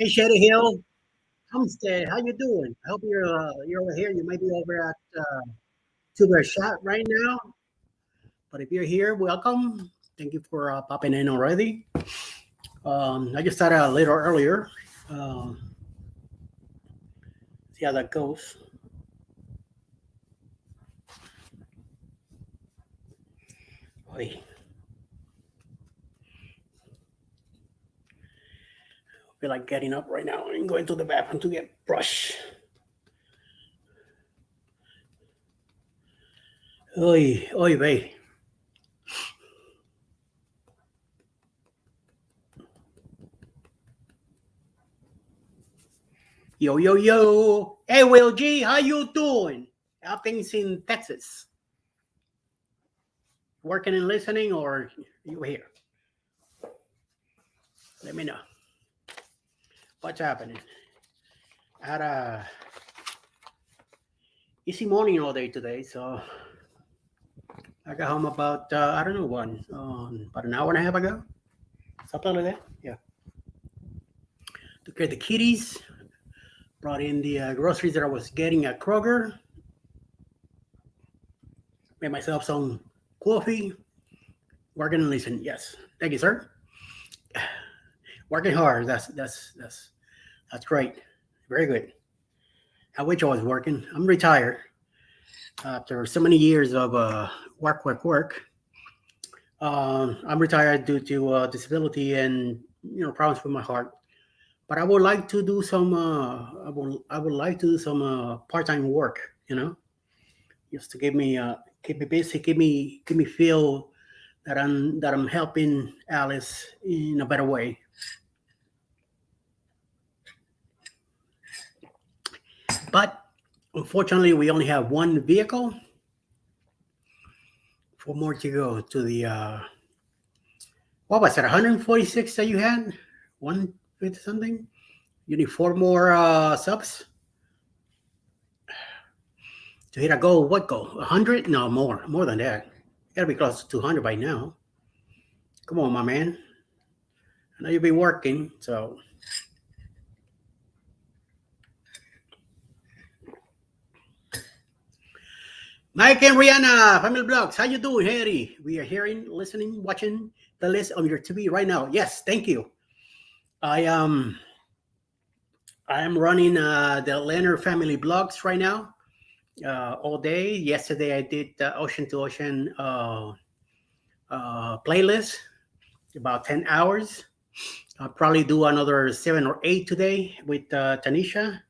Hey, Shady Hill, Homestead, how you doing? I hope you're over here. You might be over at Tuber Shot right now, but if you're here, welcome. Thank you for popping in already. I just started a little earlier. Um, See how that goes. I feel like getting up right now and going to the bathroom to get brushed. Oi, oi, vey. Yo, yo, yo. Hey, Will G, how you doing? How things in Texas? Working and listening, or you here? Let me know what's happening. I had a easy morning all day today, so I got home about I don't know about an hour and a half ago, something like that. Yeah, took care of the kitties, brought in the groceries that I was getting at Kroger, made myself some coffee, working and listening. Yes, thank you, sir. Working hard. That's great. Very good. I wish I was working. I'm retired after so many years of work. I'm retired due to disability and problems with my heart. But I would like to do some. I would like to do some part-time work. Just to keep me busy, keep me feel that I'm helping Alice in a better way. But unfortunately, we only have one vehicle. Four more to go to the what was it? 146 that you had? 150 something. You need four more subs to hit a goal. What goal? 100? No, more than that. You gotta be close to 200 by now. Come on, my man. I know you've been working, so Mike and Rihanna, Family Blogs, how you doing, Harry? We are hearing, listening, watching the list on your TV right now. Yes, thank you. I I am running the Leonard Family Blogs right now all day. Yesterday I did the Ocean to Ocean playlist, about 10 hours. I'll probably do another 7 or 8 today with Tanisha,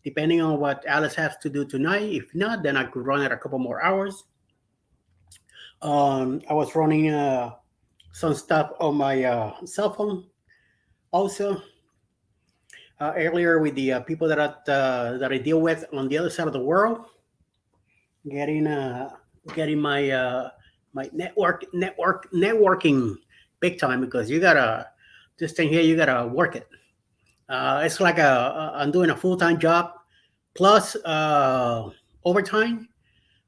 depending on what Alice has to do tonight. If not, then I could run it a couple more hours. I was running some stuff on my cell phone also earlier with the people that I deal with on the other side of the world, getting getting my networking big time because you gotta this thing here you gotta work it. It's like I'm doing a full time job plus overtime,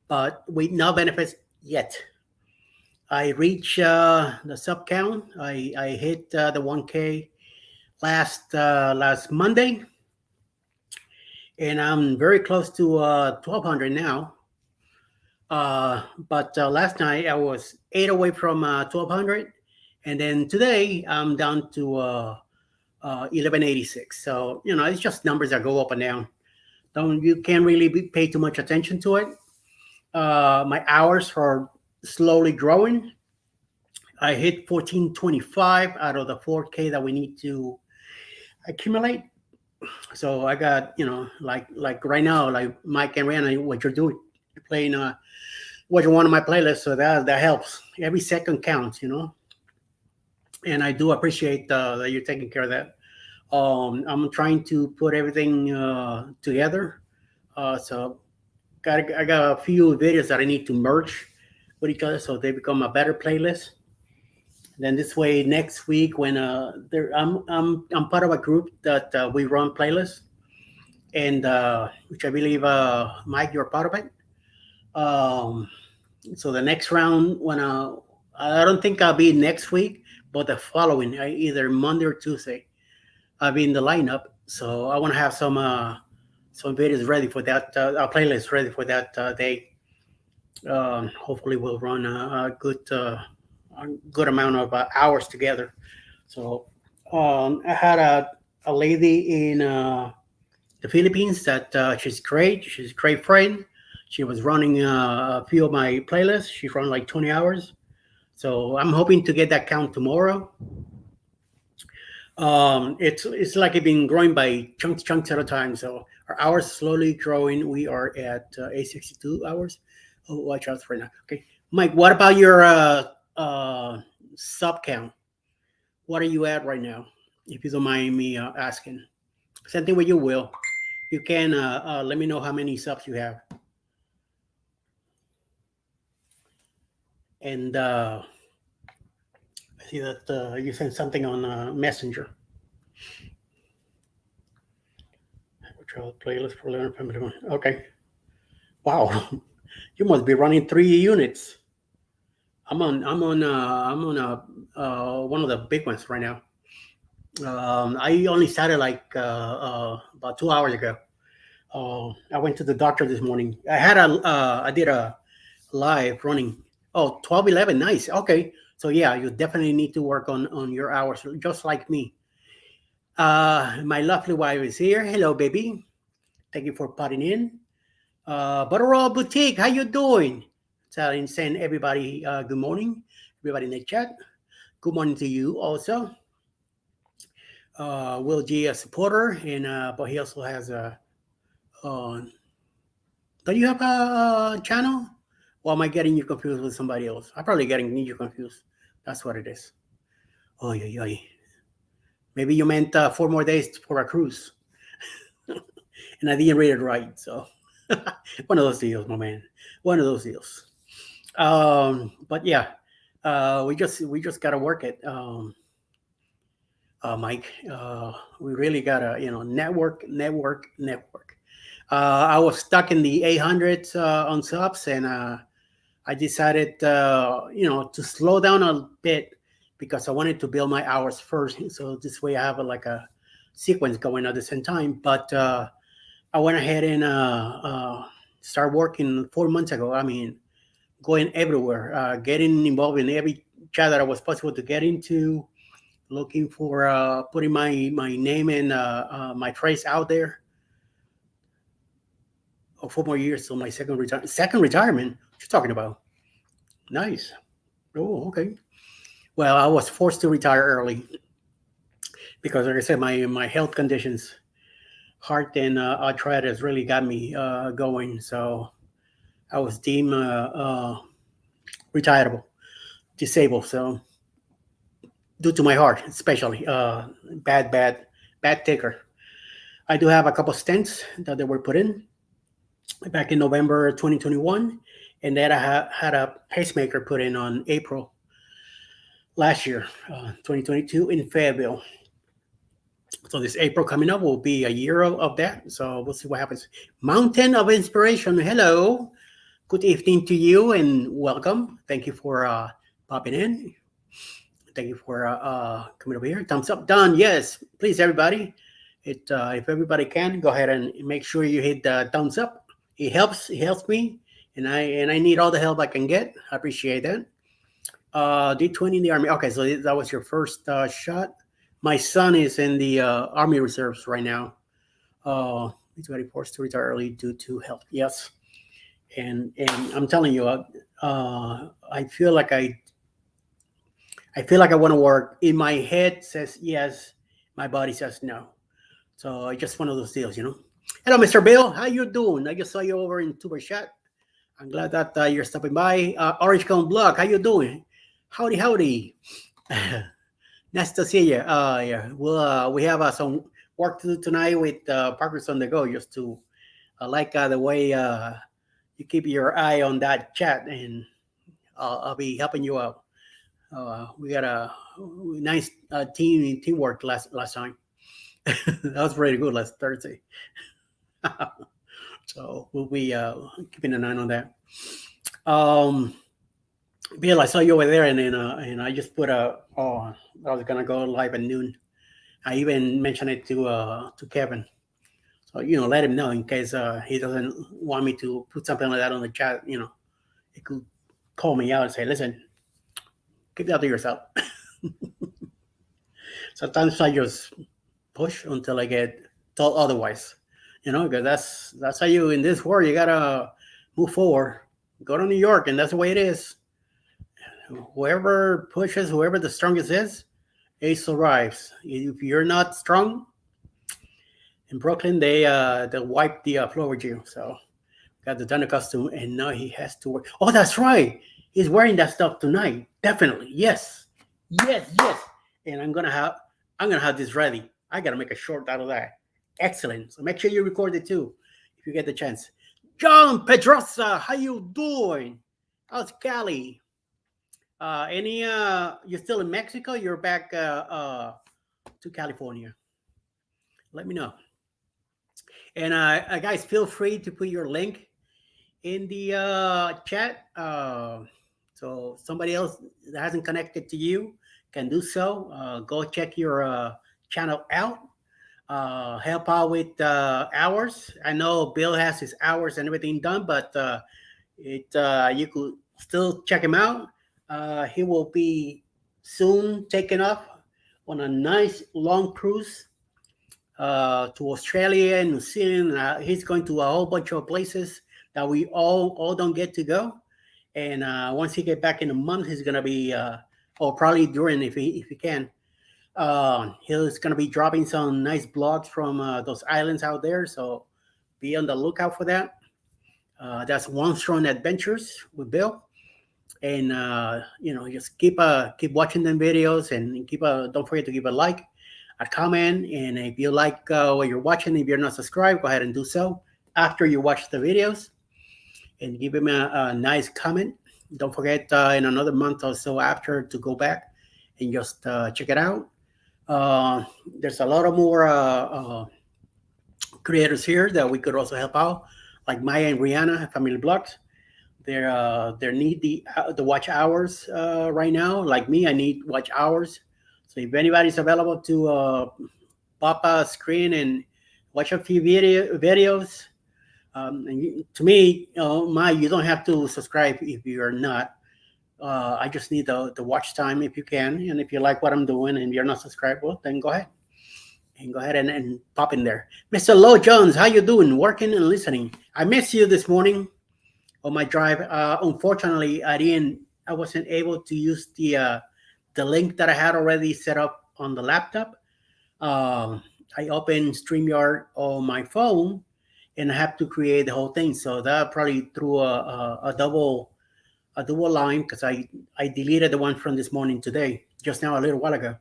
but with no benefits yet. I reach the sub count. I hit the 1K last Monday, and I'm very close to 1,200 now. But last night I was 8 away from 1,200, and then today I'm down to 1186. So it's just numbers that go up and down. Don't You can't really pay too much attention to it. My hours are slowly growing. I hit 1425 out of the 4K that we need to accumulate. So I got, like right now, like Mike and Rihanna, what you're doing, you're playing what you want on my playlist. So that helps. Every second counts. And I do appreciate that you're taking care of that. I'm trying to put everything together. So I got a few videos that I need to merge with each other so they become a better playlist. Then this way, next week when I'm part of a group that we run playlists, and which I believe Mike, you're part of it. Um, so the next round when I don't think I'll be next week, but the following, either Monday or Tuesday. I'll be in the lineup. So I want to have some videos ready for that, a playlist ready for that day. Hopefully, we'll run a good amount of hours together. So I had a lady in the Philippines that she's great. She's a great friend. She was running a few of my playlists. She run like 20 hours. So I'm hoping to get that count tomorrow. It's like it's been growing by chunks at a time. So our hours slowly growing. We are at 862 hours. Oh, watch out for now. Okay, Mike. What about your sub count? What are you at right now? If you don't mind me asking. Same thing with you, Will. You can let me know how many subs you have. And I see that you sent something on Messenger. Travel playlist for learn from. Okay. Wow. You must be running 3 units. I'm on one of the big ones right now. I only started like about 2 hours ago. I went to the doctor this morning. I did a live running. Oh, 12:11. Nice. Okay. So yeah, you definitely need to work on your hours, just like me. My lovely wife is here. Hello, baby. Thank you for putting in. Butterall Boutique, how you doing? Telling, saying everybody good morning. Everybody in the chat. Good morning to you also. Will G a supporter, and but he also has a. Do you have a channel? Or am I getting you confused with somebody else? I'm probably getting you confused. That's what it is. Oh yeah, yeah. Maybe you meant 4 more days for a cruise, and I didn't read it right. So one of those deals, my man. One of those deals. But yeah, we just gotta work it, Mike. We really gotta network. I was stuck in the 800s on subs, and I decided to slow down a bit because I wanted to build my hours first. So this way I have like a sequence going at the same time. But I went ahead and start working 4 months ago. I mean, going everywhere, getting involved in every chat that I was possible to get into, looking for putting my name and my trace out there. Oh, 4 more years till my second retirement. What you talking about? Nice. Oh, okay. Well, I was forced to retire early because, like I said, my health conditions, heart and arthritis, really got me going. So I was deemed retireable, disabled. So due to my heart, especially bad taker. I do have a couple stents that they were put in back in November 2021, and then had a pacemaker put in on April last year, 2022 in Fayetteville. So this April coming up will be a year of that. So we'll see what happens. Mountain of Inspiration. Hello. Good evening to you and welcome. Thank you for popping in. Thank you for coming over here. Thumbs up, done. Yes, please, everybody. If everybody can, go ahead and make sure you hit the thumbs up. It helps. It helps me, and I need all the help I can get. I appreciate that. D20 in the Army. Okay, so that was your first shot. My son is in the Army Reserves right now. He's already forced to retire early due to health. Yes, and I'm telling you, I feel like I want to work. In my head says yes, my body says no. So it's just one of those deals, Hello, Mr. Bill. How you doing? I just saw you over in Tuber Chat. I'm glad that you're stopping by. Orange Cone Block, how you doing? Howdy, howdy. Nice to see you. Yeah, we have some work to do tonight with Parkers on the Go, just to like the way you keep your eye on that chat, and I'll be helping you out. We got a nice teamwork last time. That was pretty good last Thursday. So we'll be keeping an eye on that. Bill, I saw you over there, and I just put I was gonna go live at noon. I even mentioned it to Kevin. So let him know in case he doesn't want me to put something like that on the chat. He could call me out and say, "Listen, keep that to yourself." Sometimes I just push until I get told otherwise. Because that's how you in this world you gotta move forward. Go to New York, and that's the way it is. Whoever pushes, whoever the strongest is, Ace arrives. If you're not strong in Brooklyn, they wipe the floor with you. So got the Thunder costume, and now he has to work. Oh, that's right. He's wearing that stuff tonight. Definitely, yes, yes, yes. And I'm gonna have this ready. I gotta make a short out of that. Excellent. So make sure you record it too, if you get the chance. John Pedrosa, how you doing? How's Cali? You're still in Mexico? You're back to California? Let me know. And guys, feel free to put your link in the chat. So somebody else that hasn't connected to you can do so. Go check your channel out. Help out with hours. I know Bill has his hours and everything done, but you could still check him out. He will be soon taking off on a nice long cruise to Australia and New Zealand. He's going to a whole bunch of places that we all don't get to go. And once he get back in a month, he's gonna be, or probably during if he can, he's gonna be dropping some nice blogs from those islands out there. So be on the lookout for that. That's One Strong Adventures with Bill. And just keep watching them videos and don't forget to give a like, a comment, and if you like what you're watching, if you're not subscribed, go ahead and do so after you watch the videos, and give him a nice comment. Don't forget in another month or so after to go back and just check it out. There's a lot of more creators here that we could also help out, like Maya and Rihanna, Family Blogs. They need the watch hours right now. Like me, I need watch hours. So if anybody's available to pop a screen and watch a few videos, to me, you don't have to subscribe if you're not. I just need the watch time if you can, and if you like what I'm doing and you're not subscribed, well, then go ahead and pop in there. Mr. Low Jones, how you doing? Working and listening. I missed you this morning on my drive. Unfortunately, I wasn't able to use the link that I had already set up on the laptop. I opened StreamYard on my phone, and I have to create the whole thing. So that probably threw a double line, because I deleted the one from this morning today, just now a little while ago,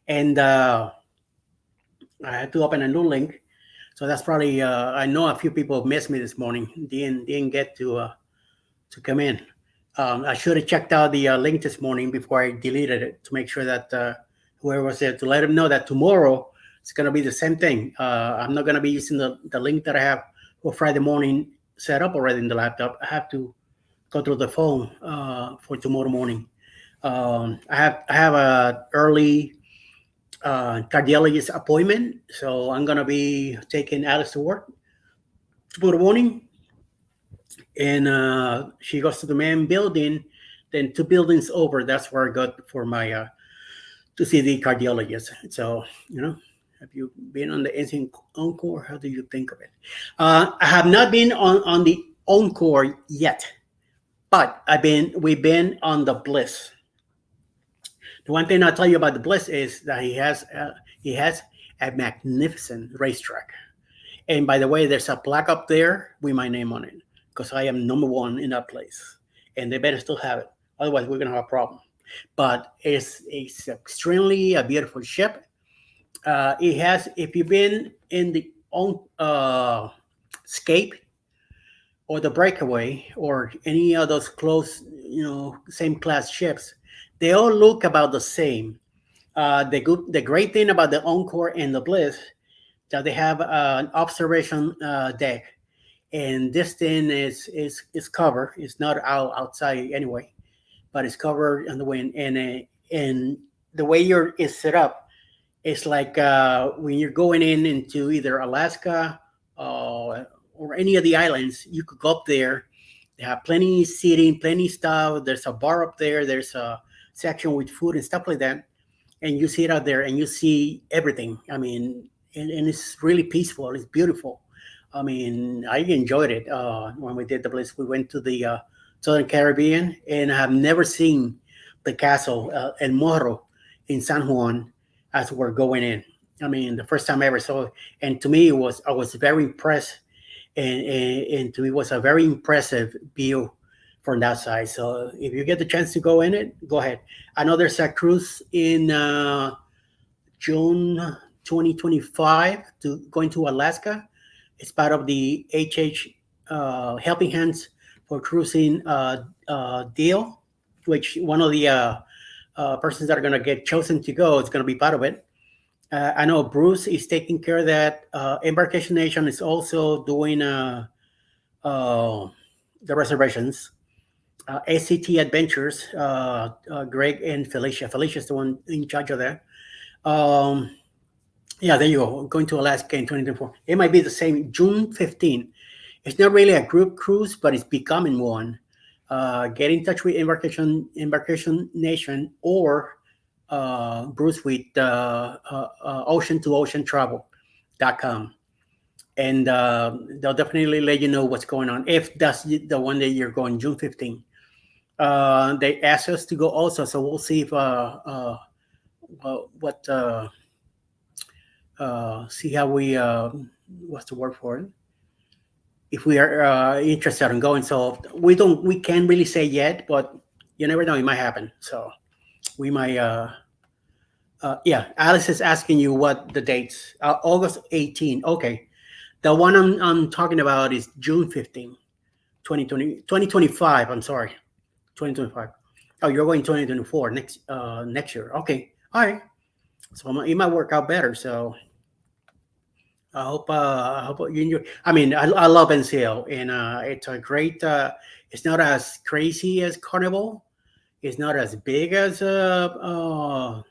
and I had to open a new link. So that's probably I know a few people missed me this morning. Didn't get to come in. I should have checked out the link this morning before I deleted it, to make sure that whoever was there, to let them know that tomorrow it's going to be the same thing. I'm not going to be using the link that I have for Friday morning set up already in the laptop. I have to go through the phone for tomorrow morning. I have a early cardiologist appointment, so I'm going to be taking Alice to work tomorrow morning. And she goes to the main building, then 2 buildings over, that's where I go for my to see the cardiologist. So have you been on the NSYNC Encore? How do you think of it? I have not been on the Encore yet, but we've been on the Bliss. The one thing I'll tell you about the Bliss is that he has a magnificent racetrack. And by the way, there's a plaque up there with my name on it, because I am number 1 in that place, and they better still have it. Otherwise, we're gonna have a problem. But it's extremely a beautiful ship. It has, if you've been in the Scape or the Breakaway or any of those close, same class ships, they all look about the same. The great thing about the Encore and the Bliss, that they have an observation deck. And this thing is covered. It's not outside anyway, but it's covered on the wind. And the way it's set up, It's like when you're going in into either Alaska or any of the islands, you could go up there. They have plenty seating, plenty stuff. There's a bar up there. There's a section with food and stuff like that. And you sit out there and you see everything. I mean, and it's really peaceful. It's beautiful. I mean, I enjoyed it when we did the Bliss. We went to the Southern Caribbean, and I have never seen the castle El Morro in San Juan as we're going in. I mean, the first time I ever saw it, and to me, it was I was very impressed, and to me, it was a very impressive view from that side. So if you get the chance to go in it, go ahead. I know there's a cruise in June 2025 to going to Alaska. It's part of the HH Helping Hands for Cruising deal, which one of the persons that are going to get chosen to go is going to be part of it. I know Bruce is taking care of that. Embarkation Nation is also doing the reservations. SCT Adventures, Greg and Felicia. Felicia's the one in charge of that. Um, yeah, there you go. Going to Alaska in 2024. It might be the same June 15th. It's not really a group cruise, but it's becoming one. Get in touch with Embarkation Nation or Bruce with ocean to ocean travel.com. And they'll definitely let you know what's going on if that's the one that you're going June 15th. They asked us to go also, so we'll see if what see how we what's the word for it, if we are interested in going. So we can't really say yet, but you never know, it might happen. So we might yeah, Alice is asking you what the dates. August 18. Okay, the one I'm talking about is June 15, 2025. I'm sorry, 2025. Oh, you're going 2024 next year. Okay, all right. So it might work out better. So I hope you enjoy. I mean, I love NCL, and it's a great. It's not as crazy as Carnival. It's not as big as Royal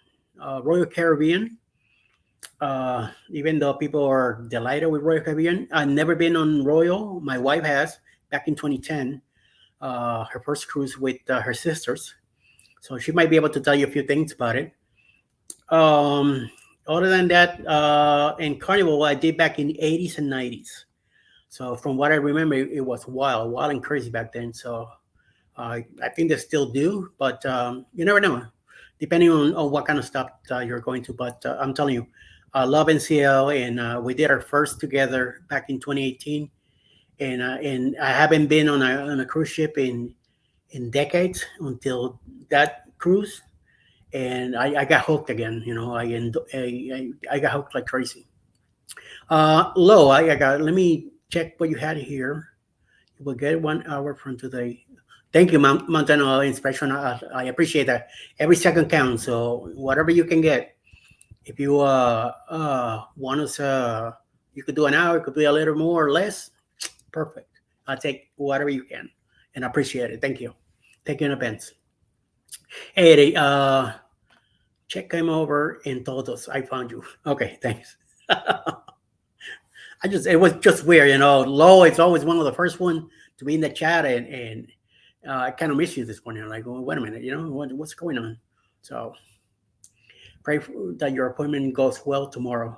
Caribbean. Even though people are delighted with Royal Caribbean, I've never been on Royal. My wife has back in 2010. Her first cruise with her sisters, so she might be able to tell you a few things about it. Um, Other than that, in Carnival, I did back in the 80s and 90s. So from what I remember, it was wild and crazy back then. So I think they still do, but you never know, depending on what kind of stuff you're going to. But I'm telling you, I love NCL, and we did our first together back in 2018, and I haven't been on a cruise ship in decades until that cruise, and I got hooked again. You know, I got hooked like crazy. Lo, I got. Let me check what you had here. You will get 1 hour from today. Thank you, Montano Inspection. I appreciate that. Every second counts. So whatever you can get. If you want us, you could do an hour. It could be a little more or less. Perfect. I'll take whatever you can, and I appreciate it. Thank you. Thank you in advance. Hey, Eddie, check came over in todos. I found you. Okay, thanks. It was just weird, you know. Lo, it's always one of the first one to be in the chat, and I kind of miss you this morning. I'm like, well, wait a minute, you know, what's going on? So pray that your appointment goes well tomorrow.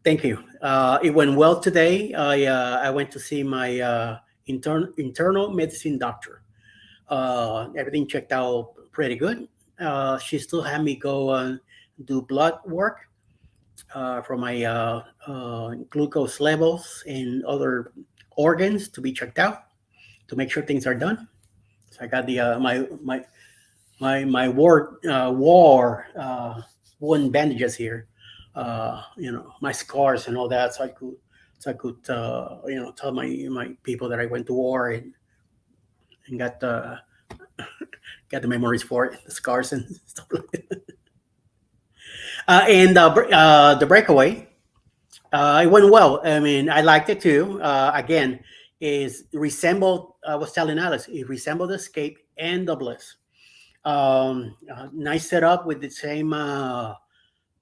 Thank you. It went well today. I went to see my internal medicine doctor. Everything checked out pretty good. She still had me go do blood work for my glucose levels and other organs to be checked out to make sure things are done. So I got the my war wooden bandages here. You know, my scars and all that, so I could you know, tell my people that I went to war and got got the memories for it, the scars and stuff like that. And the breakaway, it went well. I mean, I liked it too. Again, is resembled. I was telling Alice, it resembled Escape and the Bliss. Nice setup with the same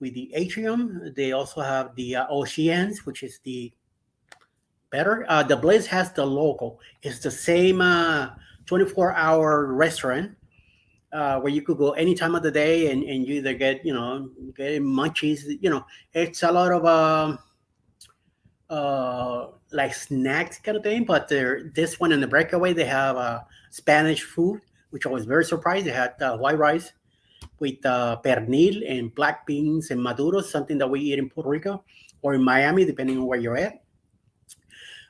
with the atrium. They also have the Oceans, which is the better. The Blaze has the logo. It's the same 24-hour restaurant where you could go any time of the day, and you either get, get munchies. It's a lot of like snacks kind of thing. But this one in the Breakaway, they have Spanish food, which I was very surprised. They had white rice with pernil and black beans and maduros, something that we eat in Puerto Rico or in Miami, depending on where you're at.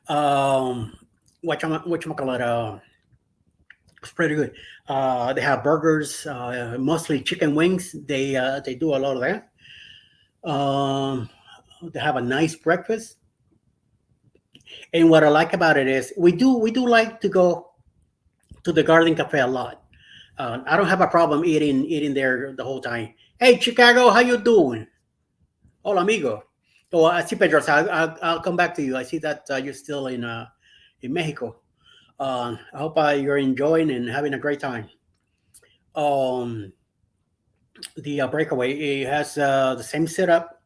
Um, whatchamacallit, it's pretty good. They have burgers, mostly chicken wings. They do a lot of that. Um, they have a nice breakfast, and what I like about it is we do like to go to the Garden Cafe a lot. I don't have a problem eating there the whole time. Hey, Chicago, how you doing? Hola, amigo. Oh, I see, Pedro. So I'll come back to you. I see that you're still in Mexico. I hope you're enjoying and having a great time. Um, the Breakaway, it has the same setup.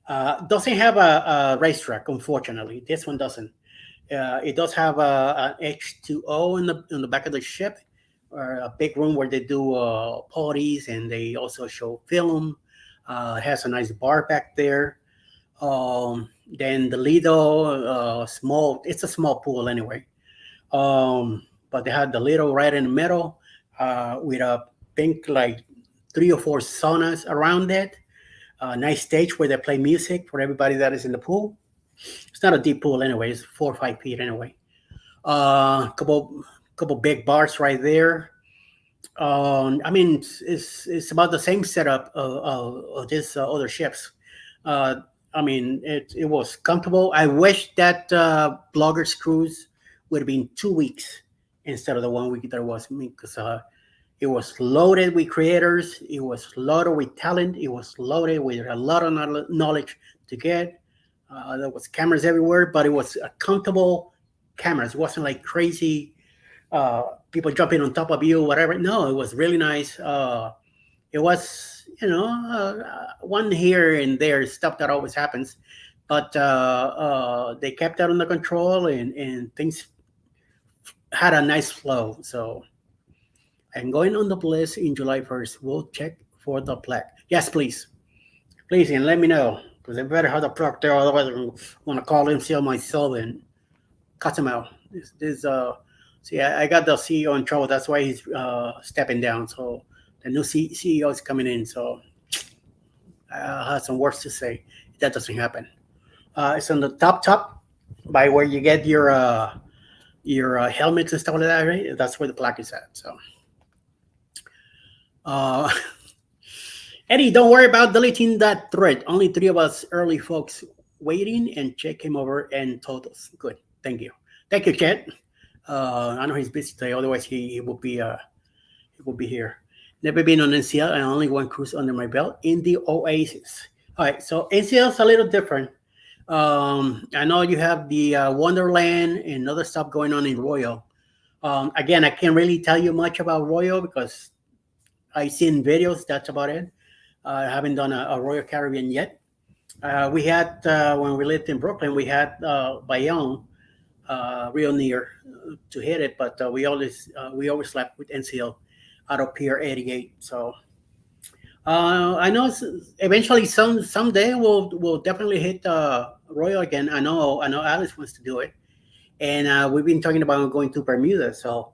Doesn't have a racetrack, unfortunately. This one doesn't. It does have an H2O in the back of the ship, or a big room where they do parties, and they also show film. It has a nice bar back there. Then the Lido, small. It's a small pool anyway. But they had the Lido right in the middle, with a pink, like, three or four saunas around it. A nice stage where they play music for everybody that is in the pool. It's not a deep pool anyway. It's 4 or 5 feet anyway. Couple big bars right there. I mean, it's about the same setup of these other ships. Uh, I mean, it was comfortable. I wish that Bloggers Cruise would have been 2 weeks instead of the 1 week that it was, because it was loaded with creators. It was loaded with talent. It was loaded with a lot of knowledge to get. There was cameras everywhere, but it was a comfortable cameras. It wasn't like crazy people jumping on top of you, whatever. No, it was really nice. It was, one here and there stuff that always happens, but they kept that under control, and things had a nice flow. So I'm going on the Bliss in July 1st. We'll check for the plaque. Yes, please. Please, and let me know, because I better have the plaque there. Otherwise, I'm going to call MCL myself and cut him out. See, I got the CEO in trouble. That's why he's stepping down. So the new CEO is coming in. So I have some words to say. That doesn't happen. It's on the top by where you get your helmets and stuff like that, right? That's where the plaque is at. So, uh, Eddie, don't worry about deleting that thread. Only three of us early folks waiting, and Chet came over and told us. Good. Thank you, Chet. I know he's busy today. Otherwise, he would be here. Never been on NCL, and only one cruise under my belt in the Oasis. All right, so NCL is a little different. I know you have the Wonderland and other stuff going on in Royal. Again, I can't really tell you much about Royal because I've seen videos. That's about it. I haven't done a Royal Caribbean yet. We had when we lived in Brooklyn, we had Bayonne real near to hit it, but we always slept with NCL out of Pier 88. So I know eventually someday we'll definitely hit Royal again. I know Alice wants to do it, and we've been talking about going to Bermuda. So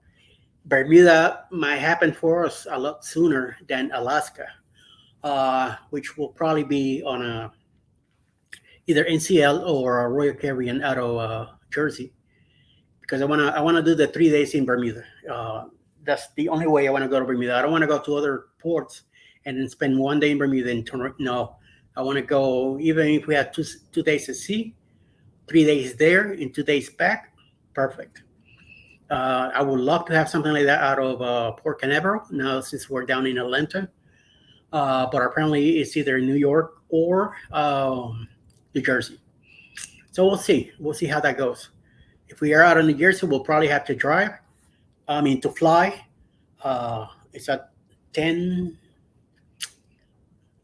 Bermuda might happen for us a lot sooner than Alaska, which will probably be on either NCL or a Royal Caribbean out of Jersey, because I wanna do the 3 days in Bermuda. That's the only way I want to go to Bermuda. I don't want to go to other ports and then spend 1 day in Bermuda and turn. No, I want to go, even if we have two days at sea, 3 days there and 2 days back. Perfect. I would love to have something like that out of Port Canaveral now, since we're down in Atlanta. But apparently it's either New York or New Jersey. So we'll see. We'll see how that goes. If we are out of New Jersey, we'll probably have to drive. I mean, to fly. It's at 10,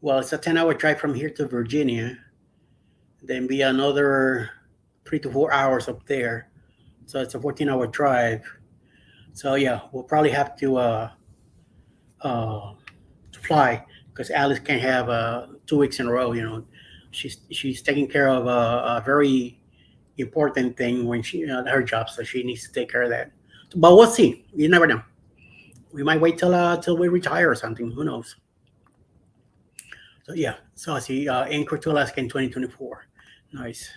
Well, it's a 10-hour drive from here to Virginia, then be another 3 to 4 hours up there. So it's a 14-hour drive. So yeah, we'll probably have uh, to fly because Alice can't have 2 weeks in a row. She's taking care of a very important thing when she her job, so she needs to take care of that. But we'll see. You never know. We might wait till we retire or something. Who knows? So yeah. So I see Anchor to Alaska in 2024. Nice.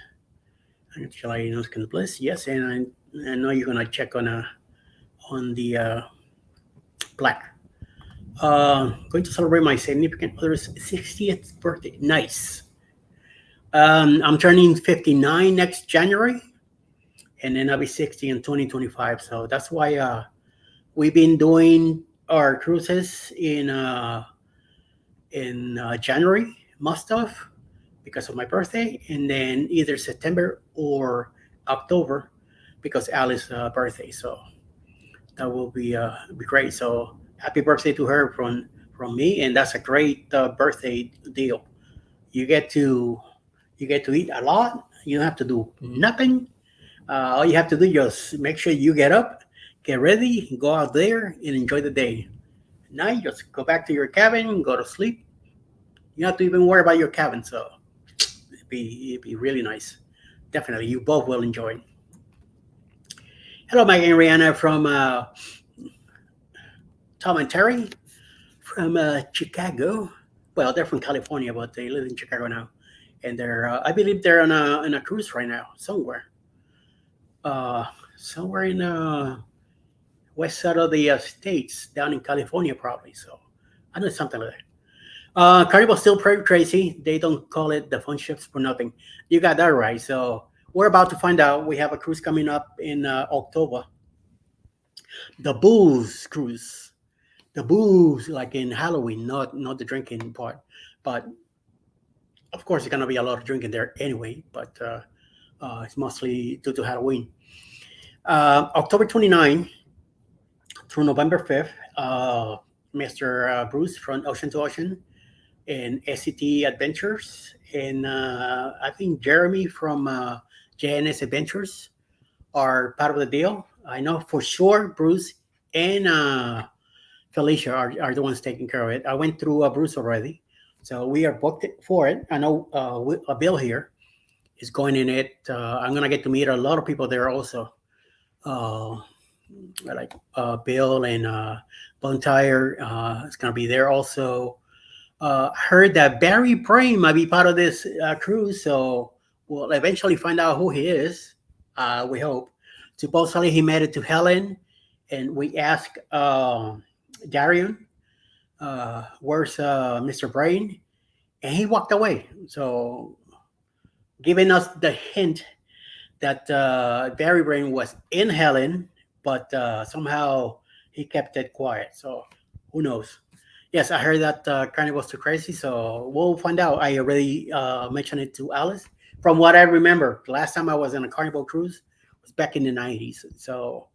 Shall I can bliss? Yes, and I know you're gonna check on the black. Going to celebrate my significant other's 60th birthday. Nice. I'm turning 59 next January, and then I'll be 60 in 2025. So that's why we've been doing our cruises in January, most of because of my birthday, and then either September or October because Alice's birthday. So that will be great. So happy birthday to her from me, and that's a great birthday deal. You get to you get to eat a lot. You don't have to do nothing. All you have to do is just make sure you get up, get ready, go out there, and enjoy the day. At night, just go back to your cabin, go to sleep. You don't have to even worry about your cabin. So it'd be really nice. Definitely, you both will enjoy. Hello, Mike and Rihanna from Tom and Terry from Chicago. Well, they're from California, but they live in Chicago now, and I believe they're on a cruise right now somewhere, uh, somewhere in west side of the states, down in California probably. So I know something like that. Carnival still pretty crazy. They don't call it the fun ships for nothing. You got that right. So we're about to find out. We have a cruise coming up in October. The booze cruise. The booze, like in Halloween, not the drinking part. But of course, there's gonna be a lot of drinking there anyway. But it's mostly due to Halloween. October 29 through November 5th. Mr. Bruce from Ocean to Ocean and SCT Adventures, and I think Jeremy from JNS Adventures are part of the deal. I know for sure Bruce and Felicia are the ones taking care of it. I went through Bruce already, so we are booked for it. I know Bill here is going in it. I'm gonna get to meet a lot of people there also, uh, like Bill and Bontire is gonna be there also. Heard that Barry Brain might be part of this cruise, so we'll eventually find out who he is. We hope. Supposedly he made it to Helen, and we asked Darian, "Where's Mr. Brain?" And he walked away. So, giving us the hint that Barry Brain was in Helen, but somehow he kept it quiet. So, who knows? Yes, I heard that Carnival's too crazy, so we'll find out. I already mentioned it to Alice. From what I remember, the last time I was on a Carnival cruise was back in the 90s. So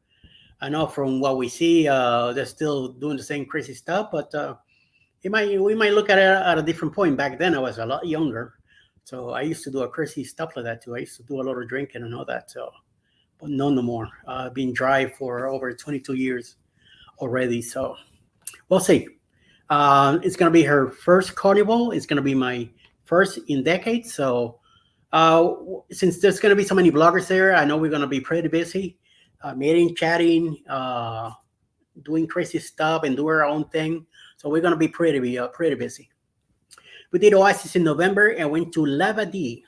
I know from what we see, they're still doing the same crazy stuff, but we might look at it at a different point. Back then, I was a lot younger, so I used to do a crazy stuff like that too. I used to do a lot of drinking and all that. So, but no more. I've been dry for over 22 years already. So we'll see. It's gonna be her first carnival. It's gonna be my first in decades. So since there's gonna be so many bloggers there, I know we're gonna be pretty busy, meeting, chatting, doing crazy stuff, and doing our own thing. So we're gonna be pretty busy. We did Oasis in November and went to Lavadi,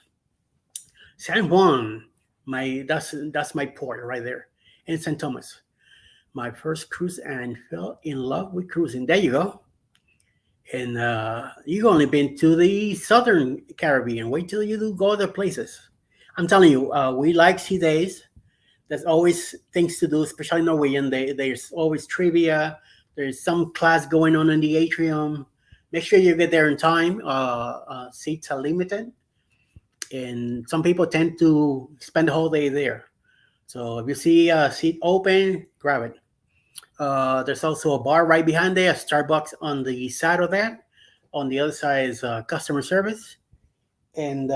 San Juan. That's my port right there, in St. Thomas. My first cruise and fell in love with cruising. There you go. And you've only been to the southern Caribbean. Wait till you do go other places. I'm telling you, we like sea days. There's always things to do, especially Norwegian. There's always trivia. There's some class going on in the atrium. Make sure you get there in time. Seats are limited, and some people tend to spend the whole day there. So if you see a seat open, grab it. There's also a bar right behind there, a Starbucks on the side of that. On the other side is customer service, and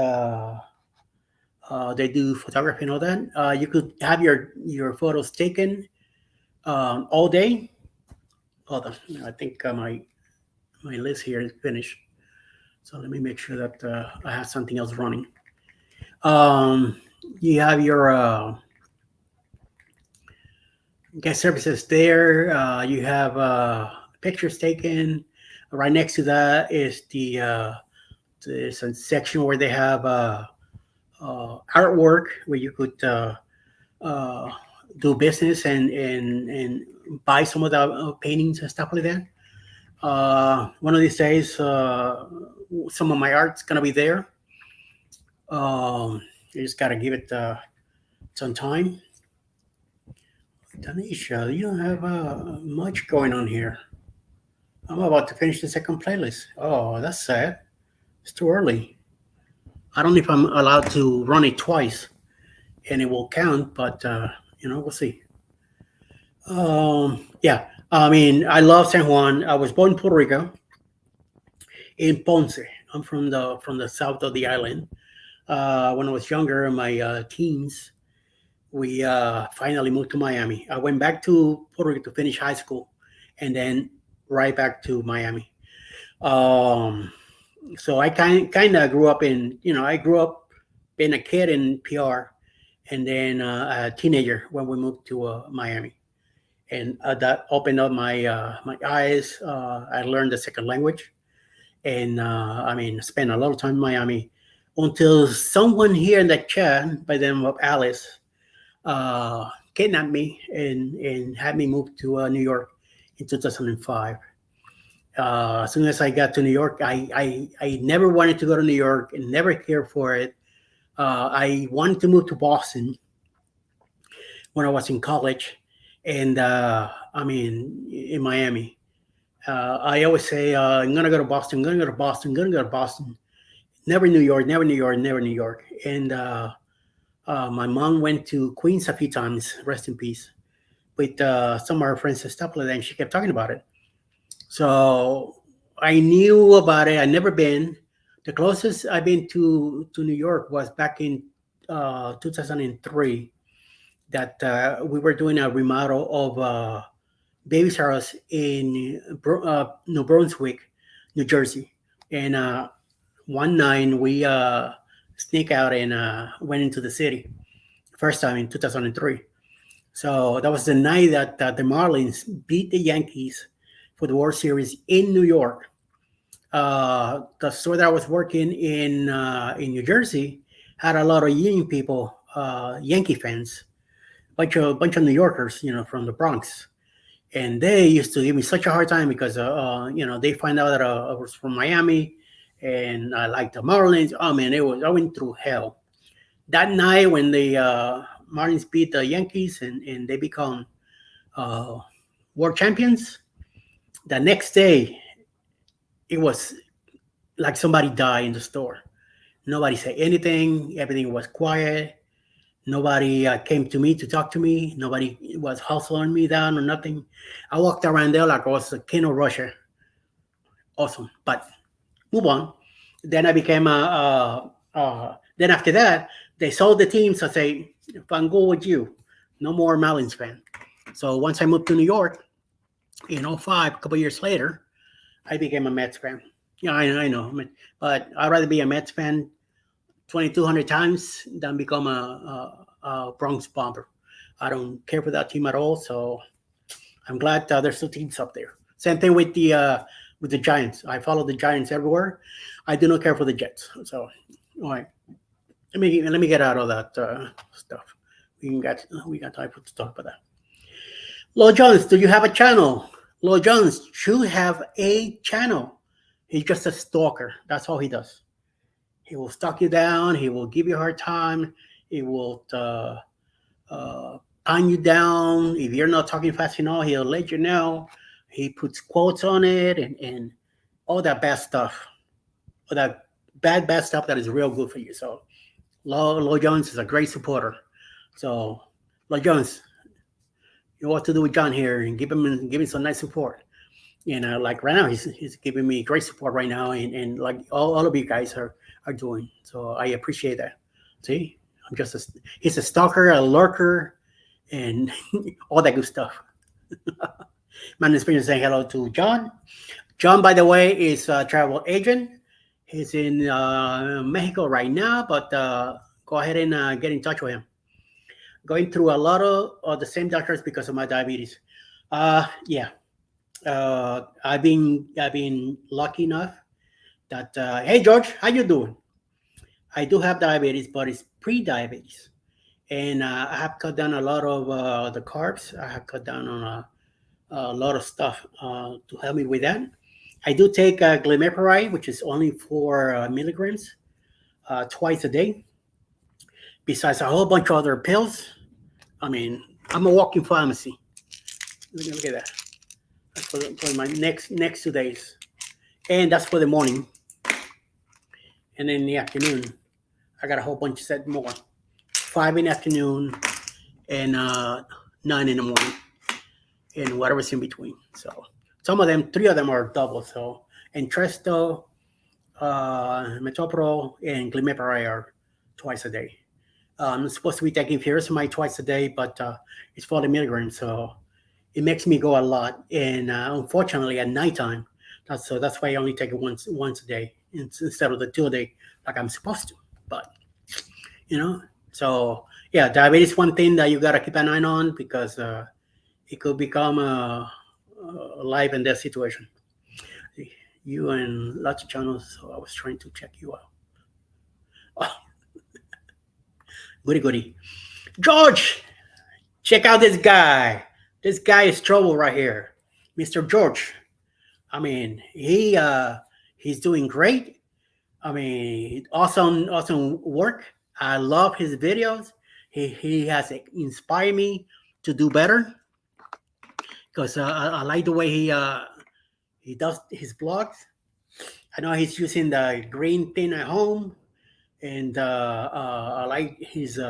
they do photography and all that. You could have your photos taken all day. Hold on, I think my list here is finished. So let me make sure that I have something else running. Um, you have your guest services there. You have pictures taken. Right next to that is there's a section where they have artwork where you could uh, do business and buy some of the paintings and stuff like that. One of these days, some of my art's gonna be there. You just gotta give it some time. Tanisha, you don't have much going on here. I'm about to finish the second playlist. Oh, that's sad. It's too early. I don't know if I'm allowed to run it twice and it will count, but we'll see. Yeah, I mean, I love San Juan. I was born in Puerto Rico, in Ponce. I'm from the south of the island. When I was younger, in my teens, we finally moved to Miami. I went back to Puerto Rico to finish high school, and then right back to Miami. Um, so I kind of grew up I grew up being a kid in PR, and then a teenager when we moved to Miami, and that opened up my eyes. I learned the second language, and I mean, spent a lot of time in Miami until someone here in the chat by the name of Alice kidnapped me and had me move to New York in 2005. As soon as I got to New York, I never wanted to go to New York and never cared for it. I wanted to move to Boston when I was in college, and I mean, in Miami. I always say, I'm going to go to Boston, I'm going to go to Boston, I'm going to go to Boston. Never New York, never New York, never New York. And my mom went to Queens a few times, rest in peace, with some of her friends and stuff like that, and she kept talking about it. So I knew about it. I never been. The closest I've been to New York was back in 2003. That we were doing a remodel of Baby's House in New Brunswick, New Jersey, and one night we sneak out and went into the city. First time in 2003. So that was the night that the Marlins beat the Yankees for the World Series in New York. The store that I was working in New Jersey had a lot of Union people, Yankee fans, bunch of New Yorkers, from the Bronx, and they used to give me such a hard time because they find out that I was from Miami and I liked the Marlins. Oh man, I went through hell that night when the Marlins beat the Yankees and they become uh, world champions. The next day, it was like somebody died in the store. Nobody said anything. Everything was quiet. Nobody came to me to talk to me. Nobody was hustling me down or nothing. I walked around there like I was a king of Russia. Awesome. But move on. Then I became then after that, they sold the team. So I say, if I'm good with you, no more Marlins fan. So once I moved to New York in '05, a couple years later, I became a Mets fan. Yeah, I know. But I'd rather be a Mets fan 2,200 times than become a Bronx Bomber. I don't care for that team at all. So I'm glad there's still teams up there. Same thing with the Giants. I follow the Giants everywhere. I do not care for the Jets. So, all right. Let me get out of that stuff. We got time to talk about that. Lo Jones, do you have a channel? Lo Jones should have a channel. He's just a stalker. That's all he does. He will stalk you down. He will give you a hard time. He will pine you down. If you're not talking fast enough, he'll let you know. He puts quotes on it and all that bad stuff. All that bad stuff that is real good for you. So Lo Jones is a great supporter. So Lo Jones, you know what to do with John here and give him some nice support. Like right now, he's giving me great support right now, and like all of you guys are doing. So I appreciate that. See, he's a stalker, a lurker, and all that good stuff. My name is saying hello to John. John, by the way, is a travel agent. He's in Mexico right now, but go ahead and get in touch with him. Going through a lot of the same doctors because of my diabetes. Yeah, I've been lucky enough that hey George, how you doing? I do have diabetes, but it's pre-diabetes, and I have cut down a lot of the carbs. I have cut down on a lot of stuff to help me with that. I do take glimepiride, which is only 4 milligrams twice a day, besides a whole bunch of other pills. I mean, I'm a walking pharmacy. Look at that. That's for my next 2 days, and that's for the morning. And then in the afternoon, I got a whole bunch set more. 5 in the afternoon and 9 in the morning, and whatever's in between. So some of them, 3 of them are double. So Entresto, Metoprolol, and Glimepiride are twice a day. I'm supposed to be taking furosemide twice a day, but it's 40 milligrams, so it makes me go a lot. And unfortunately, at nighttime, that's why I only take it once a day instead of the 2 a day like I'm supposed to. But so yeah, diabetes is one thing that you gotta keep an eye on because it could become a life and death situation. You and lots of channels, so I was trying to check you out. Oh, goody goody. George, check out this guy. This guy is trouble right here, Mr. George. I mean, he's doing great. I mean, awesome work. I love his videos. He has inspired me to do better because I like the way he does his vlogs. I know he's using the green thing at home, and I like his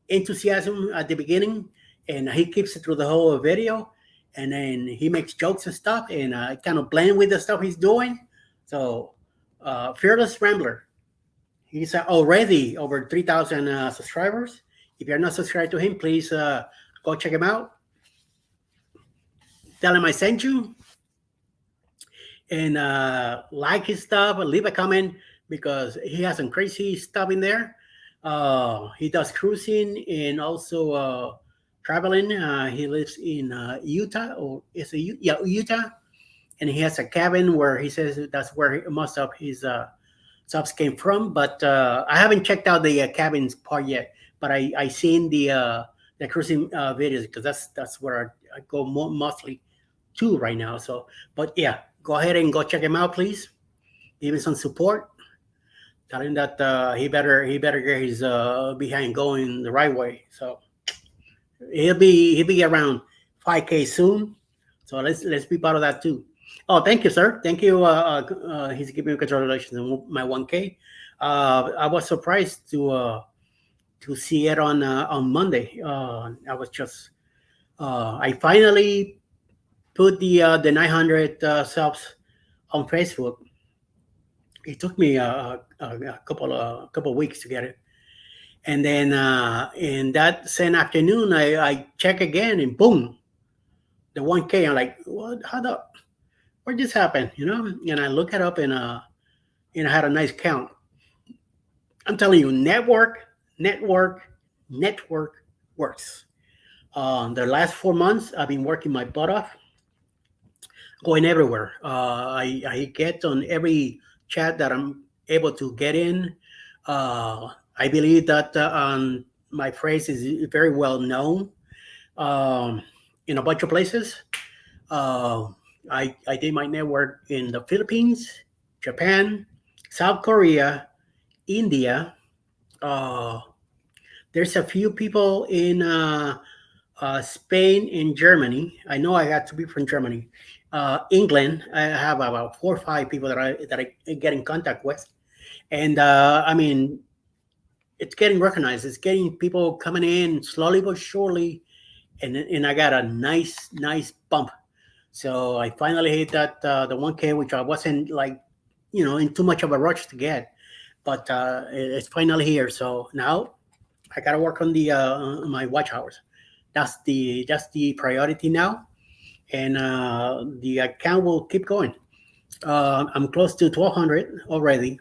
enthusiasm at the beginning, and he keeps it through the whole video, and then he makes jokes and stuff, and kind of blend with the stuff he's doing. So, Fearless Rambler, he's already over 3,000 subscribers. If you're not subscribed to him, please go check him out. Tell him I sent you, and like his stuff, leave a comment because he has some crazy stuff in there. He does cruising and also traveling. He lives in Utah, or Utah, and he has a cabin where he says that's where most of his subs came from. But I haven't checked out the cabins part yet. But I seen the cruising videos because that's where I go mostly to right now. So, but yeah, go ahead and go check him out, please. Give him some support. Tell him that he better get his behind going the right way. So he'll be around 5K soon. So let's be part of that too. Oh, thank you, sir. Thank you. He's giving me congratulations on my 1K. I was surprised to see it on Monday. I was just I finally put the 900 subs on Facebook. It took me a couple of weeks to get it, and then in that same afternoon, I check again, and boom, the 1K. I'm like, what? Where this happened? And I look it up, and I had a nice count. I'm telling you, network works. The last 4 months, I've been working my butt off, going everywhere. I get on every chat that I'm able to get in. I believe that my phrase is very well known in a bunch of places. I did my network in the Philippines, Japan, South Korea, India. There's a few people in Spain and Germany. I know I got to be from Germany. England, I have about 4 or 5 people that I get in contact with, and I mean, it's getting recognized. It's getting people coming in slowly but surely, and I got a nice bump. So I finally hit that the 1K, which I wasn't like, in too much of a rush to get, but it's finally here. So now I gotta work on the my watch hours. That's the priority now, and the account will keep going. I'm close to 1,200 already.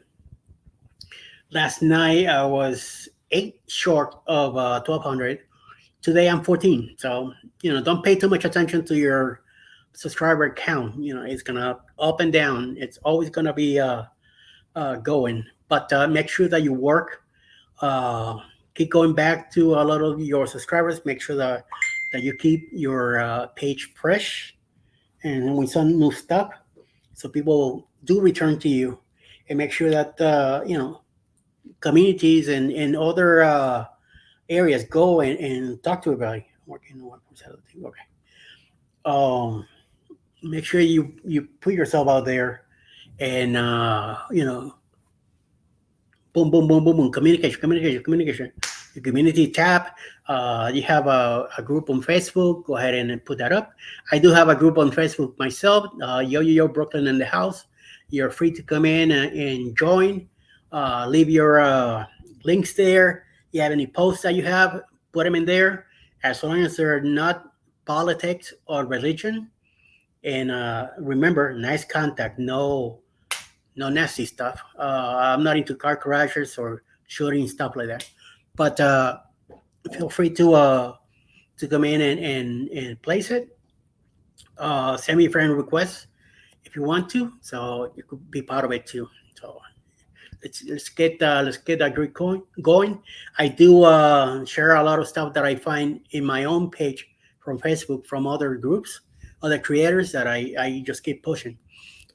Last night I was eight short of 1,200. Today I'm 14. So don't pay too much attention to your subscriber count. It's gonna up and down. It's always gonna be going. But make sure that you work. Uh, Keep going back to a lot of your subscribers. Make sure that you keep your page fresh and with some new stuff, so people do return to you. And make sure that communities and other areas go and talk to everybody. Working on 1% of the team. Okay. Um, Make sure you put yourself out there, and boom, boom, boom, boom, boom. Communication, communication, communication. The community tab. You have a group on Facebook. Go ahead and put that up. I do have a group on Facebook myself. Yo Brooklyn in the house. You're free to come in and join. Leave your links there. You have any posts that you have, put them in there. As long as they're not politics or religion. And remember, nice contact. No nasty stuff. I'm not into car crashes or shooting stuff like that. But feel free to come in and place it. Send me a friend request if you want to, so you could be part of it too. So let's get that group going. I do share a lot of stuff that I find in my own page from Facebook from other groups, other creators that I just keep pushing.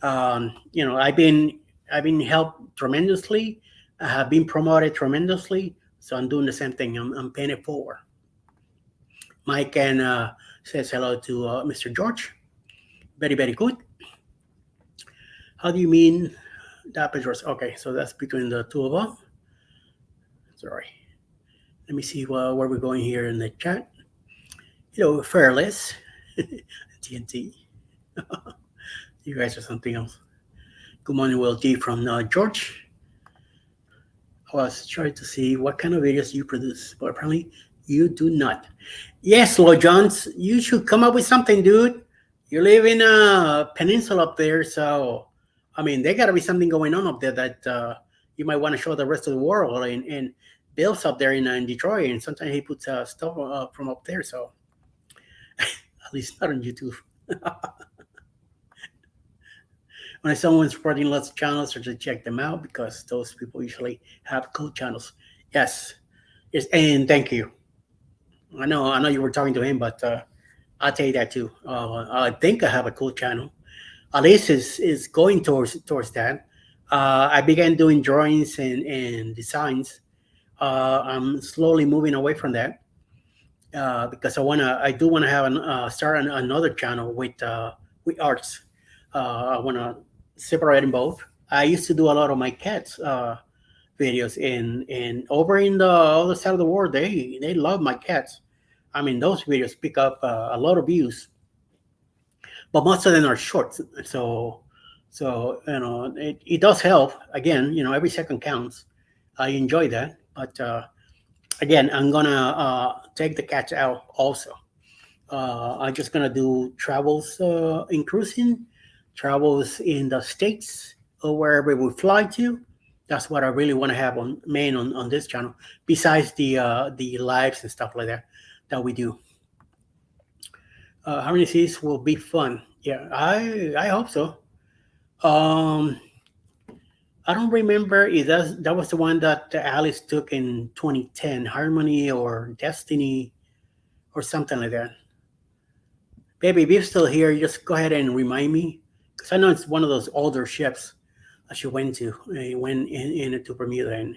I've been helped tremendously. I have been promoted tremendously, so I'm doing the same thing. I'm paying it forward. Mike and says hello to Mr. George. Very, very good. How do you mean that address? Okay, so that's between the two of them. Sorry. Let me see where we're going here in the chat. Fearless. TNT. You guys are something else. Good morning, Will D from George. I was trying to see what kind of videos you produce, but apparently you do not. Yes, Lloyd Jones, you should come up with something, dude. You live in a peninsula up there, so I mean, there got to be something going on up there that you might want to show the rest of the world. And Bill's up there in Detroit, and sometimes he puts stuff from up there. So at least not on YouTube. When someone's supporting lots of channels, or to check them out because those people usually have cool channels. Yes, and thank you. I know you were talking to him, but I'll tell you that too. I think I have a cool channel. Alice is going towards that. I began doing drawings and designs. I'm slowly moving away from that because I do wanna have start another channel with arts. I wanna separate them both. I used to do a lot of my cats videos, and over in the other side of the world, they love my cats. I mean, those videos pick up a lot of views, but most of them are short. So it does help. Again, every second counts. I enjoy that, but again, I'm gonna take the cats out also. I'm just gonna do travels in cruising, travels in the states or wherever we fly to. That's what I really want to have on this channel. Besides the lives and stuff like that we do. How many seasons will be fun? Yeah, I hope so. I don't remember if that was the one that Alice took in 2010, Harmony or Destiny or something like that. Baby, if you're still here, just go ahead and remind me, because I know it's one of those older ships that she went to went into Bermuda, and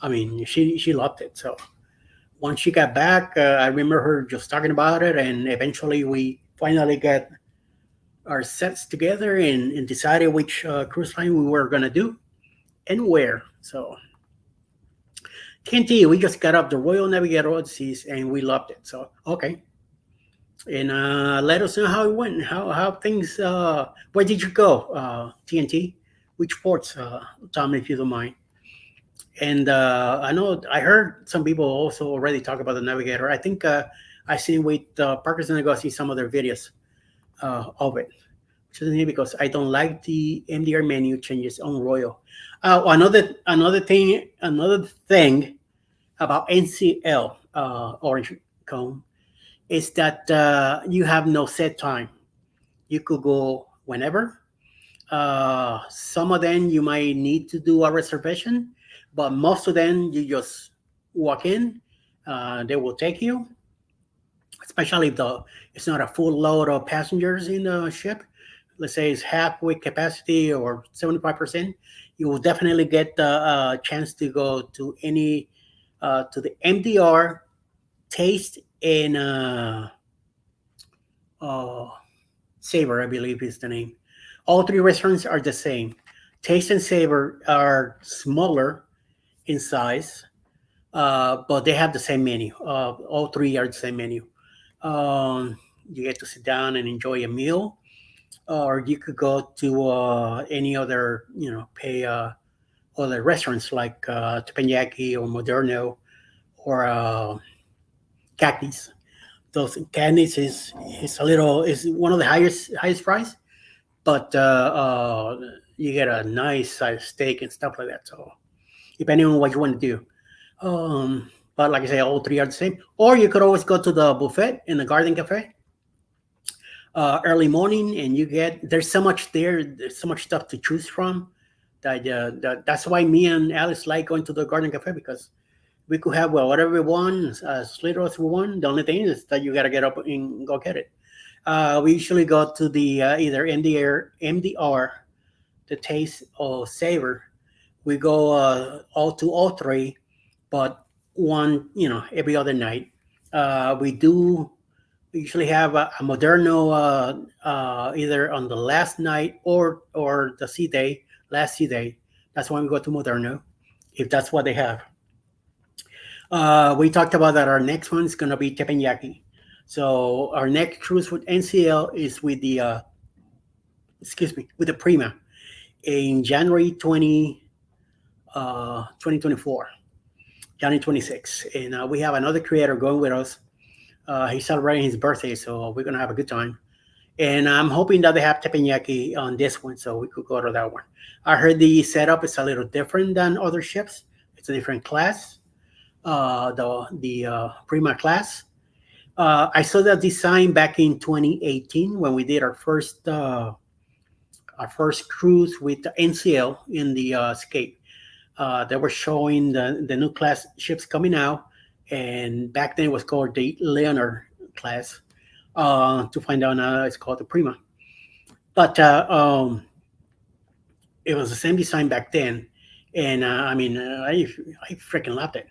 I mean she loved it. So once she got back, I remember her just talking about it, and eventually we finally got our sets together and decided which cruise line we were gonna do and where. So TNT, we just got up the Royal Navigator Odysseys and we loved it. So okay, and let us know how it went, how things. Where did you go, TNT? Which ports, Tom, if you don't mind? And I know I heard some people also already talk about the Navigator. I think I seen with Parkers and I go see some of their videos of it, which is neat because I don't like the MDR menu changes on Royal. Another thing about NCL Orange Cone is that you have no set time. You could go whenever. Some of them you might need to do a reservation, but most of them you just walk in. They will take you, especially if it's not a full load of passengers in the ship. Let's say it's halfway capacity or 75%. You will definitely get the chance to go to any to the MDR Taste and uh, Savor, I believe is the name. All three restaurants are the same. Taste and Savor are smaller in size, but they have the same menu. All three are the same menu. You get to sit down and enjoy a meal, or you could go to any other, pay other restaurants like Teppanyaki or Moderno or Cactus. Those Cactus is a little is one of the highest price, but you get a nice size steak and stuff like that. So depending on what you want to do. But like I say, all three are the same. Or you could always go to the buffet in the Garden Cafe early morning, and there's so much there. There's so much stuff to choose from that's why me and Alice like going to the Garden Cafe because we could have whatever we want, as little as we want. The only thing is that you got to get up and go get it. We usually go to the either MDR, the Taste or Savor. We go all three, but one, every other night. We usually have a Moderno either on the last night or the sea day, last sea day. That's when we go to Moderno, if that's what they have. We talked about that our next one is going to be teppanyaki. So our next cruise with NCL is with the with the Prima in January 2024, January 26. And we have another creator going with us. He's celebrating his birthday, so we're gonna have a good time. And I'm hoping that they have teppanyaki on this one, so we could go to that one. I heard the setup is a little different than other ships. It's a different class, the Prima class. I saw that design back in 2018 when we did our first cruise with the NCL in the Escape. They were showing the new class ships coming out, and back then it was called the Leonard class. To find out now, it's called the Prima. But it was the same design back then, and I freaking loved it.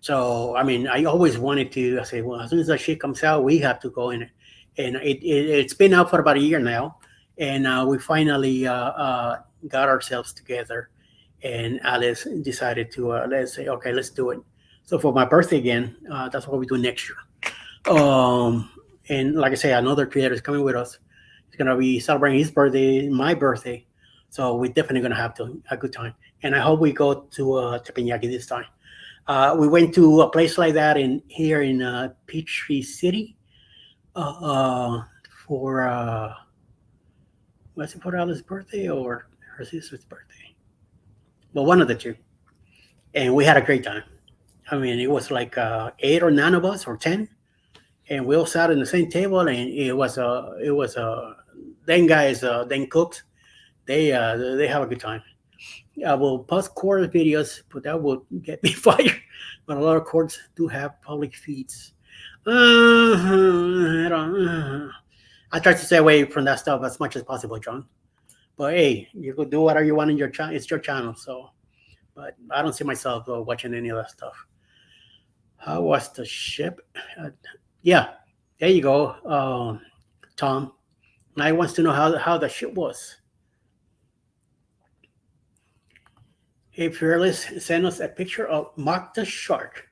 So I mean, I always wanted to. I say, well, as soon as that shit comes out, we have to go in it, and it's been out for about a year now, and we finally got ourselves together, and Alice decided to let's say, okay, let's do it. So for my birthday again, that's what we do next year. And like I say, another creator is coming with us. He's gonna be celebrating his birthday, my birthday. So we're definitely gonna have a good time. And I hope we go to Teppanyaki this time. We went to a place like that here in Peachtree City for was it for Alice's birthday or her sister's birthday? Well, one of the two. And we had a great time. I mean, it was like 8 or 9 of us or 10, and we all sat in the same table, and it was then guys then cooks they have a good time. I will post course videos, but that will get me fired. But a lot of courts do have public feeds. I don't. I try to stay away from that stuff as much as possible, John. But hey, you could do whatever you want in your channel. It's your channel, so. But I don't see myself watching any of that stuff. How was the ship? Yeah, there you go, Tom. Now he wants to know how the ship was. Hey, Fearless, send us a picture of Mark the Shark.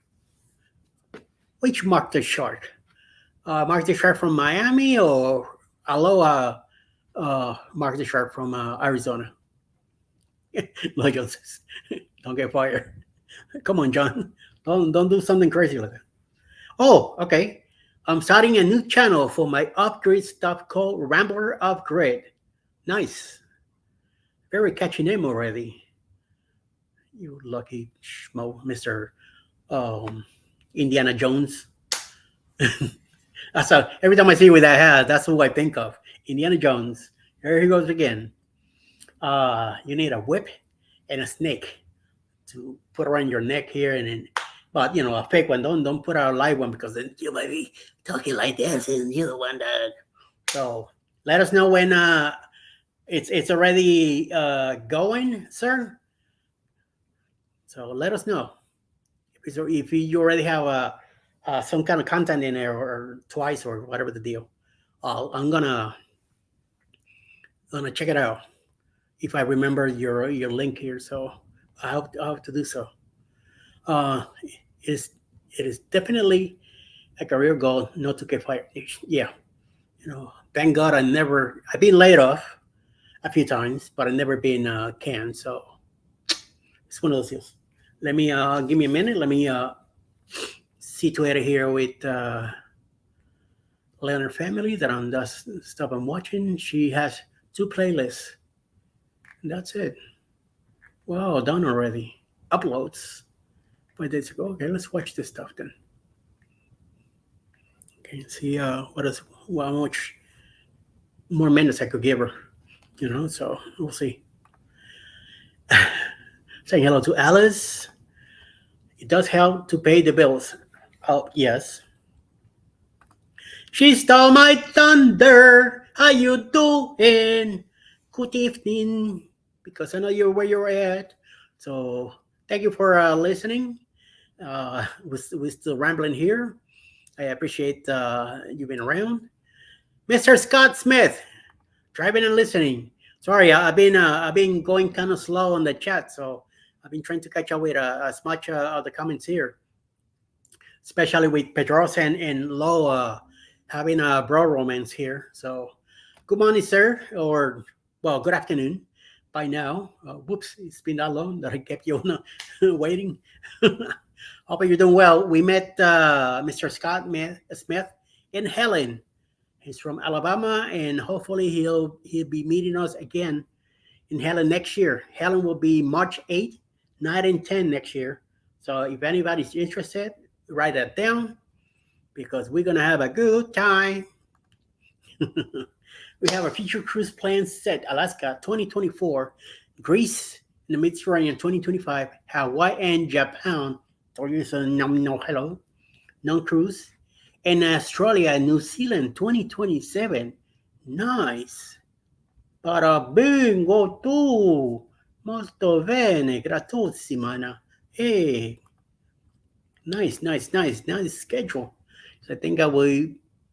Which Mark the Shark? Mark the Shark from Miami or Aloha Mark the Shark from Arizona? Lojo says, don't get fired. Come on, John. Don't do something crazy like that. Oh, okay. I'm starting a new channel for my upgrade stuff called Rambler Upgrade. Nice. Very catchy name already. You lucky schmo, Mr. Um, Indiana Jones. That's how, every time I see you with that hat, that's who I think of. Indiana Jones. There he goes again. You need a whip and a snake to put around your neck here, and then, but a fake one. Don't put out a live one because then you might be talking like this, and you're the one that. So let us know when it's already going, sir. So let us know if you already have some kind of content in there or twice or whatever the deal. I'm gonna check it out if I remember your link here. So I hope to do so. Uh, it is it is definitely a career goal not to get fired. Yeah, thank God I've been laid off a few times, but I've never been canned. So it's one of those deals. Let me give me a minute. Let me situate it here with Leonard family that I'm just stuff I'm watching. She has 2 playlists. And that's it. Wow, done already. Uploads 5 days ago. Okay, let's watch this stuff then. Okay, see how much more minutes I could give her. So we'll see. Saying hello to Alice. It does help to pay the bills. Oh, yes. She stole my thunder. How you doing? Good evening. Because I know you're where you're at. So thank you for listening. We're still rambling here. I appreciate you being around. Mr. Scott Smith, driving and listening. Sorry, I've been going kind of slow on the chat, so I've been trying to catch up with as much of the comments here, especially with Pedrosa and Lo having a bro romance here. So, good morning, sir, or well, good afternoon. By now, whoops, it's been that long that I kept you waiting. Hope you're doing well. We met Mr. Scott Smith and Helen. He's from Alabama, and hopefully he'll be meeting us again in Helen next year. Helen will be March 8th, 9, and 10 next year. So if anybody's interested, write that down because we're gonna have a good time. We have a future cruise plan set: Alaska 2024, Greece in the Mediterranean 2025, Hawaii and Japan. Hello, non-cruise, and Australia and New Zealand 2027. Nice. Para bingo tu. Molto bene, gratissima. Hey, nice schedule. So I think I will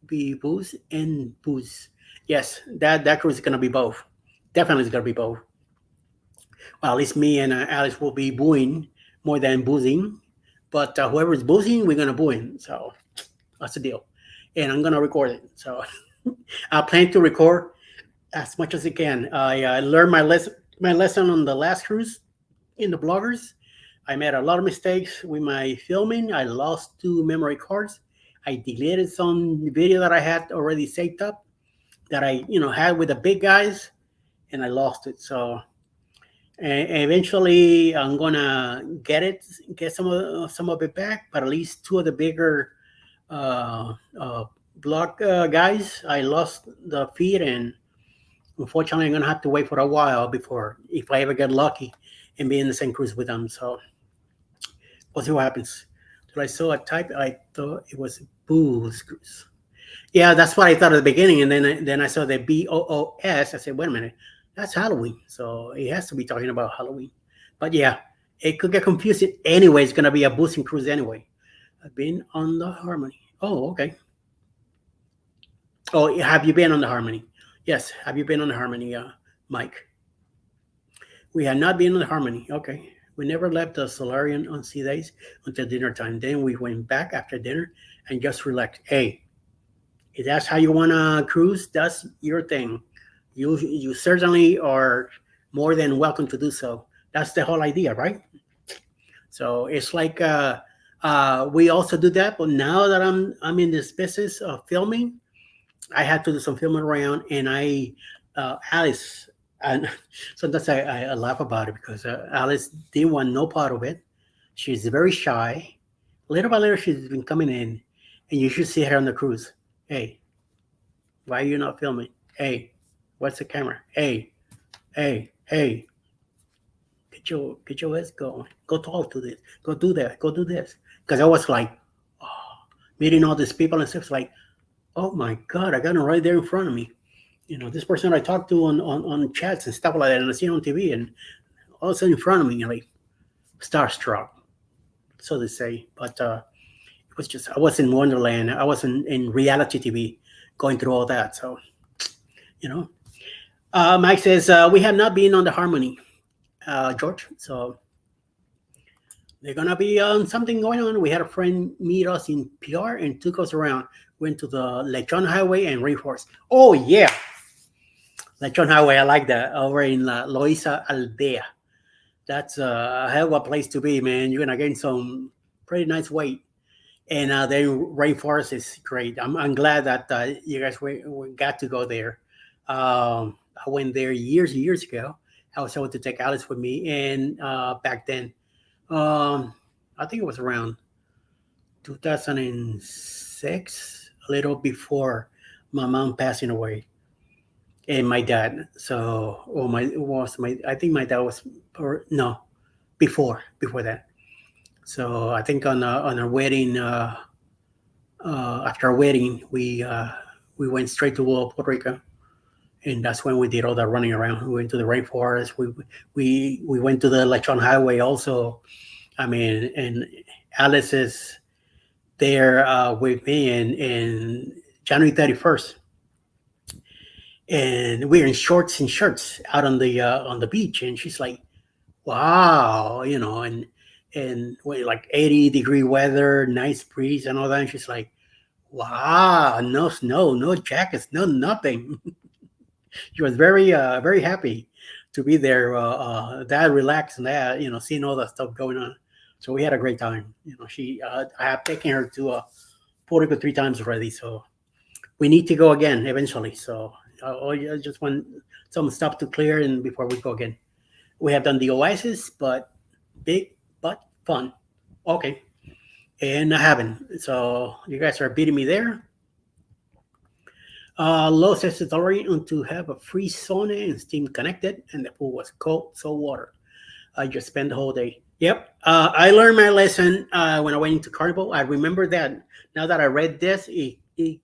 be booze and booze. Yes, that cruise is gonna be both. Definitely is gonna be both. Well, at least me and Alice will be booing more than boozing. But whoever's boozing, we're gonna boo him. So that's the deal. And I'm gonna record it. So I plan to record as much as I can. I learned my lesson on the last cruise in the bloggers. I made a lot of mistakes with my filming. I lost 2 memory cards. I deleted some video that I had already saved up that I had with the big guys, and I lost it. So eventually I'm gonna get some of it back, but at least 2 of the bigger blog guys, I lost the feed, and unfortunately I'm gonna have to wait for a while before, if I ever get lucky and be in the same cruise with them. So we'll see what happens. So I saw a type, I thought it was booze cruise. Yeah, that's what I thought at the beginning, and then I saw the BOOS. I said, wait a minute, that's Halloween, so it has to be talking about Halloween. But yeah, it could get confusing. Anyway, it's gonna be a boozing cruise anyway. I've been on the Harmony. Oh, okay. Oh, have you been on the Harmony? Yes, have you been on the Harmony, Mike? We have not been on the Harmony. Okay. We never left the Solarian on sea days until dinner time. Then we went back after dinner and just relaxed. Hey, If that's how you want to cruise, that's your thing. You certainly are more than welcome to do so. That's the whole idea, right? So it's like we also do that, but now that I'm in this business of filming, I had to do some filming around, and Alice, and sometimes I laugh about it because Alice didn't want no part of it. She's very shy. Little by little, she's been coming in, and you should see her on the cruise. Hey, why are you not filming? Hey, what's the camera? Hey, get your ass going. Go talk to this. Go do that. Go do this. Because I was like, oh, meeting all these people and stuff. Like, oh my god, I got them right there in front of me. This person I talked to on chats and stuff like that, and I see it on TV, and all of a sudden in front of me, you're like starstruck, so they say. But it was just I was in Wonderland. I was in reality TV, going through all that. So you know, Mike says we have not been on the Harmony, George. So they're gonna be something going on. We had a friend meet us in PR and took us around. Went to the Lechon Highway and Rainforest. Oh yeah, Lechon Highway. I like that over in La Loiza Aldea. That's a hell of a place to be, man. You're gonna gain some pretty nice weight. And then Rainforest is great. I'm glad that you guys we got to go there. I went there years and years ago. I was able to take Alice with me, and back then, I think it was around 2006, a little before my mom passing away, and my dad. So, or my was my I think my dad was, or no, before that. So I think on our wedding, after our wedding, we went straight to Puerto Rico, and that's when we did all the running around. We went to the rainforest. We went to the Lechon Highway also. I mean, and Alice is there with me in January 31st, and we're in shorts and shirts out on the beach, and she's like, "Wow," and we like 80-degree weather, nice breeze, and all that. And she's like, "Wow, no snow, no jackets, no nothing." She was very happy to be there, that relaxed and that seeing all that stuff going on. So we had a great time. She I have taken her to Puerto Rico 3 times already, so we need to go again eventually. So I just want some stuff to clear and before we go again. We have done the Oasis, but big but fun. Okay, and I haven't. So you guys are beating me there. Low says it's already on to have a free sauna and steam connected, and the pool was cold, so water. I just spent the whole day. Yep. I learned my lesson when I went into Carnival. I remember that. Now that I read this, it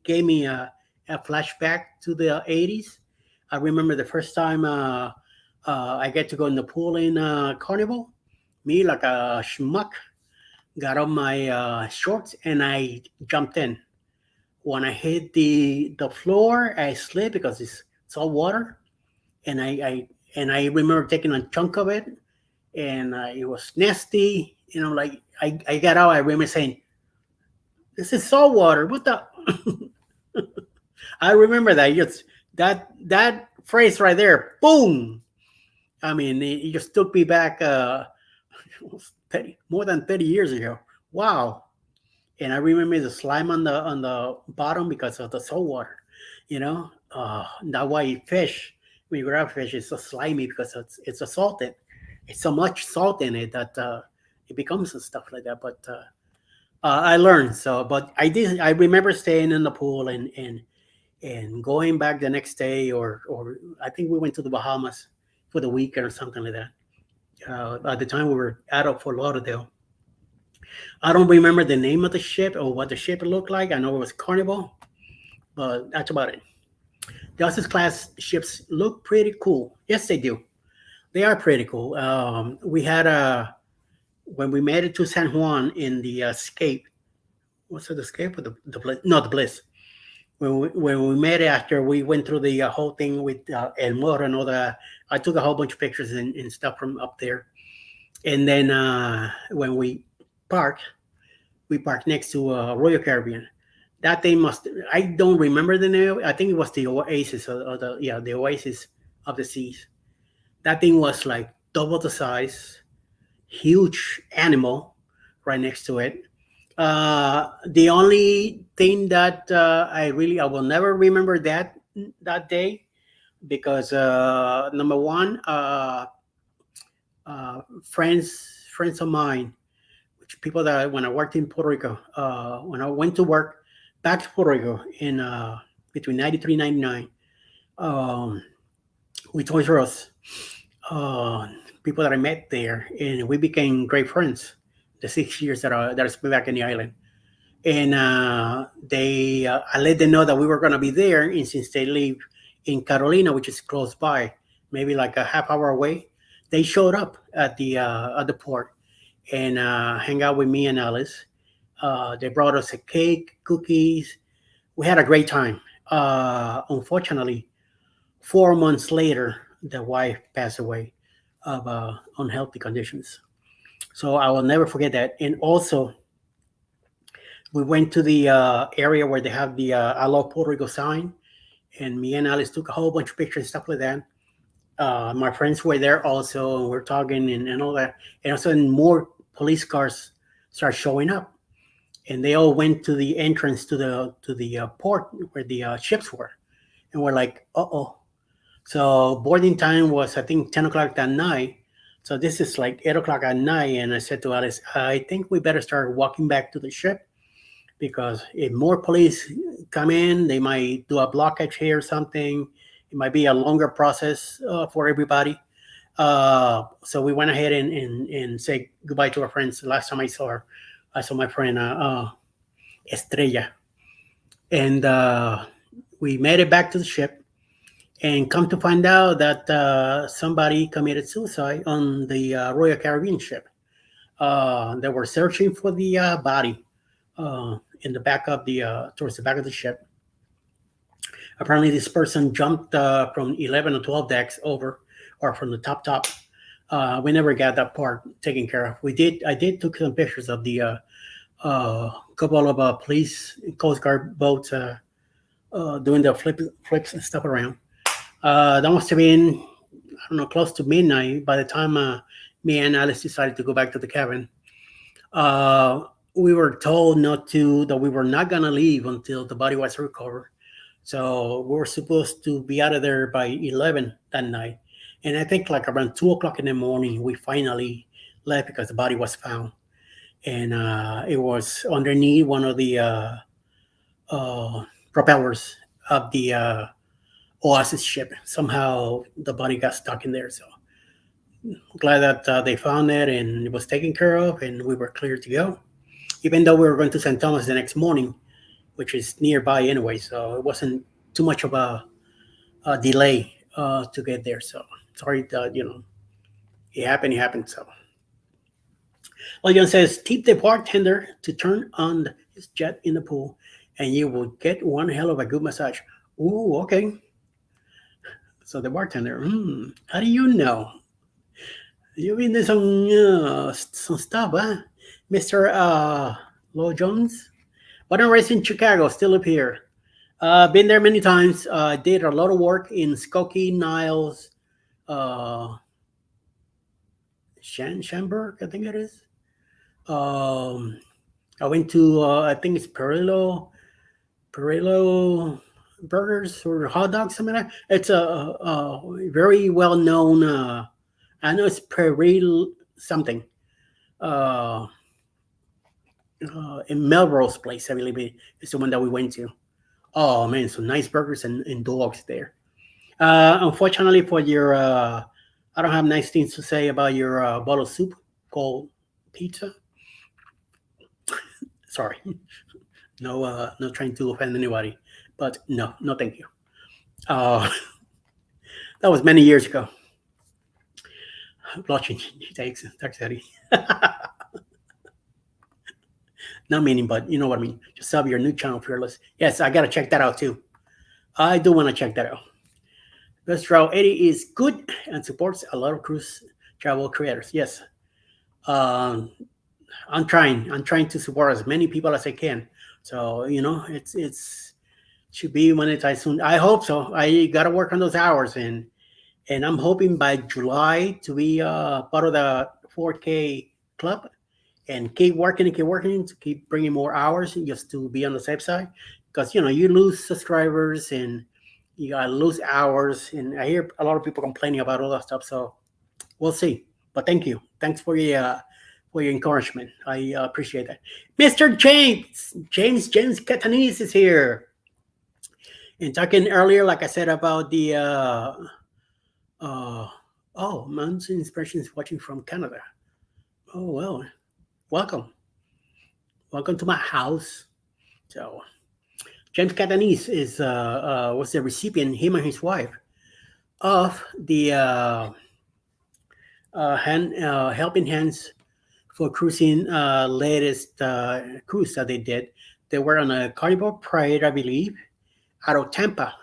gave me a flashback to the 80s. I remember the first time I get to go in the pool in Carnival. Me, like a schmuck, got on my shorts and I jumped in. When I hit the floor, I slid because it's all water, and I remember taking a chunk of it, and it was nasty. Like I got out. I remember saying, "This is salt water. What the?" I remember that. Just that phrase right there. Boom. I mean, it just took me back 30, more than 30 years ago. Wow. And I remember the slime on the bottom because of the salt water. That's why fish, when you grab fish, it's so slimy because it's a salted. It's so much salt in it that it becomes stuff like that. But I learned so. But I did. I remember staying in the pool and going back the next day, or I think we went to the Bahamas for the weekend or something like that. At the time we were out of Fort Lauderdale. I don't remember the name of the ship or what the ship looked like. I know it was Carnival, but that's about it. The Justice class ships look pretty cool. Yes, they do. They are pretty cool. We had when we made it to San Juan in the Escape. What's it, the Escape or the Bliss? No, the Bliss. When we made it after we went through the whole thing with El Moro and all that, I took a whole bunch of pictures and stuff from up there. And then when we parked next to Royal Caribbean. That thing must. I don't remember the name. I think it was the Oasis or the yeah the Oasis of the Seas. That thing was like double the size, huge animal right next to it. The only thing that I will never remember that day because number one, friends of mine, which people that when I worked in Puerto Rico, when I went to work back to Puerto Rico in between 93 and 99, um, with Toys R Us, uh, people that I met there, and we became great friends. The 6 years that I spent back in the island, and they I let them know that we were going to be there, and since they live in Carolina, which is close by, maybe like a half hour away, they showed up at the port and hang out with me and Alice. They brought us a cake, cookies. We had a great time. Unfortunately, 4 months later, the wife passed away of unhealthy conditions. So I will never forget that. And also, we went to the area where they have the I love Puerto Rico sign, and me and Alice took a whole bunch of pictures and stuff like that. My friends were there also, and we're talking and all that. And all of a sudden, more police cars start showing up, and they all went to the entrance to the port where the ships were, and we're like, uh oh. So boarding time was I think 10 o'clock that night. So this is like 8 o'clock at night, and I said to Alice, I think we better start walking back to the ship because if more police come in, they might do a blockage here or something. It might be a longer process for everybody. So we went ahead and said goodbye to our friends. The last time I saw her, I saw my friend Estrella, and we made it back to the ship. And come to find out that somebody committed suicide on the Royal Caribbean ship. They were searching for the body in the back of the towards the back of the ship. Apparently, this person jumped from 11 or 12 decks over, or from the top. We never got that part taken care of. We did. I did took some pictures of the couple of police Coast Guard boats doing the flips and stuff around. That must have been I don't know close to midnight by the time me and Alice decided to go back to the cabin. Uh, we were told not to that we were not gonna leave until the body was recovered. So we were supposed to be out of there by 11 that night. And I think like around 2 o'clock in the morning, we finally left because the body was found. And it was underneath one of the uh, propellers of the Oasis ship. Somehow the body got stuck in there. So glad that they found it and it was taken care of and we were clear to go. Even though we were going to St. Thomas the next morning, which is nearby anyway, so it wasn't too much of a delay to get there. So sorry that it happened. It happened. So Leon says, tip the bartender to turn on his jet in the pool, and you will get one hell of a good massage. Ooh, okay. So the bartender, how do you know? You've been doing some stuff, huh? Mr. Low Jones? Born and raised in Chicago, still live here. Been there many times. Did a lot of work in Skokie, Niles, uh, Shamburg, I think it is. Um, I went to, I think it's Perillo Burgers or hot dogs, something like that. It's a very well known, I know it's Perillo something. Uh, in Melrose Place, I believe it's the one that we went to. Oh man, some nice burgers and dogs there. Unfortunately for your, I don't have nice things to say about your bowl of soup called pizza. Sorry, no, not trying to offend anybody, but no, no, thank you. Uh, that was many years ago. Watching takes Eddie. Not meaning, but you know what I mean. Just sub your new channel, Fearless. Yes, I gotta check that out too. I do want to check that out. Best Travel 80 is good and supports a lot of cruise travel creators. Yes. Um, I'm trying to support as many people as I can. So it's should be monetized soon. I hope so. I gotta work on those hours, and I'm hoping by July to be part of the 4K club, and keep working to keep bringing more hours just to be on the safe side. Because you lose subscribers and you gotta lose hours, and I hear a lot of people complaining about all that stuff. So we'll see. But thank you. Thanks for your encouragement. I appreciate that. Mr. James Catanese is here. And talking earlier, like I said about the uh Mountain Inspirations watching from Canada. Oh well, welcome, welcome to my house. So James Catanese is was the recipient, him and his wife, of the Helping Hands for Cruising latest cruise that they did. They were on a Carnival Pride, I believe, out of Tampa,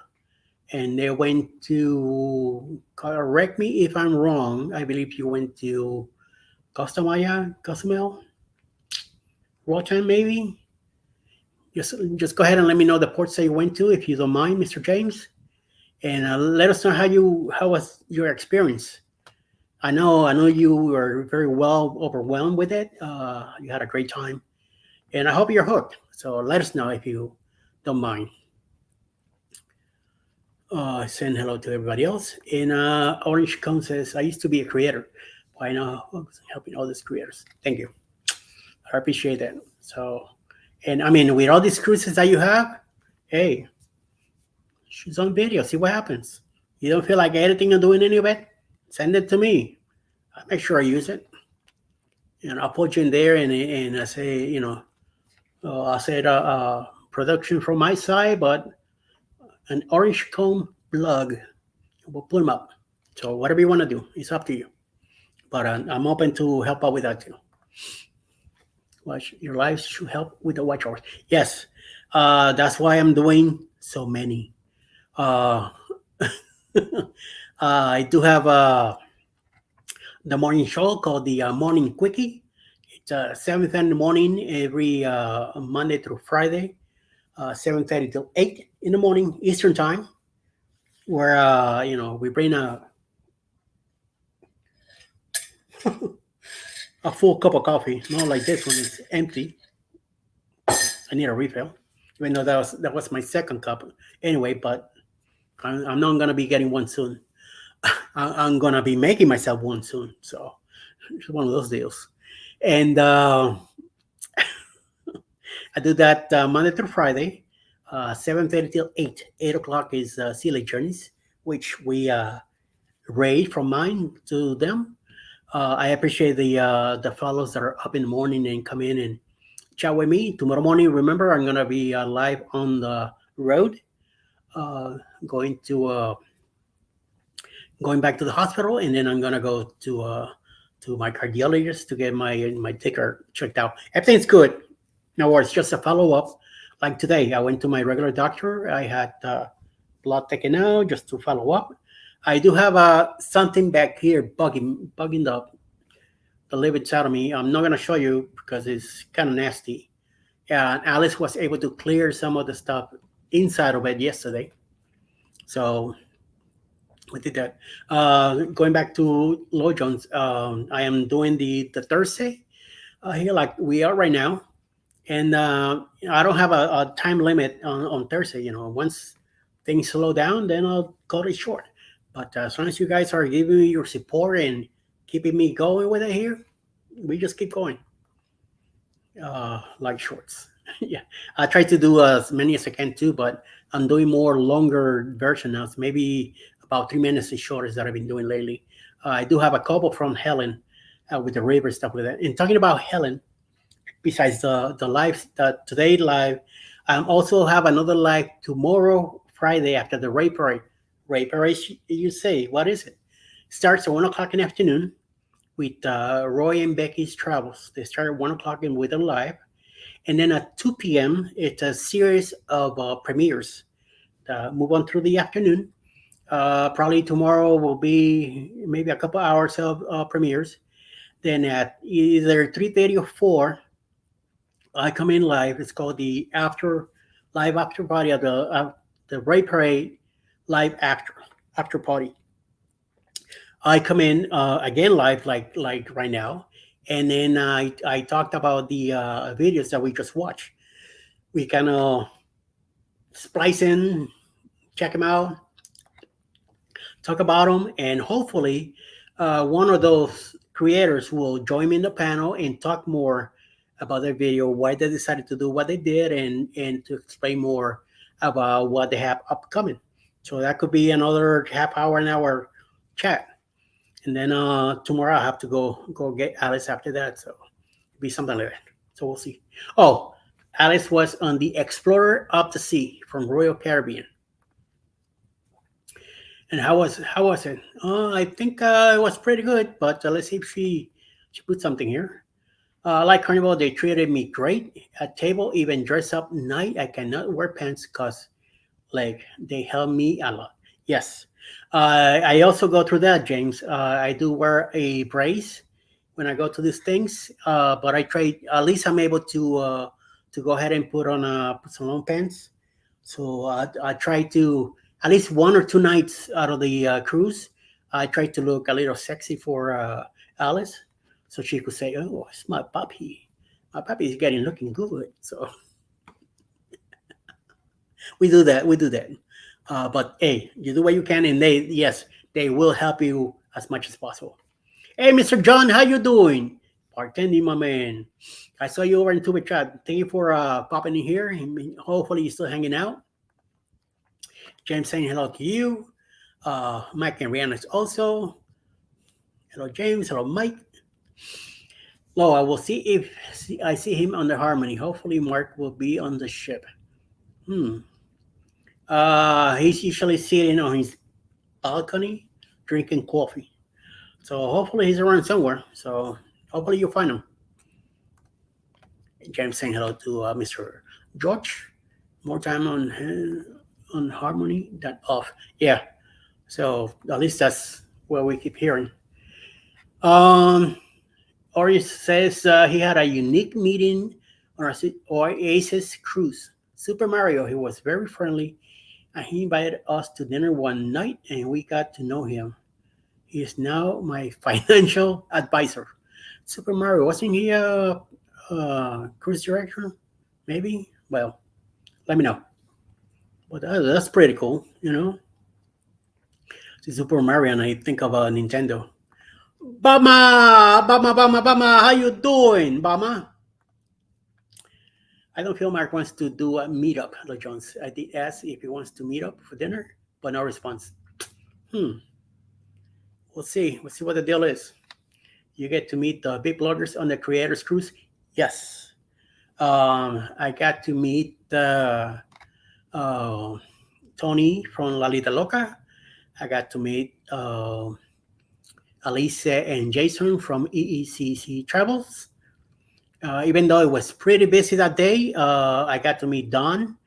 and they went to, correct me if I'm wrong, I believe you went to Costa Maya, Cozumel, Roatan, maybe. Just go ahead and let me know the ports that you went to, if you don't mind, Mr. James, and let us know how was your experience. I know you were very well overwhelmed with it. You had a great time, and I hope you're hooked. So let us know if you don't mind. Saying hello to everybody else. And Orange Cone says, I used to be a creator. Why now I'm helping all these creators? Thank you. I appreciate that. So, and I mean, with all these cruises that you have, hey, she's on video. See what happens. You don't feel like editing or doing any of it? Send it to me. I'll make sure I use it. And I'll put you in there, and I say, I said production from my side, but an Orange Comb blog. We'll put them up. So whatever you want to do, it's up to you. But I'm open to help out with that too. Watch your lives should help with the watch hours. Yes, that's why I'm doing so many. Uh, I do have the morning show called the Morning Quickie. It's 7:30 in the morning every Monday through Friday, 7:30 till 8 in the morning Eastern time, where we bring a full cup of coffee, not like this one is empty. I need a refill, even though that was my second cup anyway. But I'm not gonna be getting one soon. I'm gonna be making myself one soon. So it's one of those deals. And I do that Monday through Friday, 7:30 till 8. 8 o'clock is Sea Journeys, which we rate from mine to them. I appreciate the fellows that are up in the morning and come in and chat with me. Tomorrow morning, remember, I'm gonna be live on the road, uh, going to going back to the hospital, and then I'm gonna go to my cardiologist to get my ticker checked out. Everything's good. No worries, just a follow up. Like today, I went to my regular doctor. I had blood taken out just to follow up. I do have something back here bugging the liver inside of me. I'm not gonna show you because it's kind of nasty. And Alice was able to clear some of the stuff inside of it yesterday. So we did that. Going back to Lloyd Jones, I am doing the Thursday here, like we are right now, and I don't have a time limit on Thursday. Once things slow down, then I'll cut it short. But as long as you guys are giving me your support and keeping me going with it here, we just keep going. Like shorts. Yeah, I try to do as many as I can too, but I'm doing more longer version now. It's maybe about 3 minutes is shortest that I've been doing lately. I do have a couple from Helen with the river stuff with that. And talking about Helen, besides the live today live, I also have another live tomorrow, Friday after the Ray Parade. Ray Parade, you say, what is it? Starts at 1 o'clock in the afternoon with Roy and Becky's Travels. They start at 1 o'clock and with them live. And then at 2 p.m., it's a series of premieres that move on through the afternoon. Probably tomorrow will be maybe a couple hours of premieres. Then at either 3:30 or 4, I come in live. It's called the live after party of the Ray Parade live after party. I come in again live like right now, and then I talked about the videos that we just watched. We kind of splice in, check them out, talk about them, and hopefully one of those creators will join me in the panel and talk more about their video, why they decided to do what they did, and to explain more about what they have upcoming. So that could be another half hour, an hour chat. And then tomorrow I have to go get Alice after that. So it'll be something like that. So we'll see. Oh, Alice was on the Explorer of the Sea from Royal Caribbean. And how was it? I think it was pretty good. But let's see if she put something here. Like Carnival, they treated me great. At table, even dress up night. I cannot wear pants because like they help me a lot. Yes. I also go through that, James. I do wear a brace when I go to these things, but I try. At least I'm able to go ahead and put on put some long pants. So I try to at least 1 or 2 nights out of the cruise. I try to look a little sexy for Alice, so she could say, "Oh, it's my puppy. My puppy is getting looking good." So we do that. We do that. But hey, you do what you can, and they will help you as much as possible. Hey, Mr. John, how you doing? Bartending, my man. I saw you over in Tuba chat. Thank you for popping in here. Hopefully, you're still hanging out. James saying hello to you. Mike and Rihanna also. Hello, James. Hello, Mike. No, I will see if I see him on the Harmony. Hopefully, Mark will be on the ship. Hmm. He's usually sitting on his balcony drinking coffee. So hopefully he's around somewhere. So hopefully you'll find him. James saying hello to Mr. George. More time on Harmony than off. Yeah. So at least that's what we keep hearing. Um, Ori says he had a unique meeting on our Oasis cruise. Super Mario, he was very friendly, and he invited us to dinner one night, and we got to know him. He is now my financial advisor. Super Mario, wasn't he a cruise director? Maybe. Well, let me know. But that's pretty cool, you know. See Super Mario, and I think of Nintendo. Bama, how you doing, Bama? I don't feel Mark wants to do a meetup, like Jones. I did ask if he wants to meet up for dinner, but no response. Hmm. We'll see. We'll see what the deal is. You get to meet the big bloggers on the Creators Cruise. Yes. I got to meet uh, Tony from La Lita Loca. I got to meet Alicia and Jason from EECC Travels. Even though it was pretty busy that day, I got to meet Don.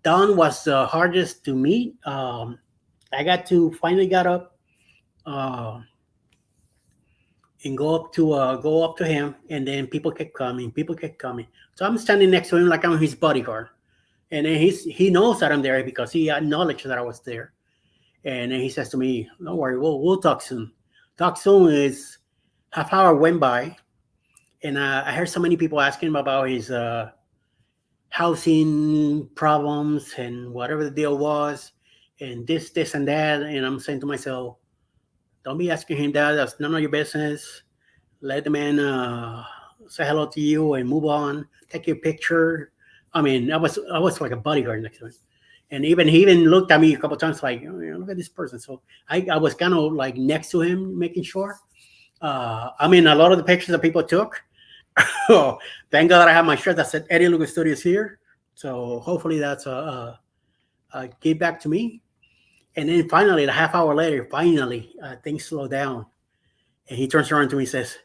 Don was the hardest to meet. I got to finally got up uh, and go up to him, and then people kept coming. People kept coming. So I'm standing next to him like I'm his bodyguard, and then he knows that I'm there because he acknowledged that I was there. And then he says to me, "Don't worry, we'll talk soon." Talk soon is half hour went by, and I heard so many people asking him about his housing problems and whatever the deal was, and this, and that. And I'm saying to myself, don't be asking him that. That's none of your business. Let the man say hello to you and move on. Take your picture. I mean, I was like a bodyguard next to him, and he even looked at me a couple of times like, oh, yeah, look at this person. So I was kind of like next to him, making sure. I mean, a lot of the pictures that people took. Oh, thank God I have my shirt that said Eddie Lucas Studios here. So hopefully that's a give back to me. And then finally, a half hour later, finally things slow down, and he turns around to me and says,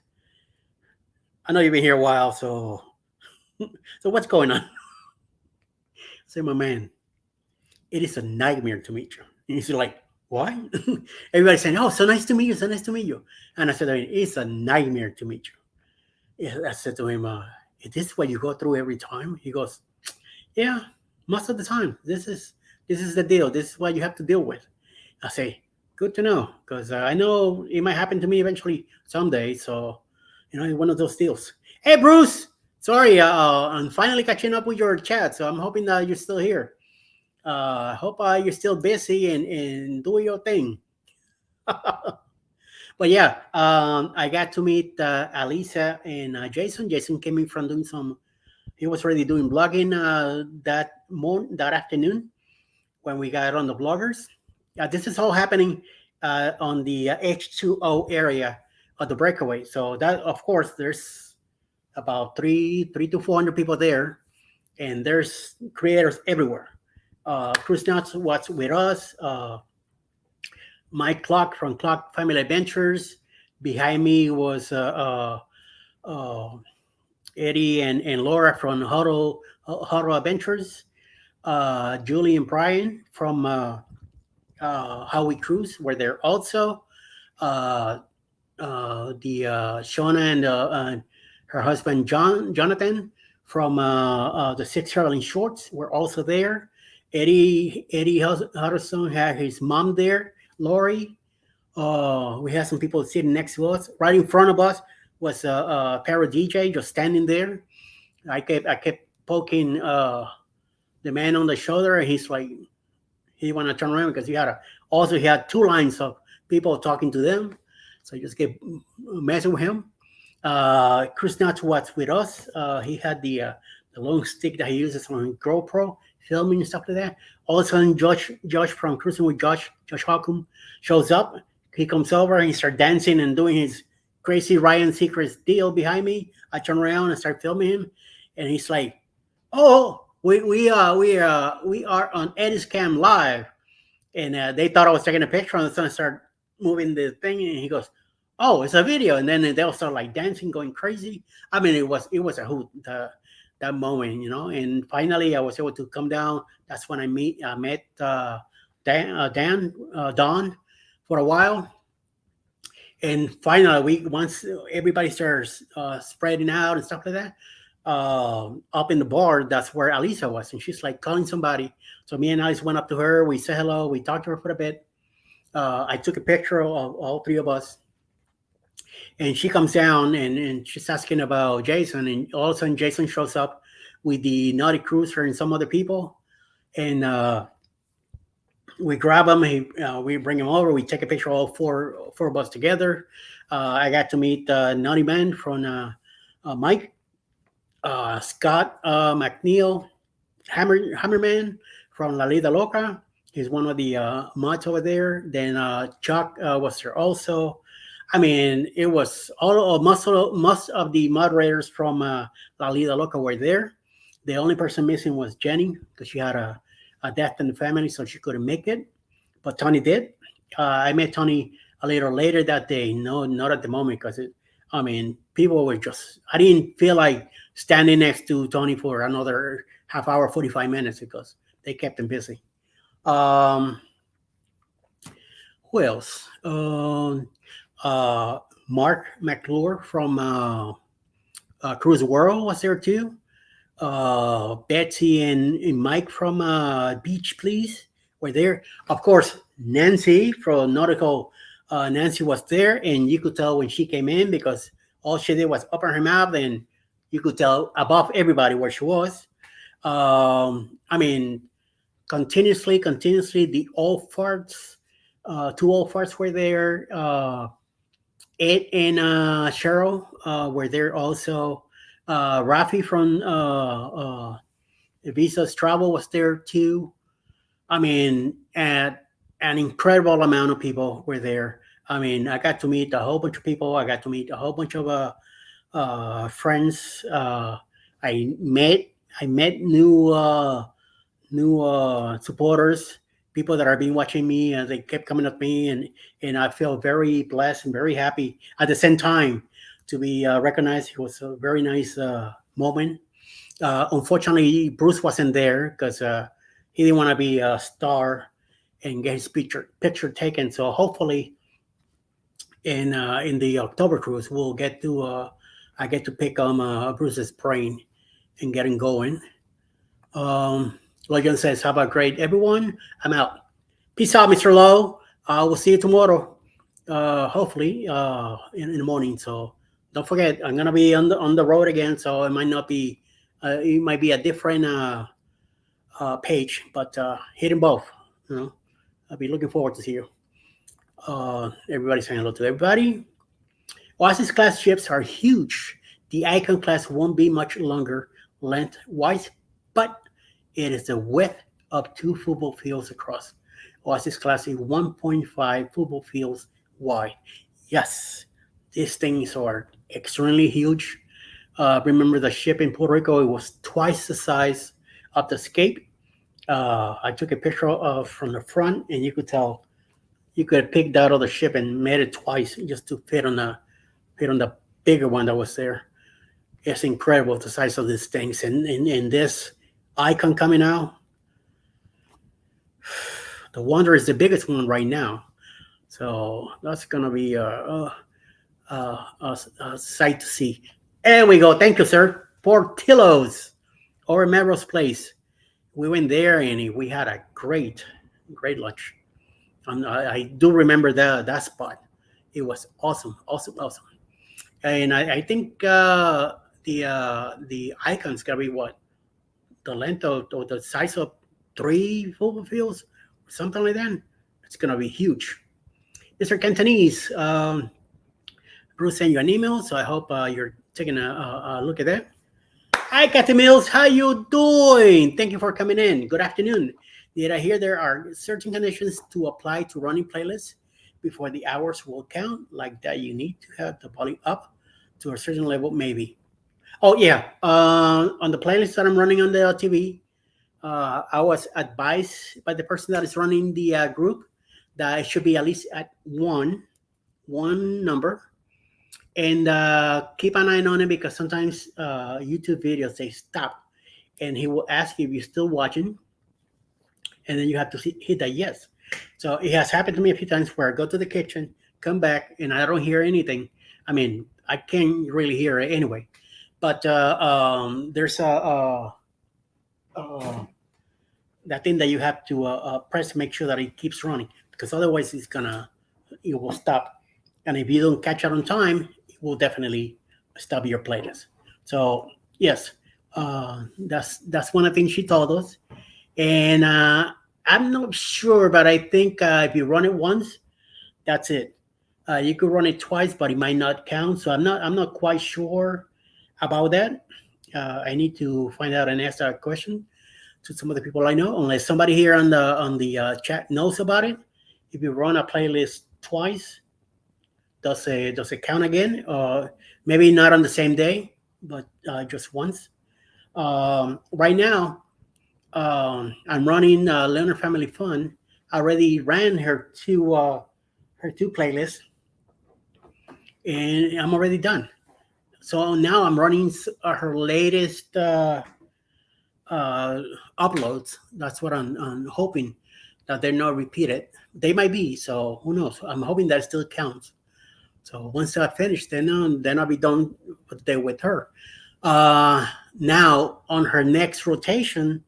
"I know you've been here a while, so what's going on?" I say, "My man, it is a nightmare to meet you." And he's like, What? Everybody saying, "Oh, so nice to meet you, so nice to meet you." And I said, I mean, "It's a nightmare to meet you." Yeah, I said to him, "Is this what you go through every time?" He goes, "Yeah, most of the time. This is the deal. This is what you have to deal with." I say, "Good to know, because I know it might happen to me eventually someday." So, one of those deals. Hey, Bruce. Sorry, I'm finally catching up with your chat, so I'm hoping that you're still here. I hope you're still busy and doing your thing. But yeah, I got to meet Alisa and Jason. Jason came in from doing some. He was already doing blogging that afternoon when we got on the bloggers. This is all happening on the H2O area of the breakaway. So that, of course, there's about three to 400 people there, and there's creators everywhere. Chris Nuts was with us. Mike Clark from Clark Family Adventures. Behind me was Eddie and Laura from Huddle Adventures. Julie and Brian from How We Cruise were there also. Uh, the Shona and her husband Jonathan from the Six Sterling Shorts were also there. Eddie Hudson had his mom there, Lori. We had some people sitting next to us. Right in front of us was a Para DJ just standing there. I kept poking the man on the shoulder, and he's like, he want to turn around because he had two lines of people talking to them. So I just kept messing with him. Chris Nuts was with us. He had the long stick that he uses on GoPro filming and stuff like that. All of a sudden, Josh from Cruising with Josh Hawcom shows up. He comes over and he starts dancing and doing his crazy Ryan Seacrest deal behind me. I turn around and start filming him, and he's like, "Oh, we are on Eddie's Cam live," and they thought I was taking a picture, and then I start moving the thing, and he goes, "Oh, it's a video," and then they'll start like dancing, going crazy. I mean, it was a hoot that moment, And finally, I was able to come down. That's when I met Don for a while, and finally, once everybody starts spreading out and stuff like that, up in the bar, that's where Alisa was, and she's like calling somebody. So me and Alice went up to her. We said hello. We talked to her for a bit. I took a picture of all three of us, and she comes down and she's asking about Jason, and all of a sudden Jason shows up with the Naughty Cruiser and some other people, and we grab him. We bring him over. We take a picture of all four of us together. I got to meet Naughty Man from Mike, Scott McNeil, Hammerman from La Lida Loca. He's one of the mods over there. Then Chuck was there also. I mean, it was most of the moderators from La Lida Loca were there. The only person missing was Jenny because she had a death in the family, so she couldn't make it. But Tony did. I met Tony a little later that day. No, not at the moment because people were just. I didn't feel like standing next to Tony for another half hour, 45 minutes because they kept him busy. Who else? Mark McClure from Cruise World was there too. Betsy and Mike from Beach Please were there. Of course, Nancy from Nautical, Nancy was there, and you could tell when she came in because all she did was open her mouth, and you could tell above everybody where she was. Continuously, the all farts, two all farts were there. Ed and Cheryl were there also. Rafi from Visa's Travel was there too. And an incredible amount of people were there. I got to meet a whole bunch of people. I got to meet a whole bunch of friends. I met new supporters, people that have been watching me, and they kept coming up to me, and I feel very blessed and very happy at the same time to be recognized. It was a very nice moment. Unfortunately, Bruce wasn't there because he didn't want to be a star, and get his picture taken. So hopefully in the October cruise we'll get to I get to pick Bruce's brain and get him going. Logan says, "How about great everyone? I'm out. Peace out, Mr. Lowe. We'll see you tomorrow. Hopefully in the morning. So don't forget, I'm gonna be on the road again. So it might not be it might be a different page, but hit them both. You know, I'll be looking forward to see you. Everybody's saying hello to everybody. Oasis class ships are huge. The Icon class won't be much longer lengthwise, but it is the width of 2 football fields across. Oasis class is 1.5 football fields wide. Yes, these things are extremely huge. Remember the ship in Puerto Rico, it was twice the size of the Escape. I took a picture of from the front, and you could tell you could have picked out of the ship and made it twice just to fit on the bigger one that was there. It's incredible the size of these things, and this Icon coming out. The Wonder is the biggest one right now, so that's gonna be a sight to see. There we go. Thank you, sir. Portillo's or Melrose Place. We went there and we had a great lunch. I do remember that spot. It was awesome, awesome, awesome. And I think the Icon's gonna be what the length of or the size of 3 football fields, something like that. It's gonna be huge. Mr. Cantonese, Bruce sent you an email, so I hope you're taking a look at that. Hi, Kathy Mills. How you doing? Thank you for coming in. Good afternoon. Did I hear there are certain conditions to apply to running playlists before the hours will count? Like that, you need to have the volume up to a certain level, maybe. Oh yeah. On the playlist that I'm running on the TV, I was advised by the person that is running the group that it should be at least at one number, and keep an eye on it because sometimes YouTube videos they stop, and he will ask you if you're still watching, and then you have to hit that yes. So it has happened to me a few times where I go to the kitchen, come back, and I don't hear anything. I mean, I can't really hear it anyway. But there's that thing that you have to press to make sure that it keeps running because otherwise it will stop. And if you don't catch it on time, it will definitely stop your playlist. So yes, that's one of the things she told us. And I'm not sure, but I think if you run it once, that's it. You could run it twice, but it might not count. So I'm not quite sure about that. I need to find out and ask that question to some of the people I know. Unless somebody here on the chat knows about it. If you run a playlist twice, does it count again? Maybe not on the same day, but just once. Right now, I'm running Leonard Family Fun. I already ran her two playlists, and I'm already done. So now I'm running her latest uploads. That's what I'm hoping that they're not repeated. They might be, so who knows? I'm hoping that it still counts. So once I finish, then I'll be done for the day with her. Now on her next rotation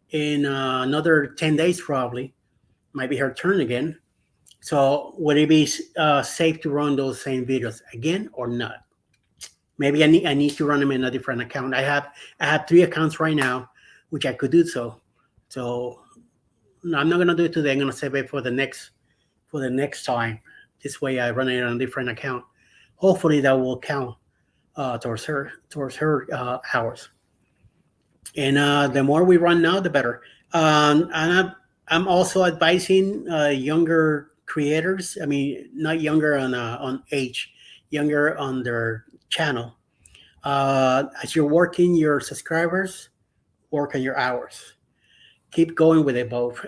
in another 10 days probably might be her turn again. So would it be safe to run those same videos again or not? Maybe I need to run them in a different account. I have 3 accounts right now, which I could do so. So I'm not gonna do it today. I'm gonna save it for the next time. This way I run it on a different account. Hopefully that will count towards her hours. And the more we run now, the better. And I'm also advising younger creators. I mean, not younger on age, younger on their channel. As you're working your subscribers, work on your hours. Keep going with it both.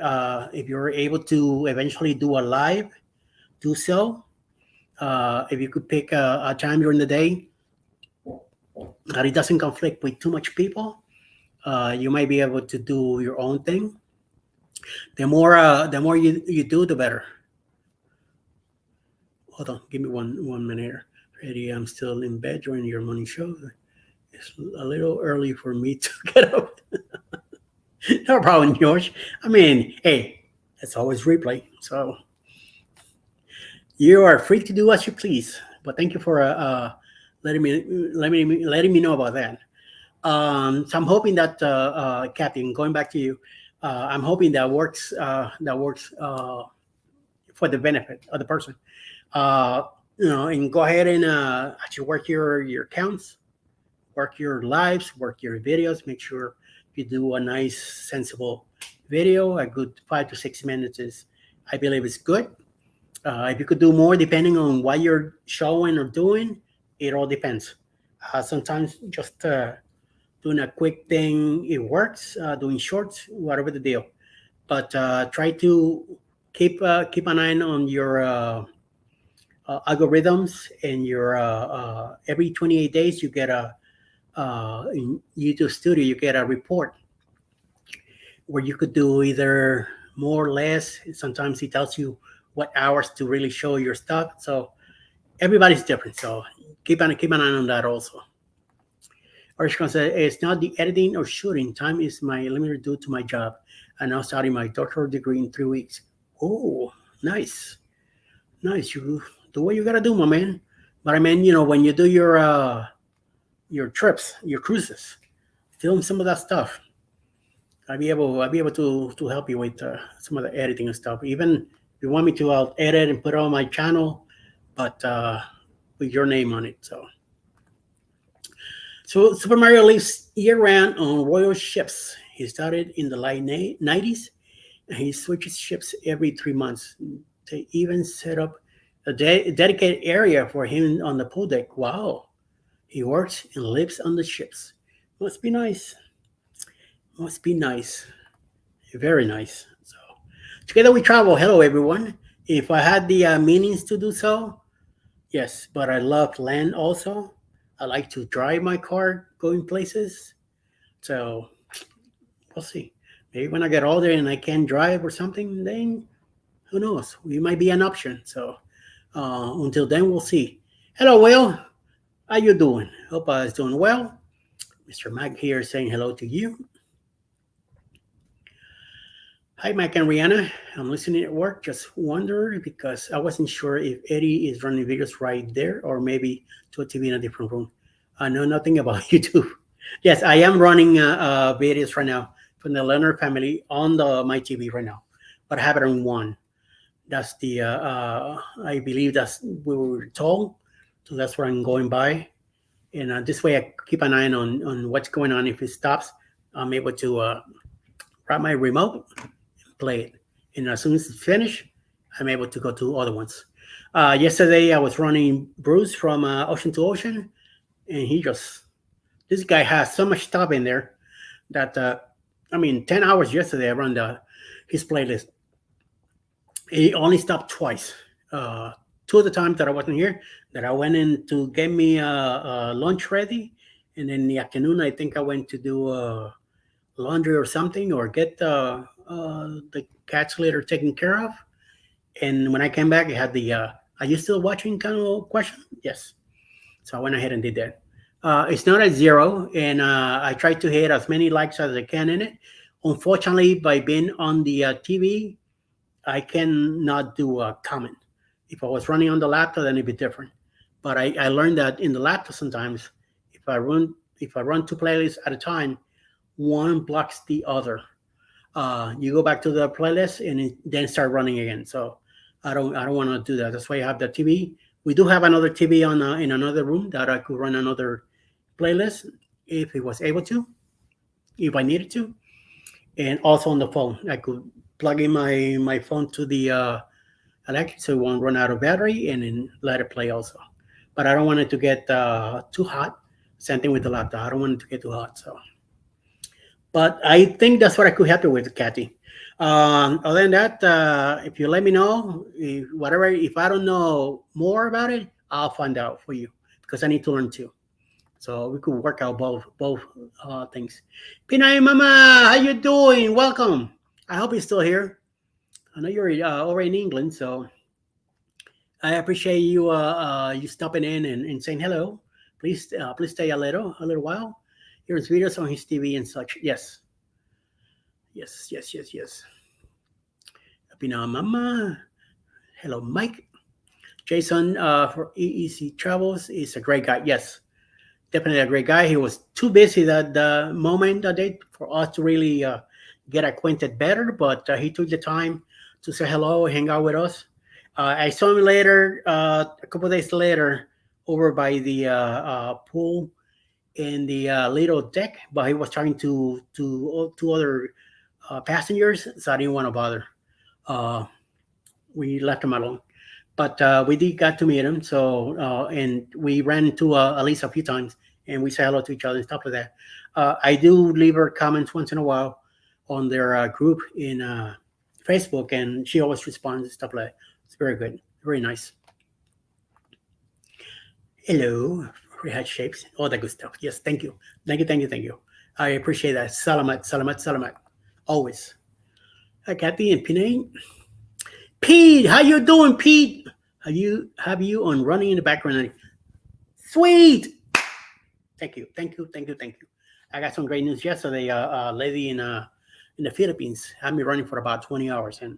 If you're able to eventually do a live, do so. If you could pick a time during the day that it doesn't conflict with too much people, you might be able to do your own thing. The more you do, the better. Hold on, give me one minute here. Ready? I'm still in bed during your morning show. It's a little early for me to get up. No problem, George. I mean, hey, it's always replay, so you are free to do as you please. But thank you for letting me know about that. So I'm hoping that, Kathy, going back to you, I'm hoping that works for the benefit of the person. Uh, and go ahead and actually work your counts, work your lives, work your videos. Make sure you do a nice, sensible video. A good 5 to 6 minutes is, I believe, is good. If you could do more, depending on what you're showing or doing, it all depends. Sometimes just doing a quick thing, it works. Doing shorts, whatever the deal. But try to keep an eye on your algorithms, and your every 28 days you get a in YouTube Studio you get a report where you could do either more or less. Sometimes it tells you what hours to really show your stuff. So everybody's different. So keep an eye on that also. Arishkan said, it's not the editing or shooting. Time is my limiter due to my job. I'm now starting my doctoral degree in 3 weeks. Oh, nice. Nice. You do what you gotta do, my man. But I mean, when you do your trips, your cruises, film some of that stuff. I'll be able to help you with some of the editing and stuff. Even if you want me to, I'll edit and put it on my channel, but with your name on it. So Super Mario lives year-round on royal ships. He started in the late 90s, and he switches ships every 3 months. They even set up a dedicated area for him on the pool deck. Wow. He works and lives on the ships. Must be nice. Must be nice. Very nice. So together we travel. Hello, everyone. If I had the means to do so, yes, but I love land also. I like to drive my car going places. So we'll see. Maybe when I get older and I can drive or something, then who knows? We might be an option. So until then, we'll see. Hello, Will. How you doing? Hope I was doing well. Mr. Mac here saying hello to you. Hi, Mac and Rihanna. I'm listening at work. Just wondered because I wasn't sure if Eddie is running videos right there or maybe to a TV in a different room. I know nothing about YouTube. Yes, I am running videos right now from the Leonard family on my TV right now, but I have it on one. That's I believe that's we were told, so that's where I'm going by. And this way I keep an eye on what's going on. If it stops, I'm able to grab my remote play it. And as soon as it's finished, I'm able to go to other ones. Yesterday, I was running Bruce from Ocean to Ocean, and this guy has so much stuff in there that, 10 hours yesterday, I run his playlist. He only stopped twice. Two of the times that I wasn't here, that I went in to get me lunch ready. And in the afternoon, I think I went to do laundry or something, or get the cat's litter taken care of. And when I came back, I had are you still watching kind of question? Yes. So I went ahead and did that. It's not at zero, and I tried to hit as many likes as I can in it. Unfortunately, by being on the TV, I cannot do a comment. If I was running on the laptop, then it'd be different. But I learned that in the laptop sometimes, if I run two playlists at a time, one blocks the other. You go back to the playlist and then start running again. So I don't want to do that. That's why I have the TV. We do have another TV on in another room that I could run another playlist if it was able to, if I needed to, and also on the phone. I could plug in my phone to the electric so it won't run out of battery, and then let it play also. But I don't want it to get too hot. Same thing with the laptop. I don't want it to get too hot. So, but I think that's what I could help you with, Kathy. Other than that, if you let me know, if I don't know more about it, I'll find out for you because I need to learn too. So we could work out both things. Pinay Mama, how you doing? Welcome. I hope you're still here. I know you're already in England, so I appreciate you you stopping in and saying hello. Please stay a little while. Here's videos on his TV and such. Yes, yes, yes, yes, yes. Pina Mama. Hello, Mike. Jason for EEC Travels is a great guy. Yes, definitely a great guy. He was too busy that the moment that day for us to really get acquainted better, but he took the time to say hello, hang out with us. I saw him later, a couple of days later, over by the pool in the little deck, but he was talking to two other passengers, so I didn't want to bother. Uh, we left him alone. But we did got to meet him. So and we ran into at least a few times, and we say hello to each other and stuff like that. I do leave her comments once in a while on their group in Facebook, and she always responds and stuff like that. It's very good, very nice. Hello, head shapes, all that good stuff. Yes, thank you, thank you, thank you, thank you. I appreciate that. Salamat, salamat, salamat. Always. Kathy and Pinay. Pete, how you doing, Pete? Have you on running in the background? Sweet. Thank you, thank you, thank you, thank you. I got some great news yesterday. A lady in the Philippines had me running for about 20 hours, and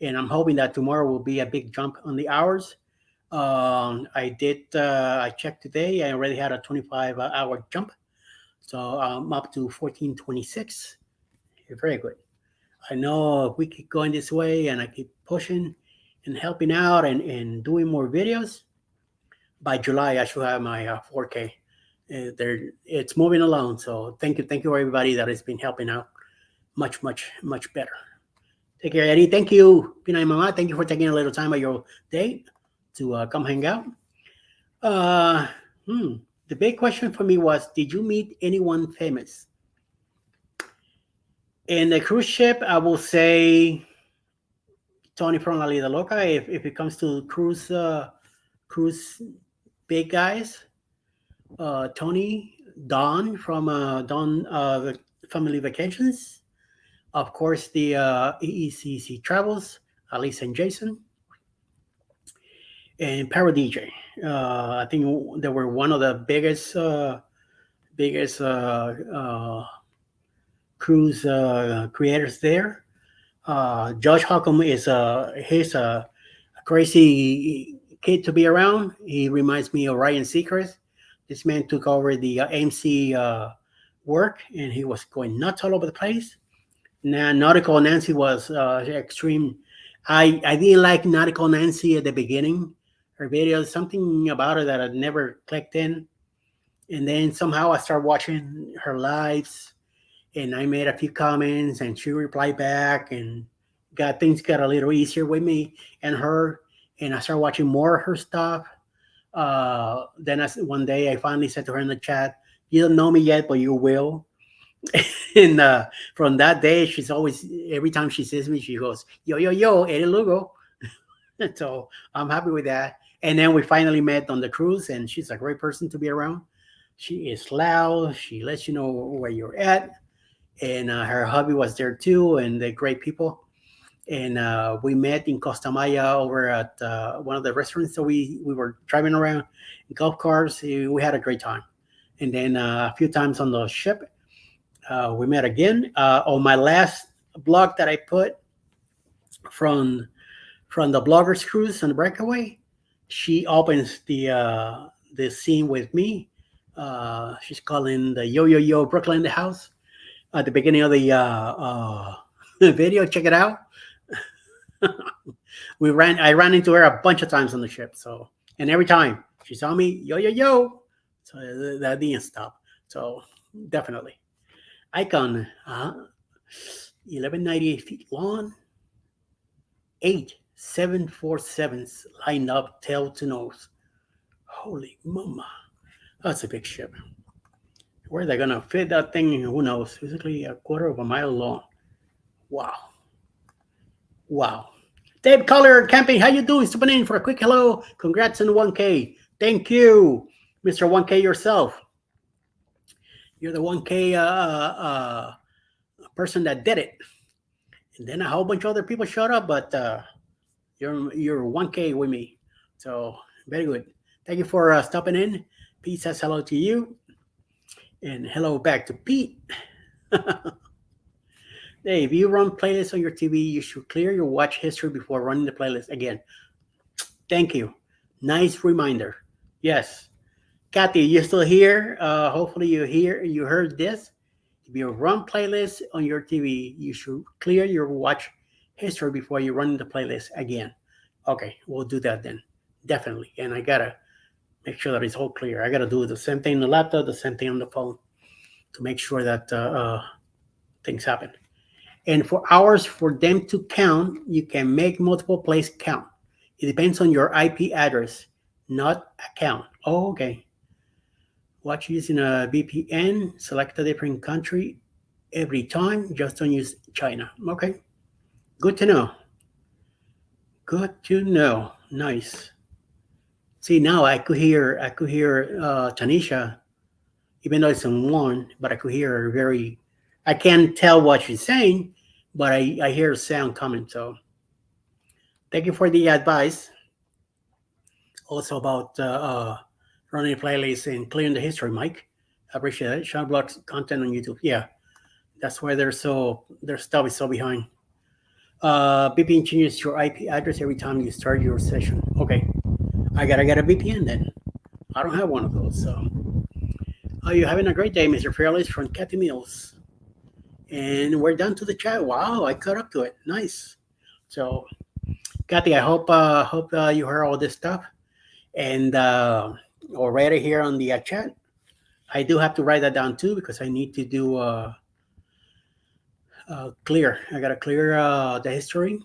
I'm hoping that tomorrow will be a big jump on the hours. I did. I checked today. I already had a 25-hour jump, so I'm up to 1426. Very good. I know if we keep going this way and I keep pushing and helping out and doing more videos, by July I should have my 4K. It's moving along. So thank you everybody that has been helping out. Much, much, much better. Take care, Eddie. Thank you, Pinay Mama. Thank you for taking a little time of your day to come hang out. Uh, the big question for me was, did you meet anyone famous? In the cruise ship, I will say Tony from La Lida Loca. If it comes to cruise big guys, Tony, Don from Don Family Vacations, of course the EECC Travels, Alice and Jason, and Para DJ. I think they were one of the biggest cruise creators there. Josh Holcomb is he's a crazy kid to be around. He reminds me of Ryan Seacrest. This man took over the AMC work, and he was going nuts all over the place. Now, Nautical Nancy was extreme. I didn't like Nautical Nancy at the beginning. Her videos, something about her that I never clicked in. And then somehow I started watching her lives, and I made a few comments, and she replied back, and got a little easier with me and her. And I started watching more of her stuff. Then one day I finally said to her in the chat, "You don't know me yet, but you will." And from that day, she's always, every time she sees me, she goes, "Yo, yo, yo, Eddie Lugo." So I'm happy with that. And then we finally met on the cruise, and she's a great person to be around. She is loud. She lets you know where you're at. And her hubby was there too, and they're great people. And we met in Costa Maya over at one of the restaurants that we were driving around in golf cars. We had a great time. And then a few times on the ship, we met again. On my last blog that I put from the bloggers cruise on the breakaway, she opens the scene with me. She's calling the Yo Yo Yo Brooklyn the house at the beginning of the video. Check it out. I ran into her a bunch of times on the ship. So, and every time she saw me, yo yo yo. So that didn't stop. So definitely, Icon, 1198 feet long, 8 747s lined up tail to nose. Holy mama, that's a big ship. Where they're gonna fit that thing, who knows? Basically a quarter of a mile long. Wow. Wow. Dave Collier Camping, how you doing? Stepping in for a quick hello. Congrats on 1K. Thank you, Mr. 1K yourself. You're the 1K person that did it. And then a whole bunch of other people showed up, but you're 1K with me. So very good. Thank you for stopping in. Pete says hello to you, and hello back to Pete. Hey, if you run playlists on your TV, you should clear your watch history before running the playlist again. Thank you. Nice reminder. Yes. Kathy, you still here? Hopefully you heard this. If you run playlists on your TV, you should clear your watch history before you run the playlist again. Okay, we'll do that then. Definitely. And I gotta make sure that it's all clear. I gotta do the same thing on the laptop, the same thing on the phone to make sure that things happen. And for hours for them to count, you can make multiple plays count. It depends on your IP address, not account. Oh, okay. Watch using a VPN, select a different country every time, just don't use China. Okay, good to know. Good to know. Nice. See, now I could hear Tanisha, even though it's in one, but I could hear her very. I can't tell what she's saying, but I hear sound coming. So thank you for the advice. Also about running playlists and clearing the history, Mike. I appreciate it. Sean Block's content on YouTube. Yeah, that's why their stuff is so behind. VPN changes your IP address every time you start your session. Okay, I gotta get a VPN then. I don't have one of those. So, are you having a great day, Mr. Fearless from Kathy Mills? And we're down to the chat. Wow, I caught up to it. Nice. So, Kathy, I hope you heard all this stuff. And already here on the chat, I do have to write that down too because I need to do clear. I gotta clear the history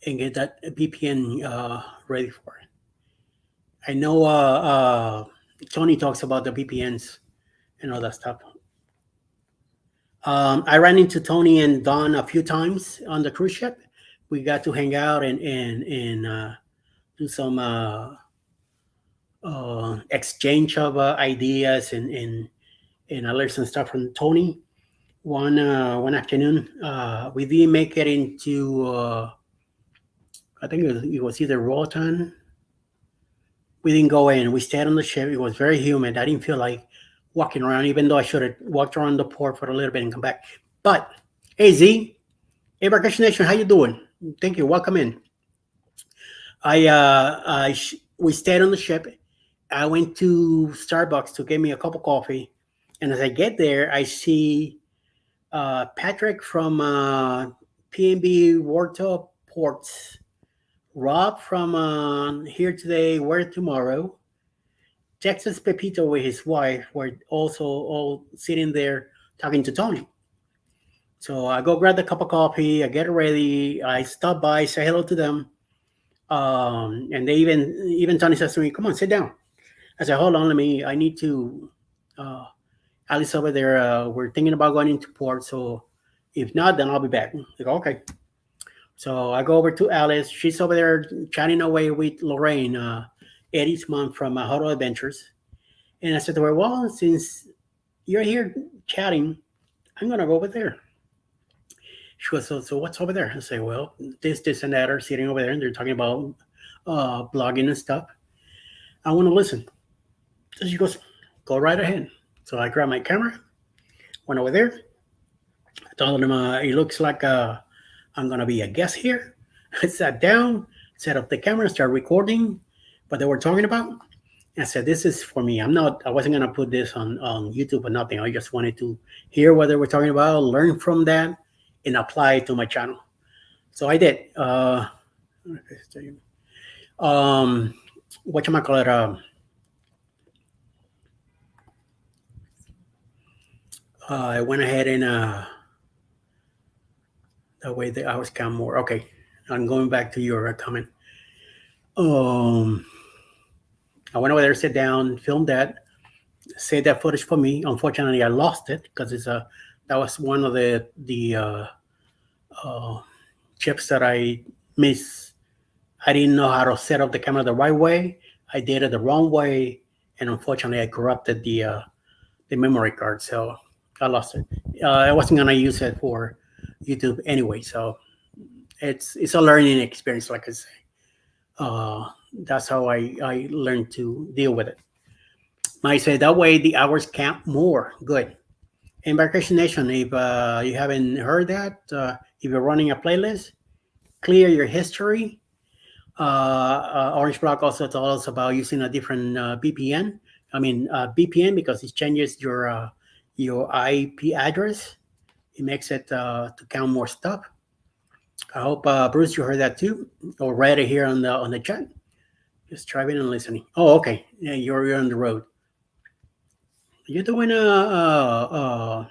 and get that VPN ready for it. I know Tony talks about the VPNs and all that stuff. I ran into Tony and Don a few times on the cruise ship. We got to hang out and do some exchange of ideas and I learned some stuff from Tony. One afternoon, we didn't make it into. I think it was either Roatan. We didn't go in. We stayed on the ship. It was very humid. I didn't feel like walking around, even though I should have walked around the port for a little bit and come back. But hey, Z, hey, Barkash Nation, how you doing? Thank you. Welcome in. We stayed on the ship. I went to Starbucks to get me a cup of coffee, and as I get there, I see Patrick from PNB Warto Ports, Rob from Here Today, Where Tomorrow, Texas Pepito with his wife were also all sitting there talking to Tony. So I go grab the cup of coffee, I get ready, I stop by, say hello to them. And they even Tony says to me, "Come on, sit down." I said, "Hold on, I need to Alice over there, we're thinking about going into port, so if not, then I'll be back." I go, okay. So I go over to Alice. She's over there chatting away with Lorraine, Eddie's mom from Huddle Adventures. And I said to her, "Well, since you're here chatting, I'm going to go over there." She goes, so what's over there? I say, "Well, this, and that are sitting over there, and they're talking about blogging and stuff. I want to listen." So she goes, "Go right ahead." So I grabbed my camera, went over there. I told them, "It looks like I'm going to be a guest here." I sat down, set up the camera, started recording what they were talking about. And I said, "This is for me. I wasn't going to put this on YouTube or nothing. I just wanted to hear what they were talking about, learn from that, and apply it to my channel." So I did. Whatchamacallit? I went ahead and that way the hours count more. Okay, I'm going back to your comment. I went over there, sit down, filmed that, saved that footage for me. Unfortunately, I lost it because that was one of the chips that I missed. I didn't know how to set up the camera the right way. I did it the wrong way, and unfortunately, I corrupted the memory card, so I lost it. I wasn't gonna use it for YouTube anyway. So it's a learning experience, like I say. That's how I learned to deal with it. Might say that way the hours count more. Good. And Vacation Nation, if you haven't heard that, if you're running a playlist, clear your history. Orange Block also told us about using a different VPN. I mean VPN, because it changes your IP address. It makes it to count more stuff. I hope Bruce, you heard that too, or read it here on the chat. Just driving and listening. Oh, okay. Yeah, you're on the road. You're doing a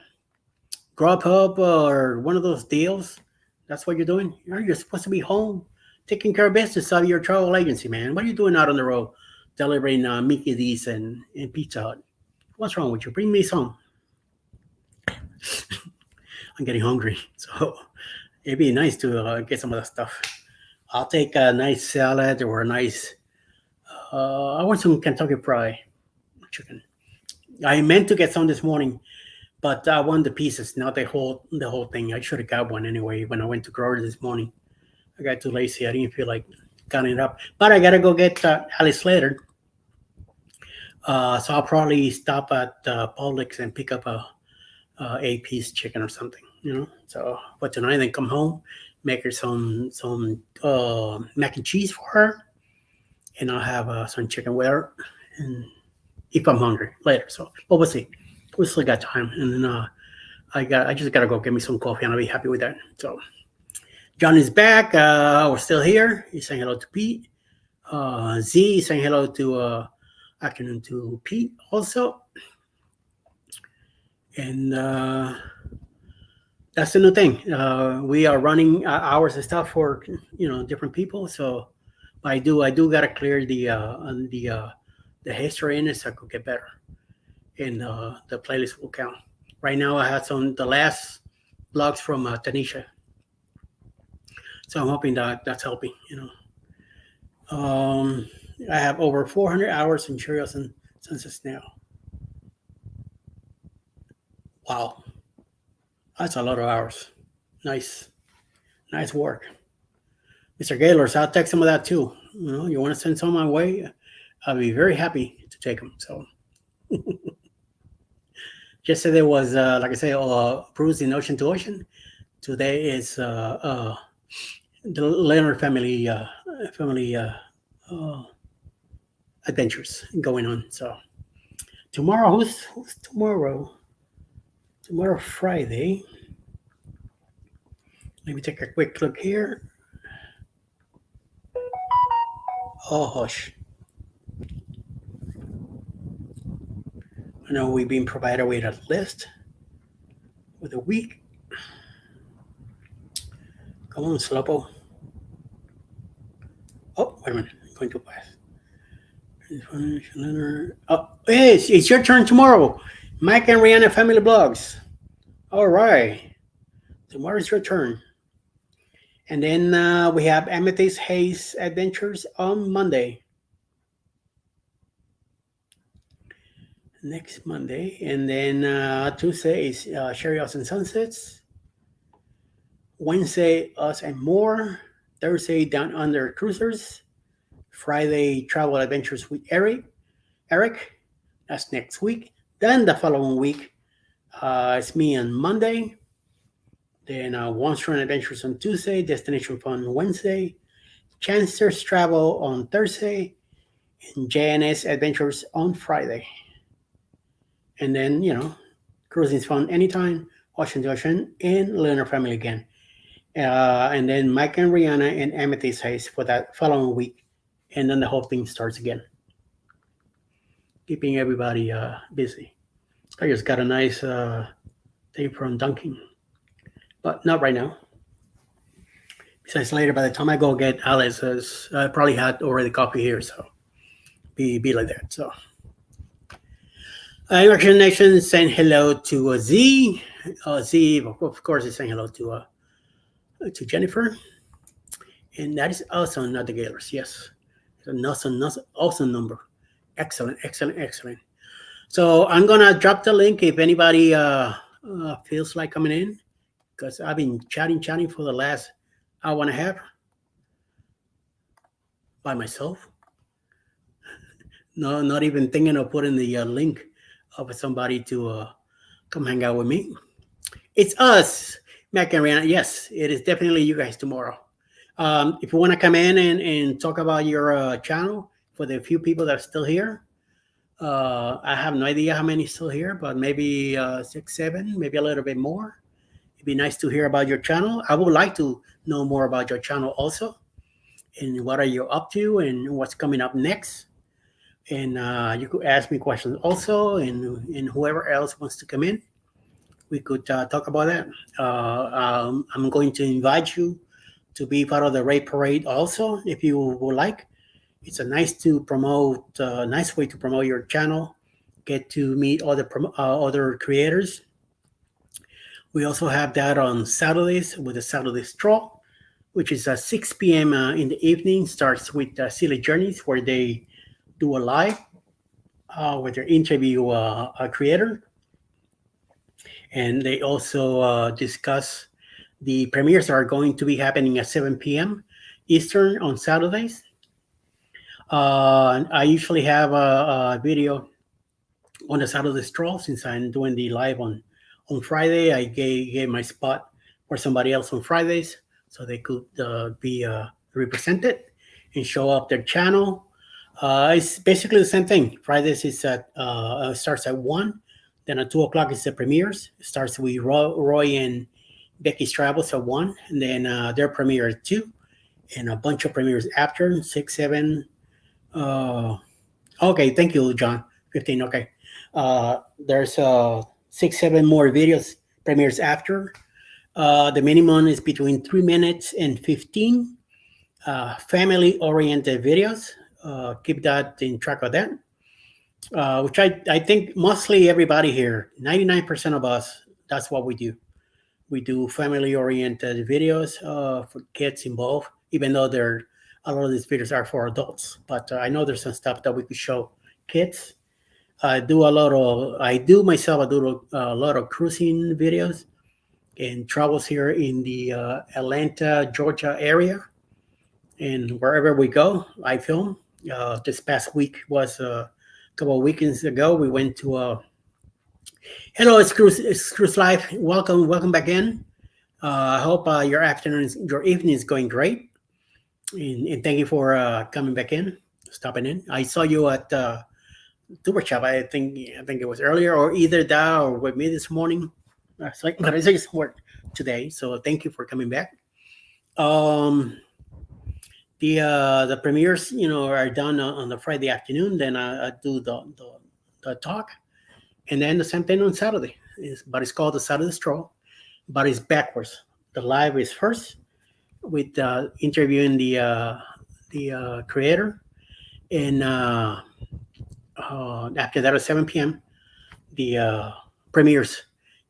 Grubhub or one of those deals. That's what you're doing. You're supposed to be home, taking care of business of your travel agency, man. What are you doing out on the road, delivering Mickey D's and Pizza Hut? What's wrong with you? Bring me some. I'm getting hungry, so it'd be nice to get some of that stuff. I'll take a nice salad or a nice. I want some Kentucky Fried Chicken. I meant to get some this morning, but I want the pieces, not the whole thing. I should have got one anyway when I went to Kroger this morning. I got too lazy. I didn't feel like cutting it up. But I gotta go get Alice later. So I'll probably stop at Publix and pick up a 8-piece chicken or something, So, but tonight then come home, make her some mac and cheese for her, and I'll have some chicken with her, and if I'm hungry later. So, but we'll see. We still got time, and then I just gotta go get me some coffee, and I'll be happy with that. So, John is back. We're still here. He's saying hello to Pete. Z is saying hello to afternoon to Pete also. And that's the new thing. We are running hours and stuff for different people. So I do gotta clear the history in it so I could get better, and the playlist will count. Right now I had the last blogs from Tanisha, so I'm hoping that's helping. I have over 400 hours in Cheerios and Census now. Wow, that's a lot of hours. Nice work, Mr. Gaylors. I'll take some of that too. You want to send some my way? I'll be very happy to take them. So, yesterday was like I say, Bruce in Ocean to Ocean. Today is the Leonard family adventures going on. So tomorrow, who's tomorrow? Tomorrow, Friday. Let me take a quick look here. Oh, hush. I know we've been provided with a list with a week. Come on, Slopo. Oh, wait a minute. I'm going too fast. Oh, hey, it's your turn tomorrow. Mike and Rihanna Family Blogs. All right. Tomorrow's your turn. And then we have Amethyst Hayes Adventures on Monday. Next Monday. And then Tuesday is Sherry Us and Sunsets. Wednesday, Us and More. Thursday, Down Under Cruisers. Friday, Travel Adventures with Eric. That's next week. Then the following week, it's me on Monday. Then One-Strand Adventures on Tuesday. Destination Fun Wednesday. Chancers Travel on Thursday. And JNS Adventures on Friday. And then, Cruising's Fun Anytime, Ocean to Ocean, and Leonard Family again. And then Mike and Rihanna and Amethyst Hayes for that following week. And then the whole thing starts again. Keeping everybody busy. I just got a nice thing from Dunkin', but not right now. Besides, later, by the time I go get Alice's, I probably had already coffee here, so be like that. So, Action Nation saying hello to Z. Z, of course, is saying hello to Jennifer, and that is also not the Gaylors. Yes, it's an awesome number. Excellent. So I'm gonna drop the link if anybody feels like coming in. because I've been chatting for the last hour and a half by myself. No, not even thinking of putting the link of somebody to come hang out with me. It's us, Mac and Rihanna. Yes, it is definitely you guys tomorrow. If you want to come in and talk about your channel, for the few people that are still here, I have no idea how many still here, but maybe 6, 7, maybe a little bit more. It'd be nice to hear about your channel. I would like to know more about your channel also, and what are you up to, and what's coming up next. And you could ask me questions also, and whoever else wants to come in, we could talk about that. I'm going to invite you to be part of the Ray Parade also, if you would like. It's a nice nice way to promote your channel, get to meet other creators. We also have that on Saturdays with the Saturday Stroll, which is at 6 p.m. In the evening. Starts with Silly Journeys, where they do a live where they interview a creator. And they also discuss the premieres that are going to be happening at 7 p.m. Eastern on Saturdays. I usually have a video on the Saturday Stroll, since I'm doing the live on Friday. I gave my spot for somebody else on Fridays, so they could be represented and show up their channel. It's basically the same thing. Fridays is starts at 1. Then at 2 o'clock is the premieres. It starts with Roy and Becky's Travels at 1, and then their premiere at 2, and a bunch of premieres after 6, 7. Okay, thank you, John. 15. Okay, there's 6, 7 more videos premieres after. The minimum is between 3 minutes and 15. Family-oriented videos. Keep that in track of that. Which I think mostly everybody here, 99% of us, that's what we do. We do family-oriented videos for kids involved, even though a lot of these videos are for adults. But I know there's some stuff that we could show kids. I do a lot of cruising videos and travels here in the Atlanta, Georgia area. And wherever we go, I film. This past week was a couple of weekends ago. We went to hello, it's Cruise Life. Welcome back in. I hope your evening is going great. And thank you for coming back in, stopping in. I saw you at Tuber Shop. I think it was earlier, or either that or with me this morning. But I just worked today, so thank you for coming back. The premieres, are done on the Friday afternoon. Then I do the talk, and then the same thing on Saturday. But it's called the Saturday Stroll, but it's backwards. The live is first, with interviewing the creator, and after that at 7 p.m. the premieres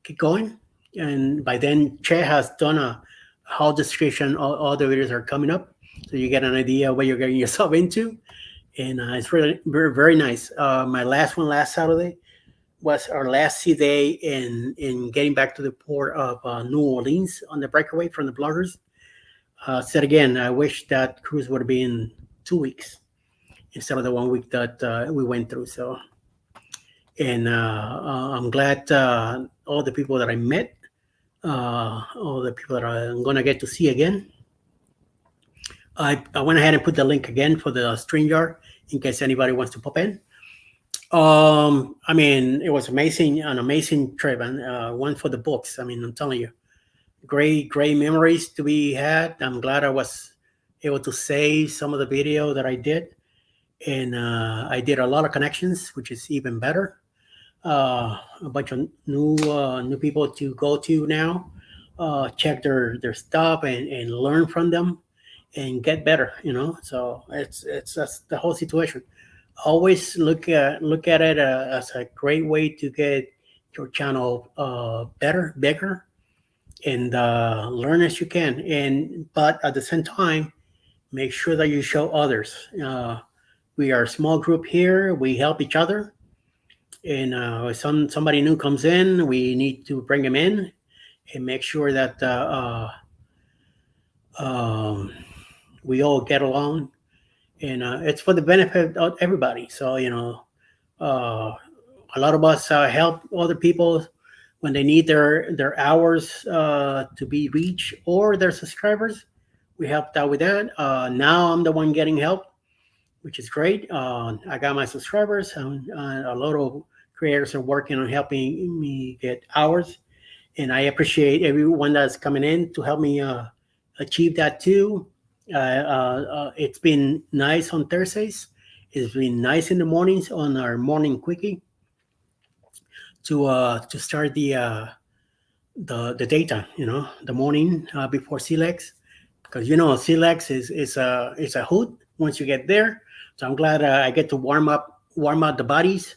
keep going, and by then Che has done a whole description. All the videos are coming up, so you get an idea what you're getting yourself into, and it's really very, very nice. My last one last Saturday was our last sea day in getting back to the port of New Orleans on the breakaway from the bloggers. Said again, I wish that cruise would have been 2 weeks instead of the 1 week that we went through. So, and I'm glad all the people that I met, all the people that I'm going to get to see again. I went ahead and put the link again for the StreamYard in case anybody wants to pop in. I mean, it was an amazing trip, and one for the books. I mean, I'm telling you, great memories to be had. I'm glad I was able to save some of the video that I did, and I did a lot of connections, which is even better. A bunch of new people to go to now, check their stuff and learn from them and get better. So it's that's the whole situation. Always look at it as a great way to get your channel better, bigger, and learn as you can. But at the same time, make sure that you show others. We are a small group here. We help each other. And somebody new comes in, we need to bring them in and make sure that um, we all get along, and it's for the benefit of everybody. So uh, a lot of us help other people when they need their hours to be reached or their subscribers. We helped out with that. Now I'm the one getting help, which is great. I got my subscribers, and a lot of creators are working on helping me get hours, and I appreciate everyone that's coming in to help me achieve that too. It's been nice on Thursdays. It's been nice in the mornings on our morning quickie to start the daytime. The morning before CLEX, because CLEX is a hoot once you get there. So I'm glad I get to warm up the bodies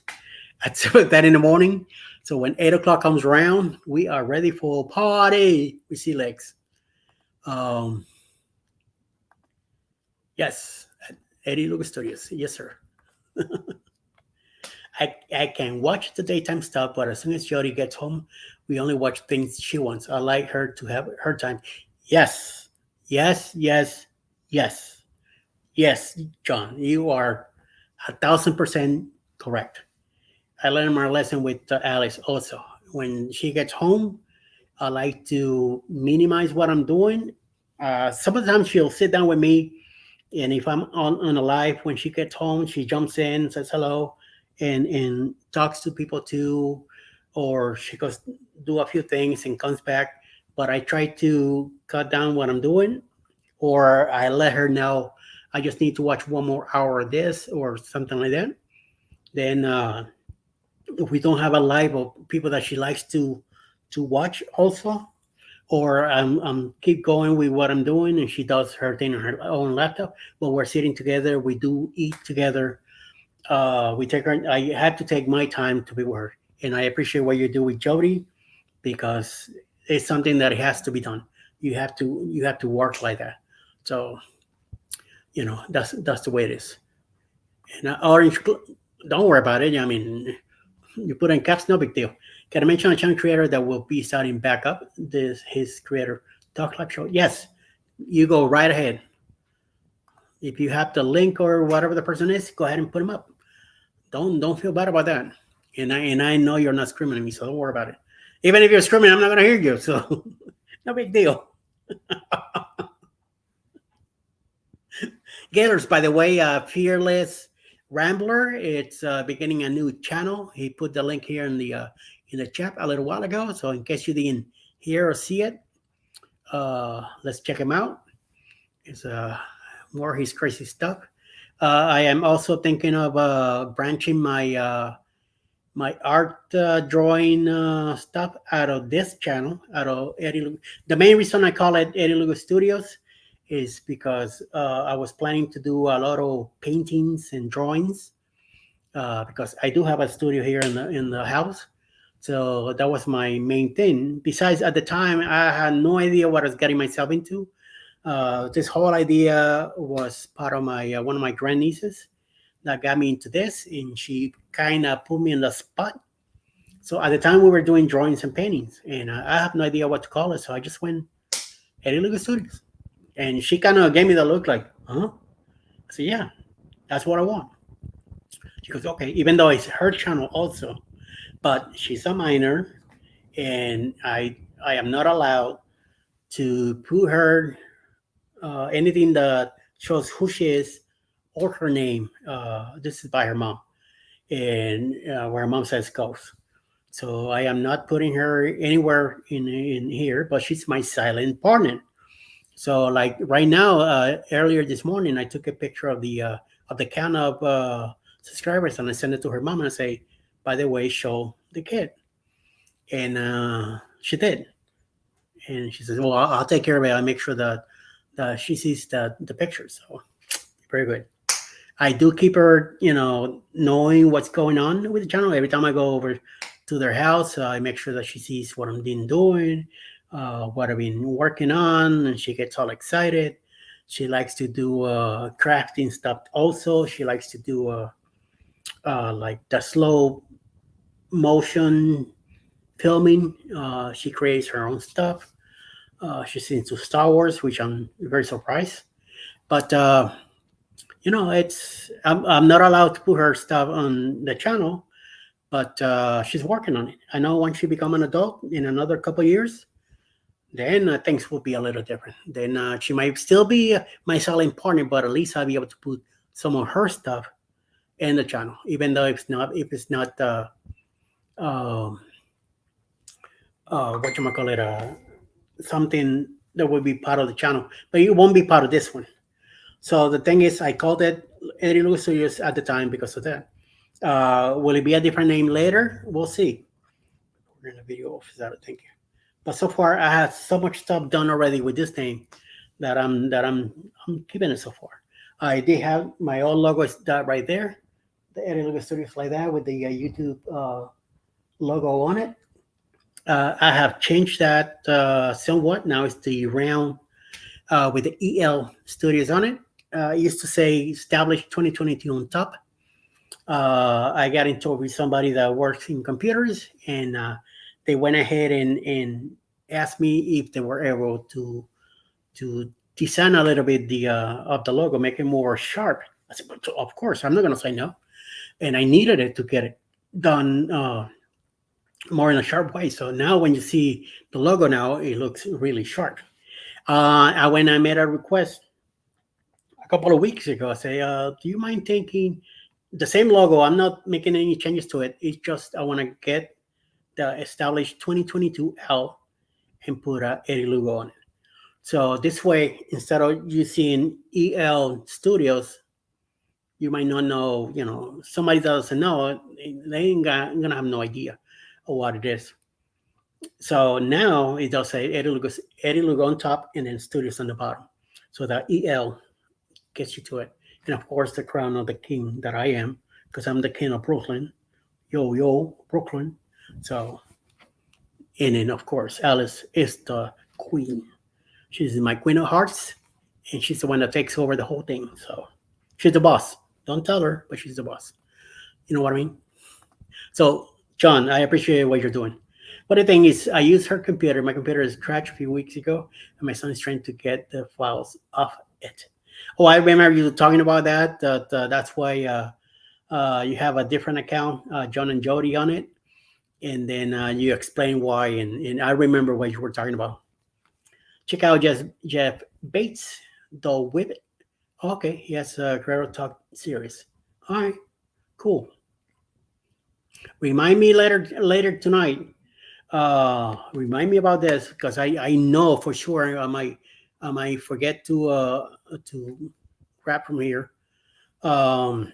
at that in the morning. So when 8 o'clock comes around, we are ready for party with CLEX. Um, yes, at Eddie Lucas Studios. Yes, sir. I can watch the daytime stuff, but as soon as Jody gets home, we only watch things she wants. I like her to have her time. Yes, yes, yes, yes, yes, John. You are 1,000% correct. I learned my lesson with Alice also. When she gets home, I like to minimize what I'm doing. Sometimes she'll sit down with me, and if I'm on a live, when she gets home, she jumps in, says hello, and talks to people too, or she goes do a few things and comes back. But I try to cut down what I'm doing, or I let her know I just need to watch one more hour of this or something like that. Then if we don't have a live of people that she likes to watch also, or I'm keep going with what I'm doing, and she does her thing on her own laptop. But we're sitting together. We do eat together. We take her. I have to take my time to be with her, and I appreciate what you do with Jody because it's something that has to be done. You have to work like that. So that's the way it is. And Orange, don't worry about it. I mean, you put in caps, no big deal. Can I mention a channel creator that will be starting back up his creator talk live show? Yes, you go right ahead. If you have the link or whatever the person is, go ahead and put them up. Don't feel bad about that. And I know you're not screaming at me, so don't worry about it. Even if you're screaming, I'm not gonna hear you, so no big deal. Gators, by the way, Fearless Rambler. It's beginning a new channel. He put the link here in the chat a little while ago. So in case you didn't hear or see it, let's check him out. It's more his crazy stuff. I am also thinking of branching my art drawing stuff out of this channel, out of Eddie. The main reason I call it Eddie Lugo Studios is because I was planning to do a lot of paintings and drawings because I do have a studio here in the house. So that was my main thing. Besides, at the time, I had no idea what I was getting myself into. This whole idea was part of my one of my grandnieces that got me into this, and she kind of put me in the spot. So at the time, we were doing drawings and paintings, and I have no idea what to call it. So I just went Eddie Lugo Studios, and she kind of gave me the look like, huh? I said, yeah, that's what I want. She goes, okay, even though it's her channel also, but she's a minor, and I am not allowed to put her anything that shows who she is or her name. This is by her mom, and where her mom says goes. So I am not putting her anywhere in here, but she's my silent partner. So like right now, earlier this morning, I took a picture of the count of subscribers, and I sent it to her mom, and I say, by the way, show the kid, and she did, and she says, well, I'll take care of it. I'll make sure that she sees the pictures. So very good. I do keep her, knowing what's going on with the channel. Every time I go over to their house, I make sure that she sees what I'm been doing, what I've been working on, and she gets all excited. She likes to do crafting stuff. Also, she likes to do like the slow motion filming. She creates her own stuff. She's into Star Wars, which I'm very surprised. But I'm not allowed to put her stuff on the channel, but she's working on it. I know once she become an adult in another couple of years, then things will be a little different. Then she might still be my selling partner, but at least I'll be able to put some of her stuff in the channel, even though if it's not what you might call it, something that will be part of the channel, but it won't be part of this one. So the thing is, I called it Eddie Lugo Studios at the time because of that. Will it be a different name later? We'll see. We're in the video office out. Thank you. But so far, I have so much stuff done already with this name that I'm keeping it so far. I did have my own logo is that right there, the Eddie Lugo Studios like that with the YouTube logo on it. I have changed that somewhat. Now it's the round with the EL Studios on it. It used to say established 2022 on top. I got in touch with somebody that works in computers, and they went ahead and asked me if they were able to design a little bit of the logo, make it more sharp. I said, of course, I'm not going to say no. And I needed it to get it done more in a sharp way. So now when you see the logo now, it looks really sharp. When I made a request a couple of weeks ago, I say, do you mind taking the same logo? I'm not making any changes to it. It's just I want to get the established 2022 L and put Eddie Lugo on it. So this way, instead of you seeing EL Studios, you might not know, somebody that doesn't know, they ain't gonna have no idea of what it is. So now it does say Eddie Lugo on top and then Studios on the bottom. So that EL gets you to it. And of course, the crown of the king that I am, because I'm the king of Brooklyn. Yo, Brooklyn. So, and then of course, Alice is the queen. She's my queen of hearts, and she's the one that takes over the whole thing. So she's the boss. Don't tell her, but she's the boss. You know what I mean? So, John, I appreciate what you're doing. But the thing is, I used her computer. My computer is crashed a few weeks ago, and my son is trying to get the files off it. Oh, I remember you talking about that. That's why you have a different account, John and Jody, on it. And then you explain why. And I remember what you were talking about. Check out Jeff Bates, the Whippet. Okay, he has a Guerrero Talk series. All right, cool. Remind me later tonight. Remind me about this because I know for sure I might forget to grab from here. I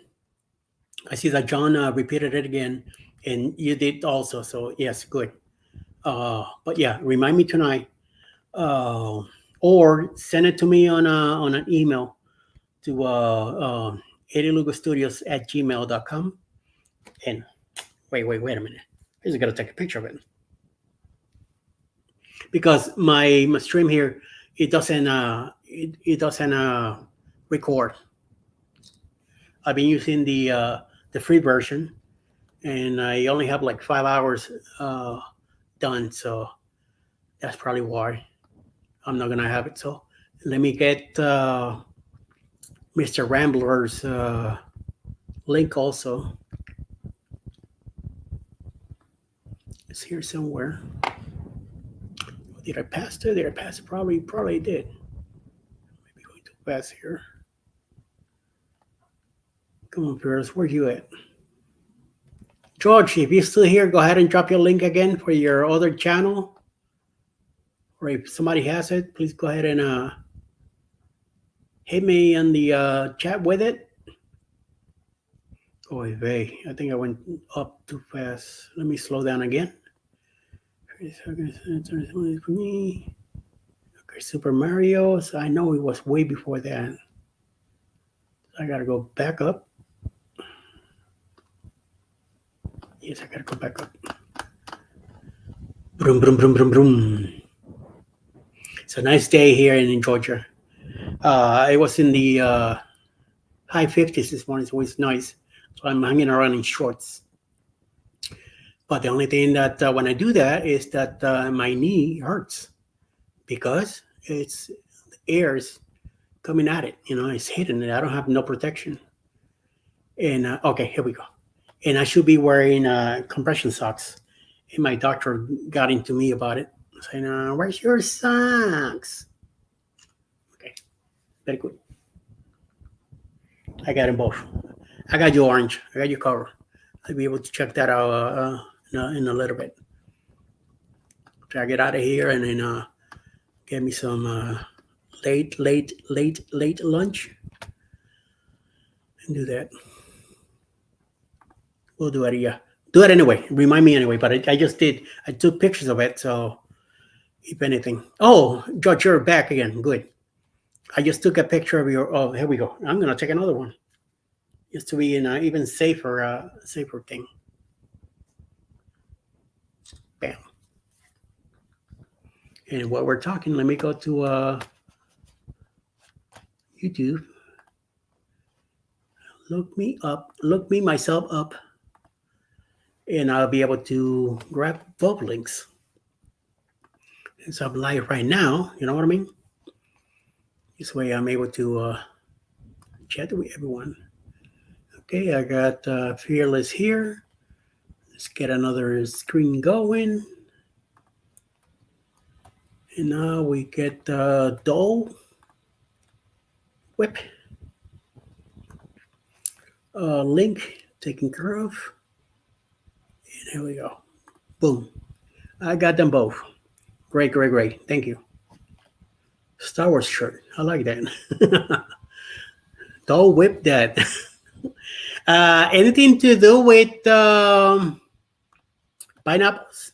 see that John repeated it again, and you did also. So yes, good. But yeah, remind me tonight, or send it to me on an email to EddieLugoStudios@gmail.com. And wait a minute. I just gotta take a picture of it because my stream here it doesn't record. I've been using the free version, and I only have like 5 hours done, so that's probably why I'm not gonna have it. So let me get Mr. Rambler's link also. It's here somewhere. Did I pass it? Did I pass it? Probably did. Maybe going too fast here. Come on, Pierce, where you at? George, if you're still here, go ahead and drop your link again for your other channel. Or if somebody has it, please go ahead and hit me in the chat with it. Oh, I think I went up too fast. Let me slow down again. For me. Okay, Super Mario. So I know it was way before that. I gotta go back up. Yes, I gotta go back up. Brum, brum, brum, brum, brum. It's a nice day here in Georgia. It was in the high 50s this morning, so it's nice. So I'm hanging around in shorts. But the only thing that when I do that is that my knee hurts because it's the air is coming at it. It's hitting it. I don't have no protection. And okay, here we go. And I should be wearing compression socks. And my doctor got into me about it, saying, "Where's your socks?" Okay, very good. I got them both. I got you orange. I got you cover. I'll be able to check that out in a little bit. Try to get out of here and then get me some late lunch and do that. We'll do it. Yeah, do it anyway. Remind me anyway. But I just did. I took pictures of it. So if anything, oh, George, you're back again. Good. I just took a picture of your. Oh, here we go. I'm gonna take another one, just to be in an even safer thing. Bam. And while we're talking, let me go to YouTube. Look me myself up, and I'll be able to grab both links. Since I'm live right now, you know what I mean? This way I'm able to chat with everyone. Okay, I got Fearless here. Let's get another screen going. And now we get Dole Whip. Link taken care of. And here we go. Boom. I got them both. Great. Thank you. Star Wars shirt. I like that. Dole Whip that. Anything to do with pineapples?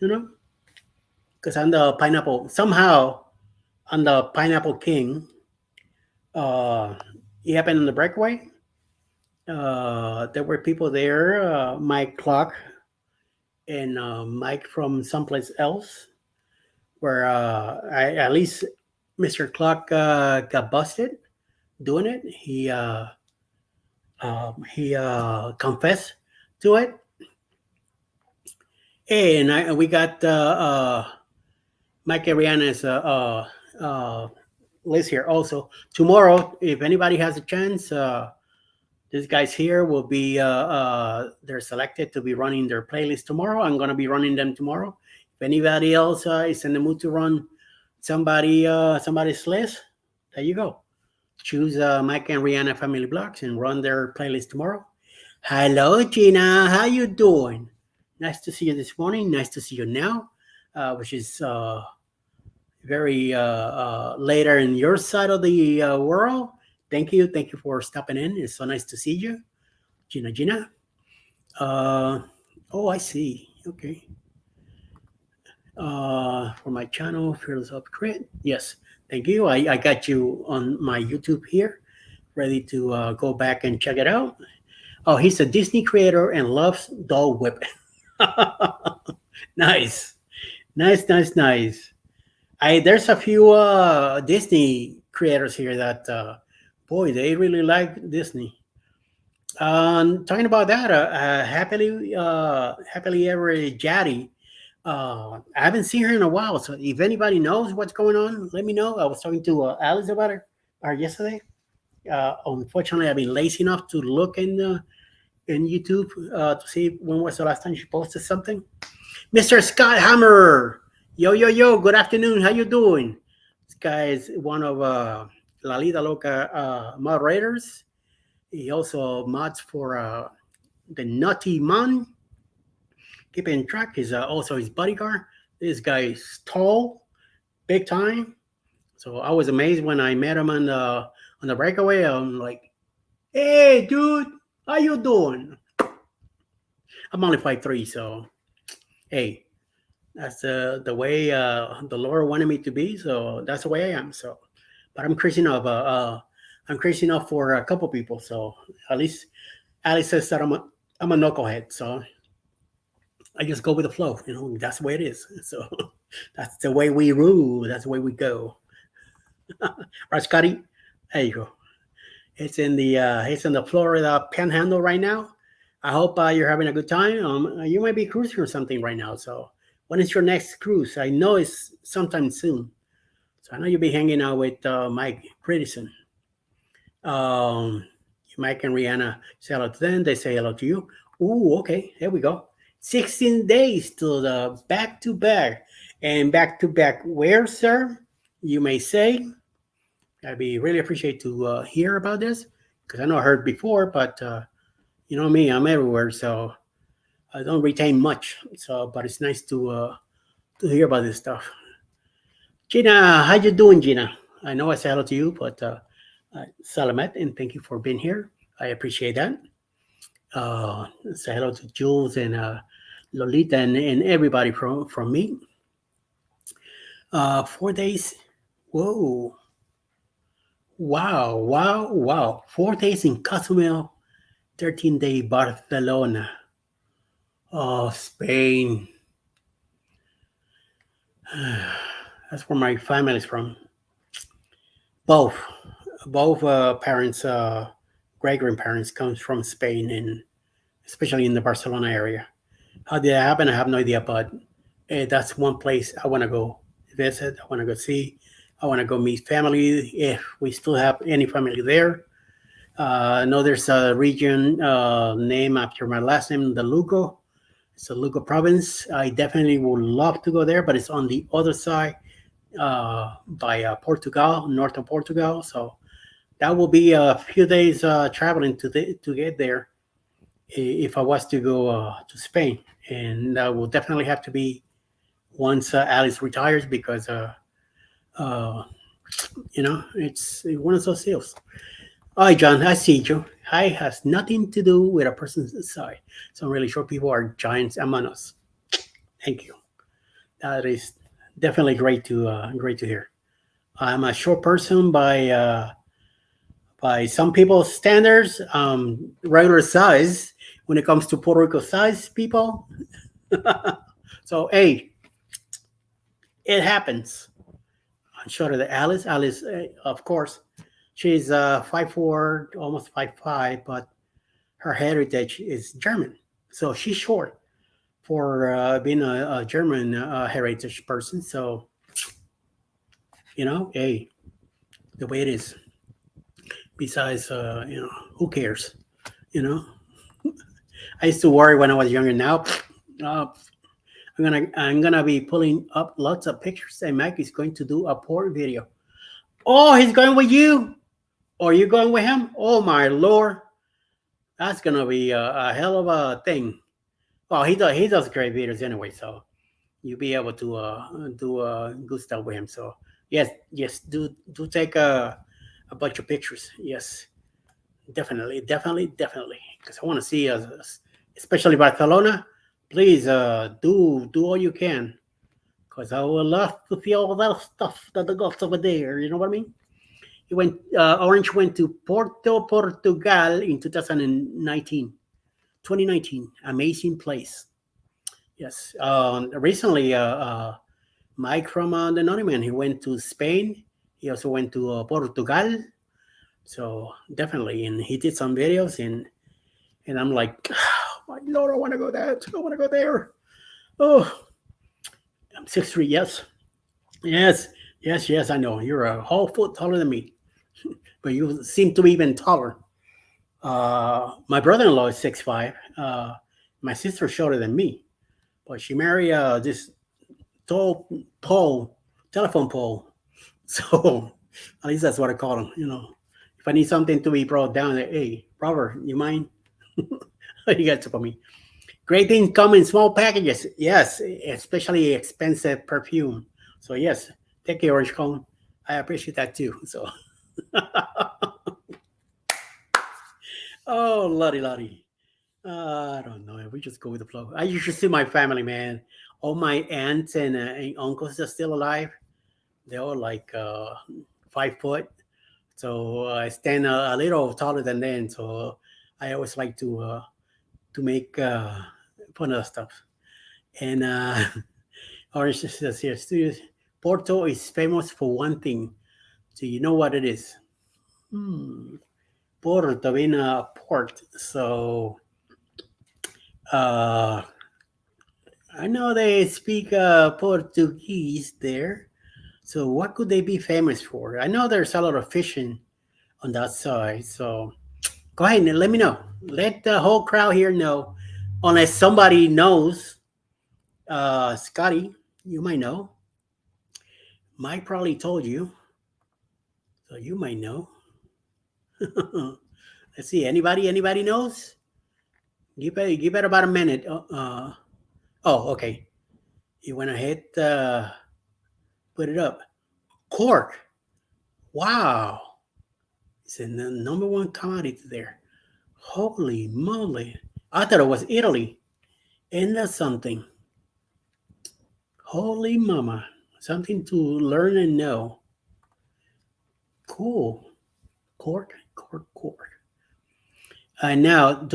Because I'm the pineapple. Somehow, I'm the Pineapple King. It happened on the breakaway. There were people there, Mike Clark and Mike from someplace else, where at least Mr. Clark got busted doing it. He confessed to it, and we got Mike Ariana's list here also. Tomorrow, if anybody has a chance, these guys here will be they're selected to be running their playlist tomorrow. I'm going to be running them tomorrow. If anybody else is in the mood to run somebody's list, there you go. Choose Mike and Rihanna Family Blocks and run their playlist tomorrow. Hello, Gina. How you doing? Nice to see you this morning. Nice to see you now, which is very later in your side of the world. Thank you for stopping in. It's so nice to see you, Gina. Oh, I see. Okay. For my channel, Fearless Upgrade. Yes, thank you. I got you on my YouTube here, ready to go back and check it out. Oh, he's a Disney creator and loves Dole Whip. Nice. There's a few Disney creators here that boy, they really like Disney. Talking about that, happily ever Jaddy. I haven't seen her in a while, so if anybody knows what's going on, let me know. I was talking to Alice about her yesterday. Unfortunately, I've been lazy enough to look in YouTube to see when was the last time she posted something. Mr. Scott Hammer, yo, good afternoon. How you doing? This guy is one of La Lida Loca moderators. He also mods for the Nutty Man. Keeping track. He's also his bodyguard. This guy is tall, big time. So I was amazed when I met him on the breakaway. I'm like, hey, dude, how you doing? I'm only 5'3", so hey, that's the way the Lord wanted me to be. So that's the way I am. So, but I'm crazy enough. I'm crazy enough for a couple people. So at least Alice says that I'm a knucklehead. So I just go with the flow. That's the way it is. So that's the way we rule. That's the way we go. Right, Scotty? There you go. It's in the Florida Panhandle right now. I hope you're having a good time. You might be cruising or something right now. So, when is your next cruise? I know it's sometime soon. So, I know you'll be hanging out with Mike pretty soon. Um, Mike and Rihanna say hello to them. They say hello to you. Ooh, okay. Here we go. 16 days to the back to back. And back to back where, sir? You may say. I'd be really appreciate to hear about this because I know I heard before, but you know me, I'm everywhere, so I don't retain much. So, but it's nice to hear about this stuff. Gina, how you doing, Gina? I know I said hello to you, but Salamat, and thank you for being here. I appreciate that. Say hello to Jules and Lolita and everybody from me. 4 days. Whoa. Wow, wow, wow. 4 days in Cozumel, 13-day Barcelona. Oh, Spain. That's where my family is from. Both, both parents, great grandparents, comes from Spain, and especially in the Barcelona area. How did that happen? I have no idea, but that's one place I want to go visit. I want to go see. I want to go meet family if we still have any family there. I know there's a region named after my last name, the Lugo. It's a Lugo province. I definitely would love to go there, but it's on the other side by Portugal, north of Portugal. So that will be a few days traveling to get there if I was to go to Spain, and that will definitely have to be once Alice retires because uh, it's one of those deals. Hi, John. I see you. Height has nothing to do with a person's size. So I'm really sure people are giants among us. Thank you. That is definitely great to hear. I'm a short person by some people's standards, regular size when it comes to Puerto Rico size people. So hey, it happens. I'm shorter than Alice. Alice, of course, she's 5'4", almost 5'5", but her heritage is German, so she's short for being a German heritage person. So hey, the way it is. Besides, who cares? You know, I used to worry when I was younger. Now, uh, I'm gonna be pulling up lots of pictures, and Mike is going to do a porn video. Oh, he's going with you, or you going with him? Oh my lord, that's gonna be a hell of a thing. Well, he does great videos anyway, so you'll be able to do good stuff with him. So yes, do take a bunch of pictures. Yes, definitely, because I want to see especially Barcelona. Please do all you can, because I would love to see all that stuff that the goes over there. You know what I mean? Orange went to Porto, Portugal in 2019. Amazing place. Yes. Recently, Mike from the Naughty Man, he went to Spain. He also went to Portugal. So definitely, and he did some videos, and I'm like, oh, my lord, I want to go there. I want to go there. Oh, I'm 6'3". Yes, yes. I know you're a whole foot taller than me, but you seem to be even taller. My brother-in-law is 6'5". My sister's shorter than me, but she married this tall pole, telephone pole. So at least that's what I call him. If I need something to be brought down, hey, brother, you mind? You got to for me. Great things come in small packages. Yes, especially expensive perfume. So yes, take care, Orange Cone. I appreciate that too. So, oh, lottie lottie. I don't know. We just go with the flow. I usually see my family, man. All my aunts and uncles are still alive. They're all like 5 foot. So I stand a little taller than them. So I always like to make fun of stuff. And Orange says here, studios. Porto is famous for one thing. Do you know what it is? Hmm. Porto being a port. So Uh, I know they speak Portuguese there. So what could they be famous for? I know there's a lot of fishing on that side. So go ahead and let me know. Let the whole crowd here know. Unless somebody knows, Scotty, you might know. Mike probably told you, so you might know. Let's see. Anybody knows? Give it about a minute. Oh, okay. You went ahead, put it up. Cork. Wow. It's the number one commodity there. Holy moly. I thought it was Italy. Isn't that something? Holy mama. Something to learn and know. Cool. Cork, cork, cork. Now,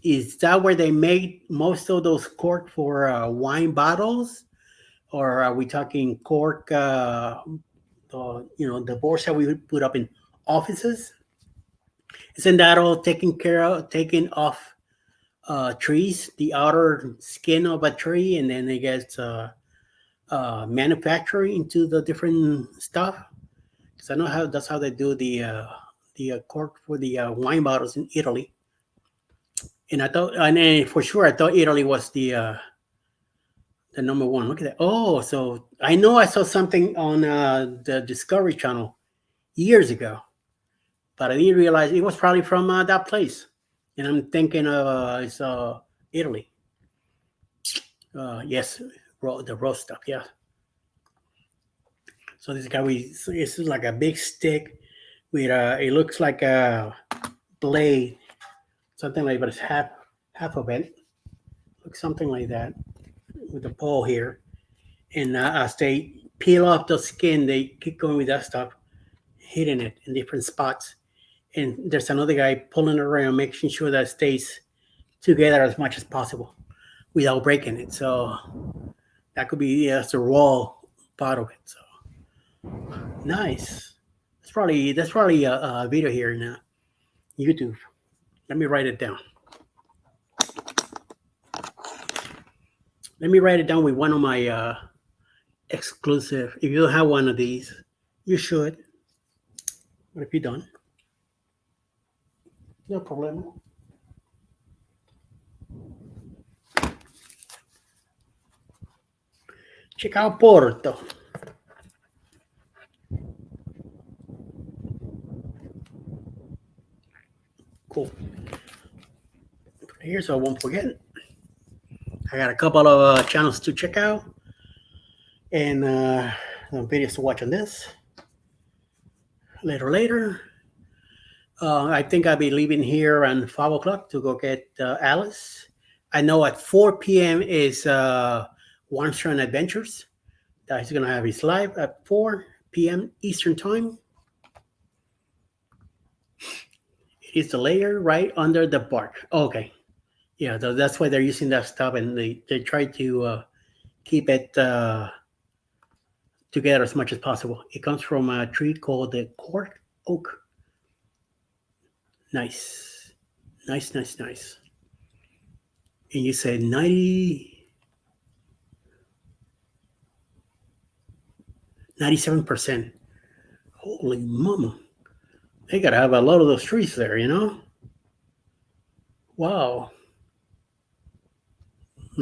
is that where they make most of those cork for wine bottles? Or are we talking cork, the boards that we would put up in offices? Isn't that all taken off trees, the outer skin of a tree, and then it gets manufactured into the different stuff? Because I know how that's how they do the cork for the wine bottles in Italy. And I thought, and then for sure, I thought Italy was the number one. Look at that. Oh, so I know I saw something on the Discovery Channel years ago, but I didn't realize it was probably from that place. And I'm thinking it's Italy. Yes, the raw stuff. Yeah. So this guy, this is like a big stick with it looks like a blade, something like, but it's half of it. Looks something like that with the pole here. And as they peel off the skin, they keep going with that stuff, hitting it in different spots. And there's another guy pulling it around, making sure that it stays together as much as possible without breaking it. So that could be that's the raw part of it. So nice. That's probably a video here in YouTube. Let me write it down. Let me write it down with one of my exclusive. If you don't have one of these, you should. But if you don't, no problem. Check out Porto. Cool. Here, so I won't forget. I got a couple of channels to check out and videos to watch on this. Later. I think I'll be leaving here around 5 o'clock to go get Alice. I know at 4 p.m. is Warmstone Adventures. That he's going to have his live at 4 p.m. Eastern Time. It is the layer right under the bark. Okay. Yeah, that's why they're using that stuff, and they try to keep it together as much as possible. It comes from a tree called the cork oak. Nice. And you said 97%. Holy mama. They got to have a lot of those trees there, you know? Wow.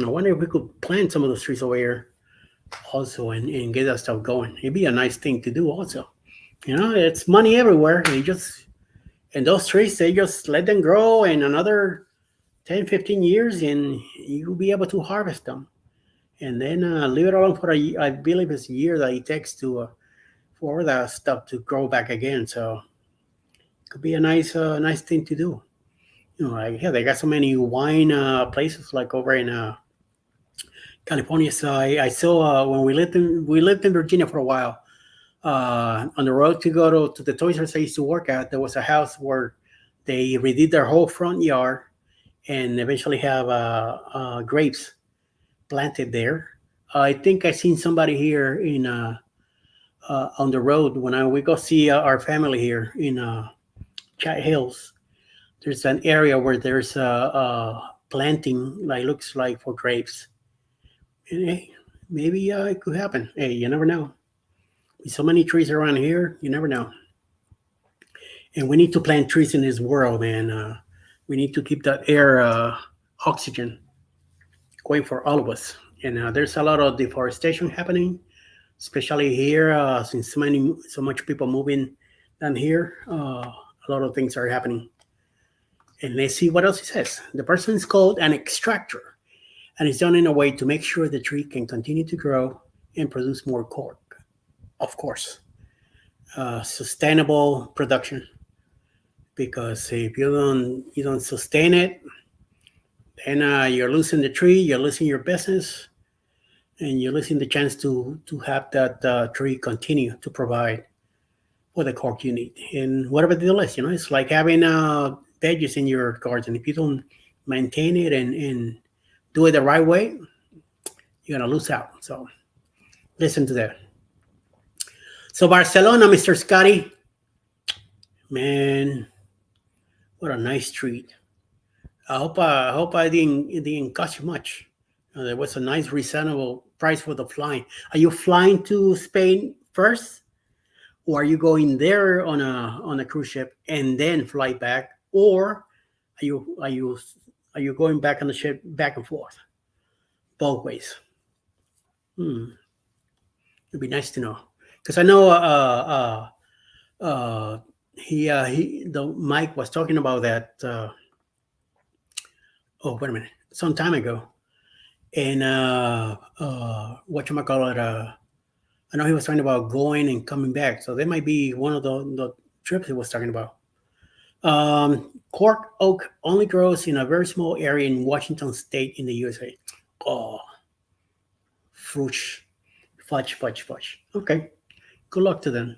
I wonder if we could plant some of those trees over here also and get that stuff going. It'd be a nice thing to do also. You know, it's money everywhere. And those trees, they just let them grow in another 10, 15 years and you'll be able to harvest them. And then leave it alone for I believe it's a year that it takes to for that stuff to grow back again. So it could be a nice thing to do. You know, like, yeah, they got so many wine places like over in California. So I saw when we lived in Virginia for a while. On the road to go to the Toys R Us I used to work at, there was a house where they redid their whole front yard and eventually have grapes planted there. I think I seen somebody here in on the road when we go see our family here in Chat Hills. There's an area where there's planting, like looks like for grapes. And hey, maybe it could happen. Hey, you never know. With so many trees around here, you never know. And we need to plant trees in this world, man. We need to keep that air, oxygen going for all of us. And there's a lot of deforestation happening, especially here, since so much people moving down here. A lot of things are happening. And let's see what else it says. The person is called an extractor, and it's done in a way to make sure the tree can continue to grow and produce more cork. Of course, sustainable production. Because if you don't sustain it, then you're losing the tree, you're losing your business, and you're losing the chance to have that tree continue to provide for the cork you need. And whatever the deal is, it's like having veggies in your garden. If you don't maintain it and do it the right way, you're gonna lose out. So listen to that. So Barcelona, Mr. Scotty, man, what a nice treat. I hope it didn't cost you much. There was a nice reasonable price for the flying. Are you flying to Spain first, or are you going there on a cruise ship and then fly back, or are you going back on the ship back and forth, both ways? It'd be nice to know, because I know the Mike was talking about that. Oh, wait a minute, some time ago, and whatchamacallit, I know he was talking about going and coming back, so that might be one of the trips he was talking about. Cork oak only grows in a very small area in Washington State in the USA. Oh, fudge, fudge, fudge, fudge. Okay, good luck to them.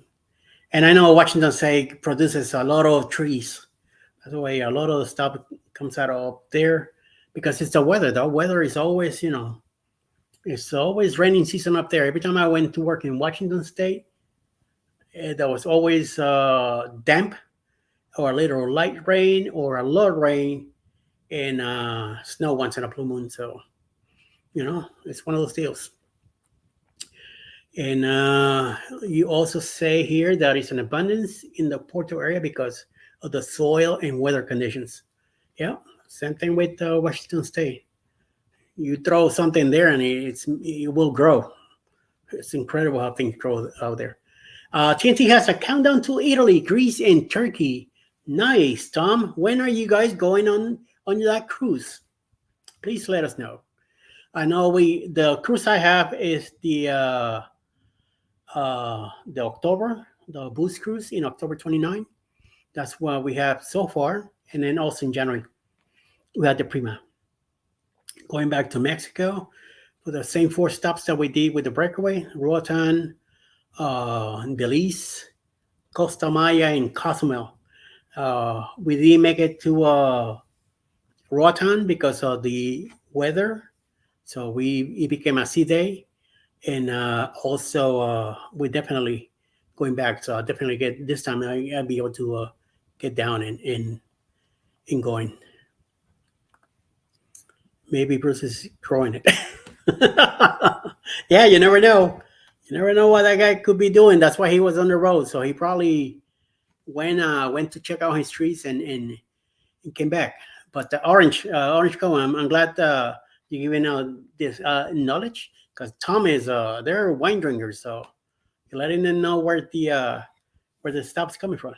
And I know Washington State produces a lot of trees. That's why a lot of the stuff comes out of there, because it's the weather. The weather is always, it's always raining season up there. Every time I went to work in Washington State, there was always damp, or a little light rain, or a lot of rain, and snow once in a blue moon. So, it's one of those deals. And you also say here that it's an abundance in the Porto area because of the soil and weather conditions. Yeah, same thing with Washington State. You throw something there and it will grow. It's incredible how things grow out there. TNT has a countdown to Italy, Greece, and Turkey. Nice, Tom. When are you guys going on that cruise? Please let us know. I know the cruise I have is the October, the Boost cruise in October 29. That's what we have so far. And then also in January, we had the Prima. Going back to Mexico for the same 4 stops that we did with the Breakaway: Roatan, Belize, Costa Maya, and Cozumel. We didn't make it to Roatan because of the weather. So it became a sea day. And also, we definitely going back. So I'll definitely get this time. I'll be able to get down and going. Maybe Bruce is growing it. Yeah, you never know. You never know what that guy could be doing. That's why he was on the road. So he probably went to check out his trees and came back. But the orange cone, I'm glad you're giving out this knowledge, because Tom is they're wine drinkers, so you're letting them know where the stuff's coming from.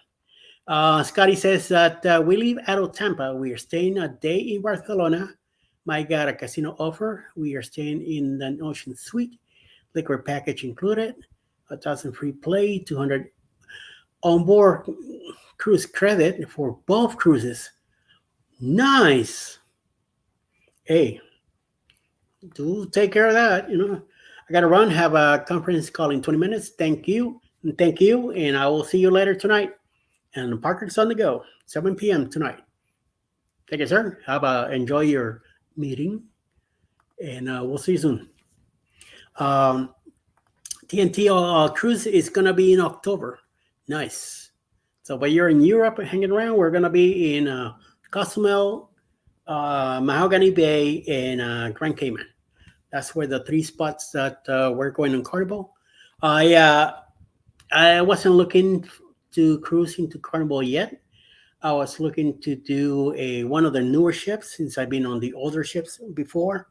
Scotty says that we leave out of Tampa. We are staying a day in Barcelona. Mike got a casino offer. We are staying in an ocean suite, liquor package included, 1,000 free play, 200 onboard cruise credit for both cruises. Nice. Hey, do take care of that. I got to run, have a conference call in 20 minutes. Thank you. And I will see you later tonight. And Parker's on the go, 7 p.m. tonight. Thank you, sir. Enjoy your meeting. And we'll see you soon. TNT cruise is going to be in October. Nice. So while you're in Europe hanging around, we're going to be in Cozumel, Mahogany Bay, and Grand Cayman. That's where the three spots that we're going on Carnival. I wasn't looking to cruise into Carnival yet. I was looking to do a one of the newer ships since I've been on the older ships before.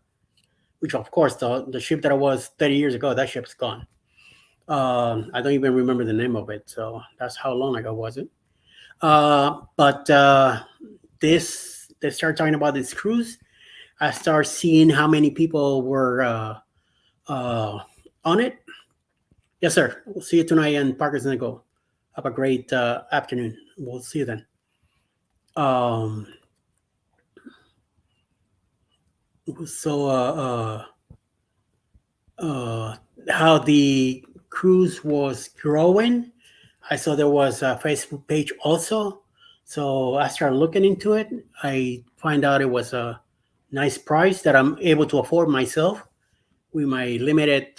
Which of course the ship that I was 30 years ago, that ship's gone. I don't even remember the name of it, so that's how long ago was it. But this they start talking about this cruise. I start seeing how many people were on it. Yes, sir. We'll see you tonight in Parker's and Go. Have a great afternoon. We'll see you then. Um, so how the cruise was growing. I saw there was a Facebook page also. So I started looking into it. I find out it was a nice price that I'm able to afford myself with my limited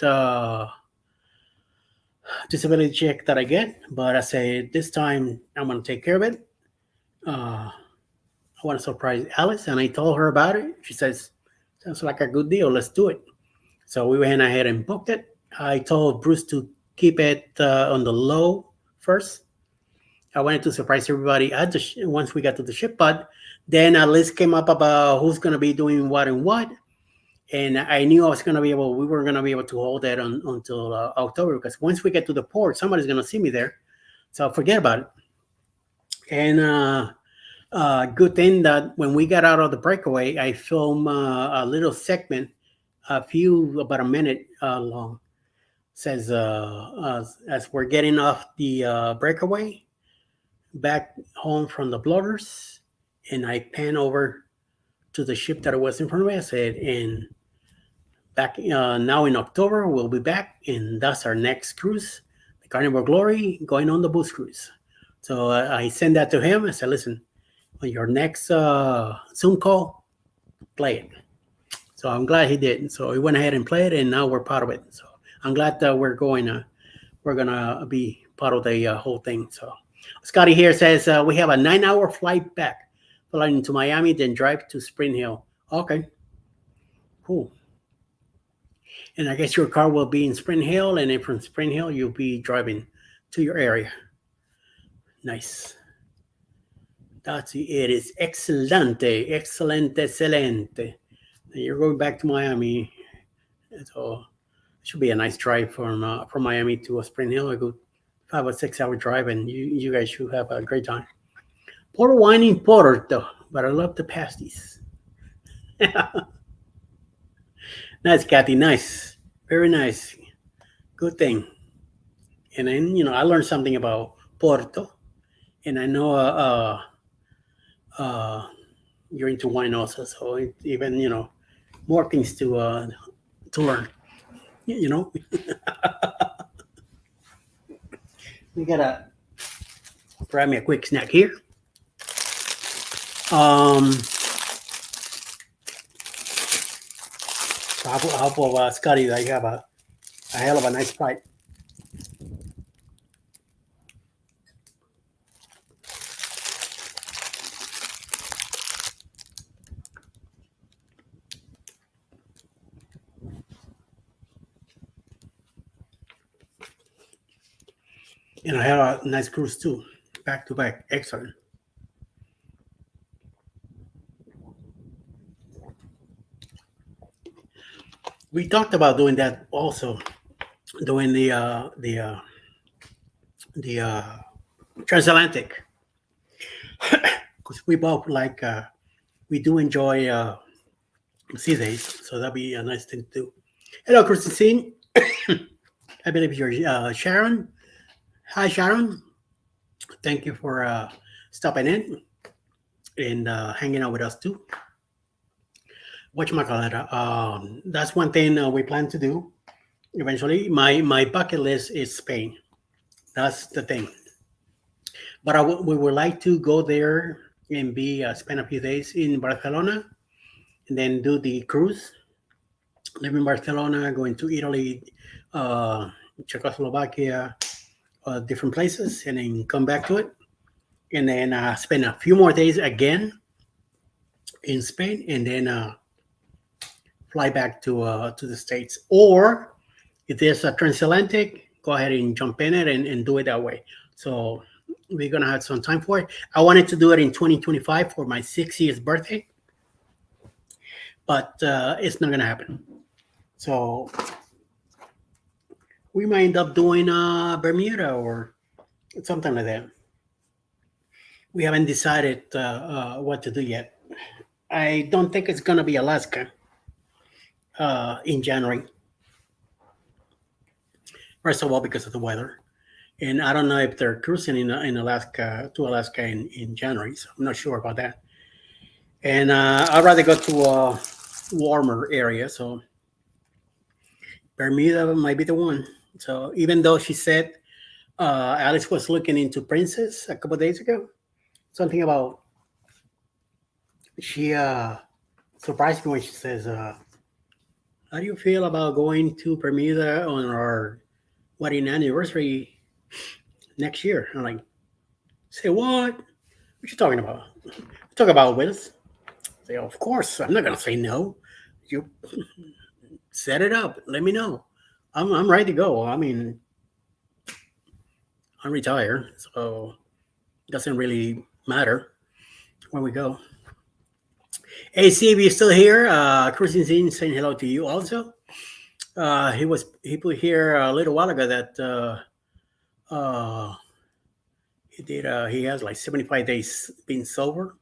disability check that I get. But I say this time I'm going to take care of it. I want to surprise Alice, and I told her about it. She says, "Sounds like a good deal. Let's do it." So we went ahead and booked it. I told Bruce to keep it on the low first. I wanted to surprise everybody at once we got to the ship, but then a list came up about who's going to be doing what and what, and I knew I was going to be able. We were going to be able to hold that until October because once we get to the port, somebody's going to see me there. So forget about it. And good thing that when we got out of the breakaway, I filmed a little segment, about a minute long. Says as we're getting off the breakaway back home from the bloaters, and I pan over to the ship that was in front of me. I said, and back now in October we'll be back, and that's our next cruise, the Carnival Glory, going on the booze cruise. So I sent that to him. I said, listen, on your next Zoom call, play it. So I'm glad he did. So he went ahead and played it, and now we're part of it. So I'm glad that we're gonna be part of the whole thing. So Scotty here says we have a 9-hour flight back, flying to Miami, then drive to Spring Hill. Okay, cool. And I guess your car will be in Spring Hill, and then from Spring Hill you'll be driving to your area. Nice. That's it. Is excelente, excelente. You're going back to Miami, so it should be a nice drive from Miami to Spring Hill. A good 5 or 6 hour drive, and you guys should have a great time. Port wine in Porto, but I love the pasties. Nice, Kathy. Nice, very nice. Good thing. And then I learned something about Porto, and I know you're into wine also, so even more things to learn. We gotta grab me a quick snack here. I hope Scotty, that you have a hell of a nice flight. And I had a nice cruise too, back to back. Excellent. We talked about doing that also, doing the transatlantic, because we both we do enjoy sea days, so that'd be a nice thing to do. Hello, Christine. I believe you're Sharon. Hi, Sharon. Thank you for stopping in and hanging out with us too. Whatchamacallit, that's one thing we plan to do eventually. My bucket list is Spain. That's the thing. But we would like to go there and spend a few days in Barcelona, and then do the cruise. Live in Barcelona, going to Italy, Czechoslovakia, different places, and then come back to it, and then spend a few more days again in Spain, and then fly back to the States. Or if there's a transatlantic, go ahead and jump in it and do it that way. So we're gonna have some time for it. I wanted to do it in 2025 for my 60th birthday, but it's not gonna happen. So we might end up doing Bermuda or something like that. We haven't decided what to do yet. I don't think it's gonna be Alaska in January. First of all, because of the weather, and I don't know if they're cruising in Alaska to Alaska in January, so I'm not sure about that. And I'd rather go to a warmer area, so Bermuda might be the one. So even though she said Alice was looking into Princess a couple of days ago, something about she surprised me when she says, "How do you feel about going to Bermuda on our wedding anniversary next year?" I'm like, "Say what? What you talking about? Talk about Willis." Say, "Of course, I'm not gonna say no. You set it up. Let me know. I'm ready to go. I mean, I'm retired, so it doesn't really matter when we go." Hey, Steve, you still here? Cruising Scene saying hello to you also. He put here a little while ago that he did he has like 75 days being sober,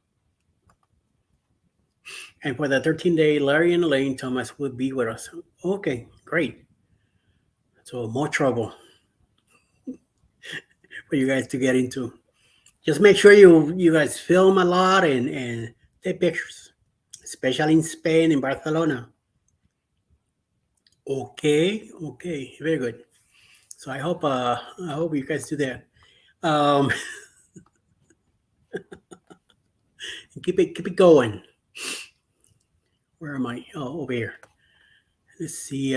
and for the 13-day, Larry and Elaine Thomas would be with us. Okay, great. So more trouble for you guys to get into. Just make sure you guys film a lot and take pictures, especially in Spain and Barcelona. Okay, okay, very good. So I hope you guys do that. Um, keep it going. Where am I? Oh, over here. Let's see.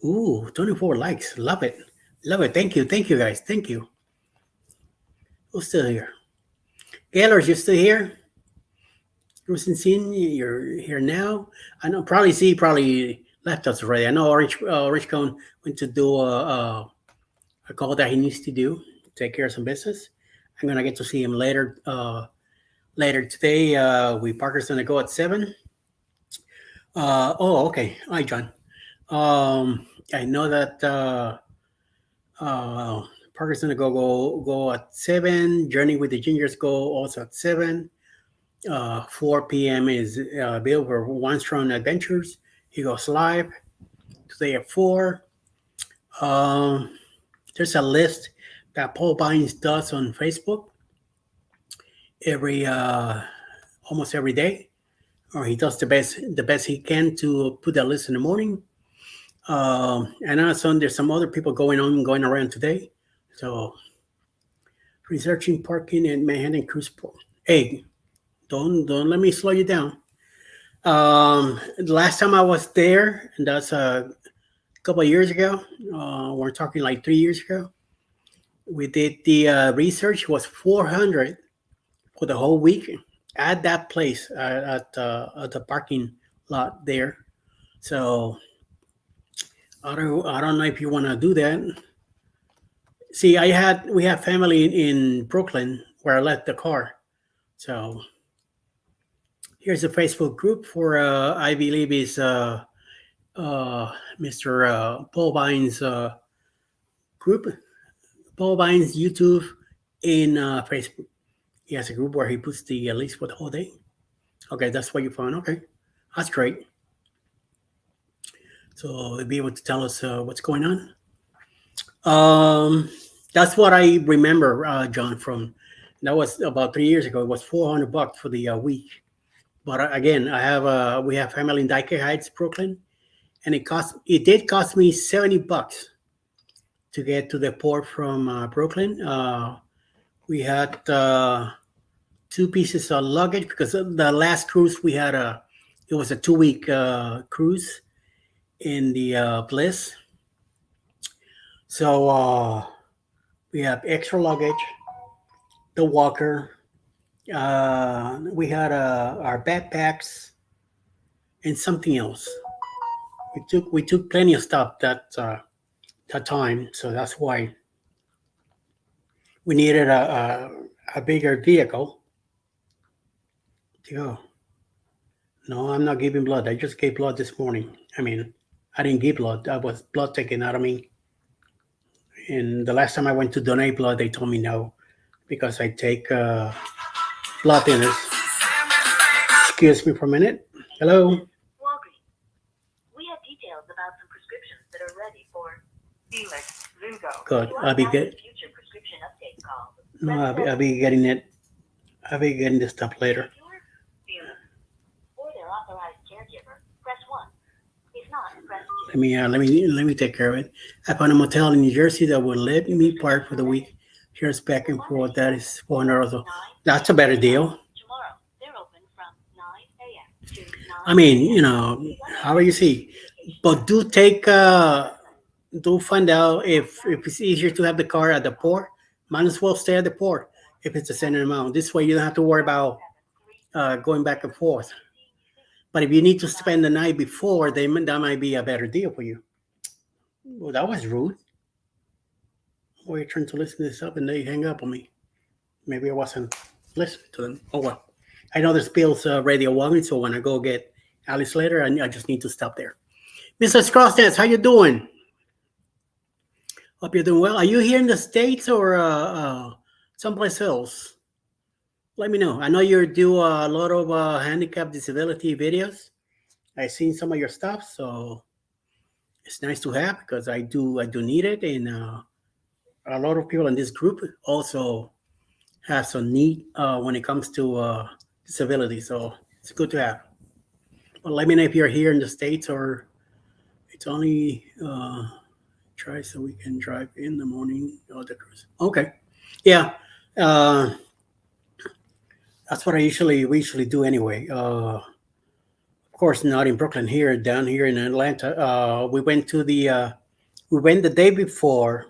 Ooh, 24 likes. Love it. Love it. Thank you. Thank you, guys. Thank you. Who's still here? Gaylord, you still here? Scene, you're here now. I know probably probably left us already. I know Orange Cone went to do a call that he needs to do, take care of some business. I'm gonna get to see him later later today. Parker's gonna go at 7. Oh, okay. Hi, John. I know that Parker's gonna go at 7. Journey with the Gingers go also at 7. 4 p.m. is Bill for One Strong Adventures. He goes live today at 4. There's a list that Paul Bynes does on Facebook every almost every day, or he does the best he can to put that list in the morning. And also there's some other people going around today. So researching parking in Manhattan Cruise Port. Hey, don't let me slow you down. The last time I was there, and that's a couple of years ago. We're talking like 3 years ago. We did the research. It was 400 for the whole week at that place at the parking lot there. So I don't know if you want to do that. See, we have family in Brooklyn where I left the car. So here's a Facebook group for I believe is Mr. Paul Bynes group. Paul Bynes YouTube in Facebook. He has a group where he puts the list for the whole day. Okay, that's what you found. Okay, that's great. So he'll be able to tell us what's going on. That's what I remember, John. From that was about 3 years ago. It was $400 for the week. But again, we have family in Dyke Heights, Brooklyn, and it did cost me $70 to get to the port from Brooklyn. We had 2 pieces of luggage because the last cruise we had it was a 2-week cruise in the Bliss. So we have extra luggage, the walker, We had our backpacks and something else. We took plenty of stuff that time, so that's why we needed a bigger vehicle to go. No, I'm not giving blood. I just gave blood this morning. I mean, I didn't give blood. I was blood taken out of me. And the last time I went to donate blood, they told me no because I take blood thinners. Excuse me for a minute. Hello. Walgreens. We have details about some prescriptions that are ready for Felix Ringo. Good. To I'll be unlock good. the future prescription update call, No, press I'll 7. be getting it. I'll be getting this stuff later. If you're Felix or their authorized caregiver, press 1. If not, press 2. Let me take care of it. I found a motel in New Jersey that will let me park for the week. Here's back and forth. That is $400. So that's a better deal. Tomorrow, they're open from 9 a.m. to 9 I mean, how you see, but do find out if it's easier to have the car at the port. Might as well stay at the port if it's the same amount. This way you don't have to worry about going back and forth. But if you need to spend the night before, that might be a better deal for you. Well, that was rude. Well, you're trying to listen to this up and they hang up on me. Maybe I wasn't listening to them. Oh well. I know there's Bill's radio walking, so when I go get Alice later, I just need to stop there. Mrs. Crossdance, how you doing? Hope you're doing well. Are you here in the States or someplace else? Let me know. I know you do a lot of handicap disability videos. I've seen some of your stuff, so it's nice to have because I do need it, and a lot of people in this group also have some need when it comes to disability. So it's good to have. But let me know if you're here in the States or it's only try so we can drive in the morning or the cruise. Okay. Yeah. That's what we usually do anyway. Of course, not in Brooklyn here, down here in Atlanta. We went the day before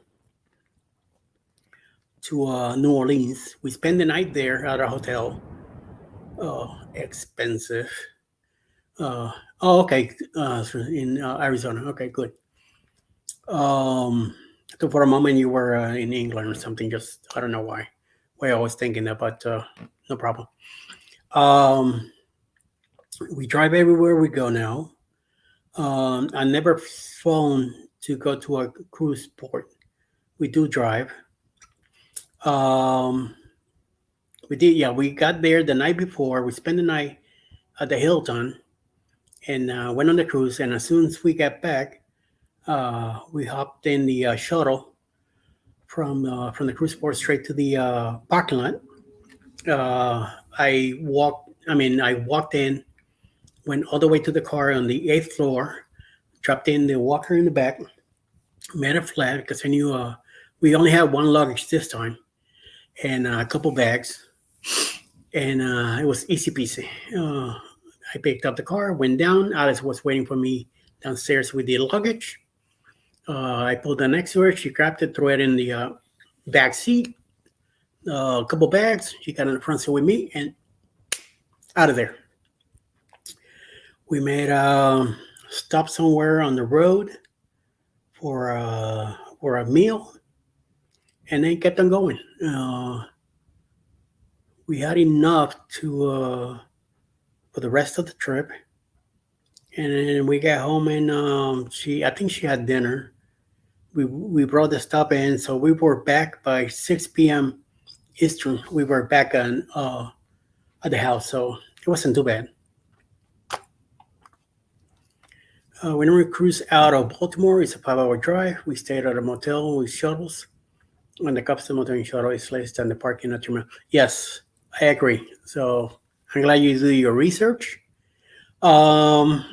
to New Orleans. We spent the night there at a hotel. Oh, expensive. Okay. In Arizona. Okay, good. I thought for a moment you were in England or something. Just I don't know why. Why I was thinking that, but no problem. We drive everywhere we go now. I never flown to go to a cruise port. We do drive. We did, yeah. We got there the night before. We spent the night at the Hilton and went on the cruise. And as soon as we got back, we hopped in the shuttle from the cruise port straight to the parking lot. I walked in, went all the way to the car on the 8th floor, dropped in the walker in the back, made it flat because I knew we only had one luggage this time and a couple bags, and it was easy peasy. I picked up the car, went down. Alice was waiting for me downstairs with the luggage. I pulled the next to her. She grabbed it, threw it in the back seat. A couple bags. She got in the front seat with me and out of there. We made a stop somewhere on the road for a meal, and then kept on going. We had enough to for the rest of the trip, and then we got home and I think she had dinner. We brought the stuff in, so we were back by 6 p.m. Eastern. We were back at the house, so it wasn't too bad. When we cruise out of Baltimore, it's a 5-hour drive. We stayed at a motel with shuttles. When the custom motel and shuttle is less than the parking lot terminal. Yes, I agree. So I'm glad you do your research. I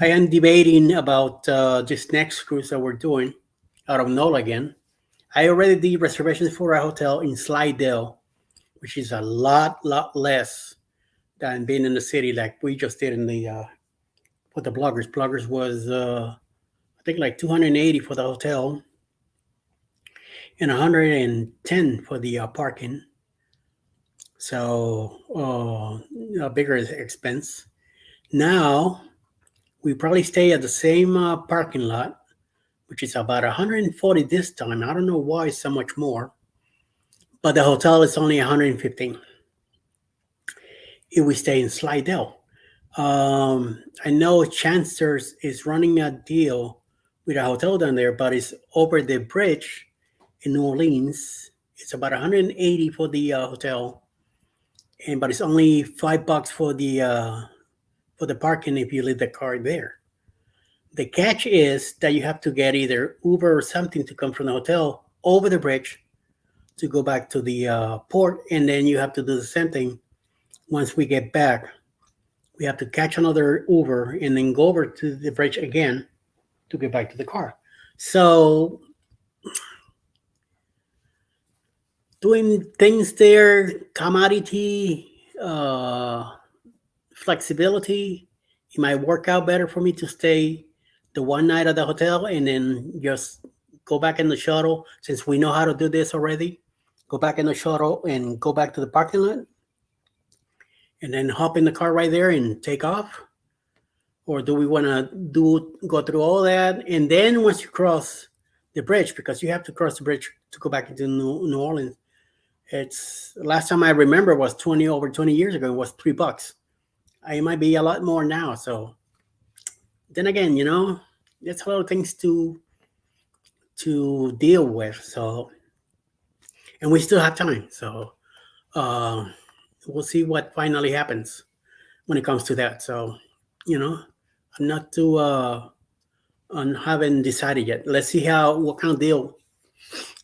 am debating about this next cruise that we're doing out of NOLA again. I already did reservations for a hotel in Slidell, which is a lot less than being in the city like we just did in the for the Bloggers. Bloggers was I think like 280 for the hotel and 110 for the parking. so a bigger expense. Now we probably stay at the same parking lot, which is about 140 this time. I don't know why it's so much more, but the hotel is only 115 if we stay in Slidell. I know Chancellor's is running a deal with a hotel down there, but it's over the bridge in New Orleans. It's about 180 for the hotel, and but it's only $5 for the parking if you leave the car there. The catch is that you have to get either Uber or something to come from the hotel over the bridge to go back to the port, and then you have to do the same thing once we get back. We have to catch another Uber and then go over to the bridge again to get back to the car. So doing things there, commodity, flexibility, it might work out better for me to stay the one night at the hotel and then just go back in the shuttle, since we know how to do this already. Go back in the shuttle and go back to the parking lot and then hop in the car right there and take off. Or do we want to go through all that, and then once you cross the bridge, because you have to cross the bridge to go back into New Orleans. It's last time I remember was over 20 years ago. It was $3. It might be a lot more now. So then again, that's a lot of things to deal with. So, and we still have time. So we'll see what finally happens when it comes to that. So, I'm not too haven't decided yet. Let's see what kind of deal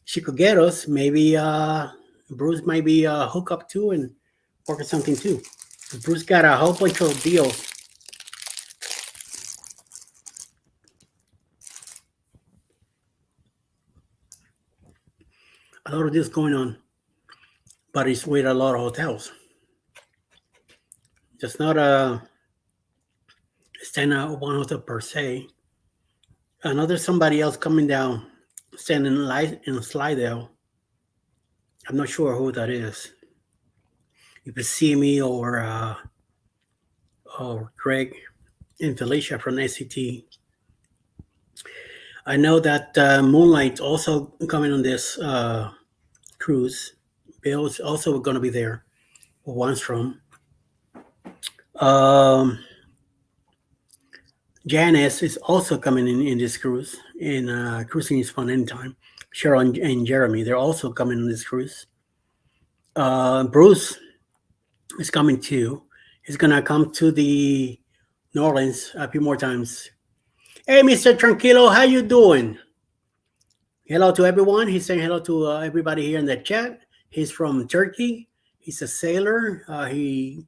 she could get us. Maybe Bruce might be hook up too and work on something too. Bruce got a whole bunch of deals. A lot of this going on, but it's with a lot of hotels. Just not staying at one hotel per se. Another somebody else coming down, staying in Slidell. I'm not sure who that is. If it's me or Greg and Felicia from SCT. I know that Moonlight's also coming on this cruise. Bill's also going to be there. Once from. Janice is also coming in this cruise, and cruising is fun anytime. Cheryl and Jeremy, they're also coming on this cruise. Bruce is coming too. He's gonna come to the New Orleans a few more times. Hey, Mr. Tranquilo, how you doing? Hello to everyone. He's saying hello to everybody here in the chat. He's from Turkey. He's a sailor. He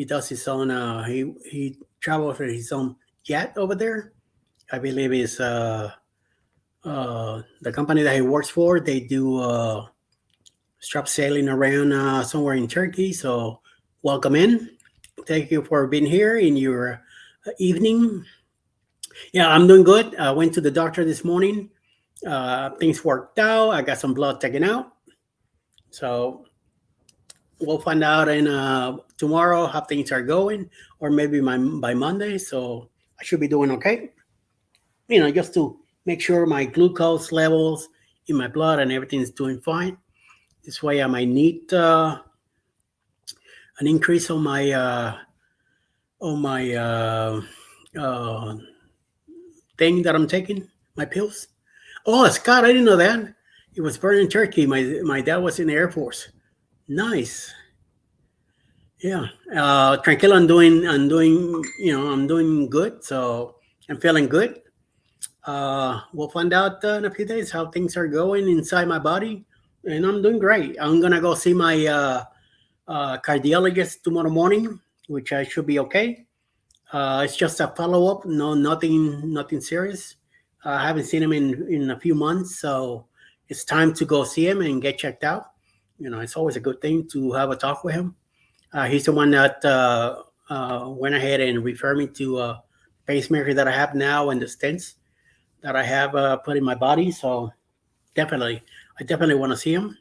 does his own. He travels with his own jet over there. I believe it's the company that he works for. They do strap sailing around somewhere in Turkey. So welcome in. Thank you for being here in your evening. Yeah, I'm doing good. I went to the doctor this morning. Things worked out. I got some blood taken out. So we'll find out tomorrow how things are going, or maybe by Monday. So I should be doing okay. Just to make sure my glucose levels in my blood and everything is doing fine. This way I might need an increase on my thing that I'm taking, my pills. Oh, Scott, I didn't know that. It was born in Turkey. My dad was in the Air Force. Nice. Yeah. Tranquilo, I'm doing good. So I'm feeling good. We'll find out in a few days how things are going inside my body. And I'm doing great. I'm going to go see my cardiologist tomorrow morning, which I should be okay. It's just a follow-up. No, nothing serious. I haven't seen him in a few months, so it's time to go see him and get checked out. It's always a good thing to have a talk with him. He's the one that went ahead and referred me to a pacemaker that I have now and the stents that I have put in my body. So I definitely want to see him.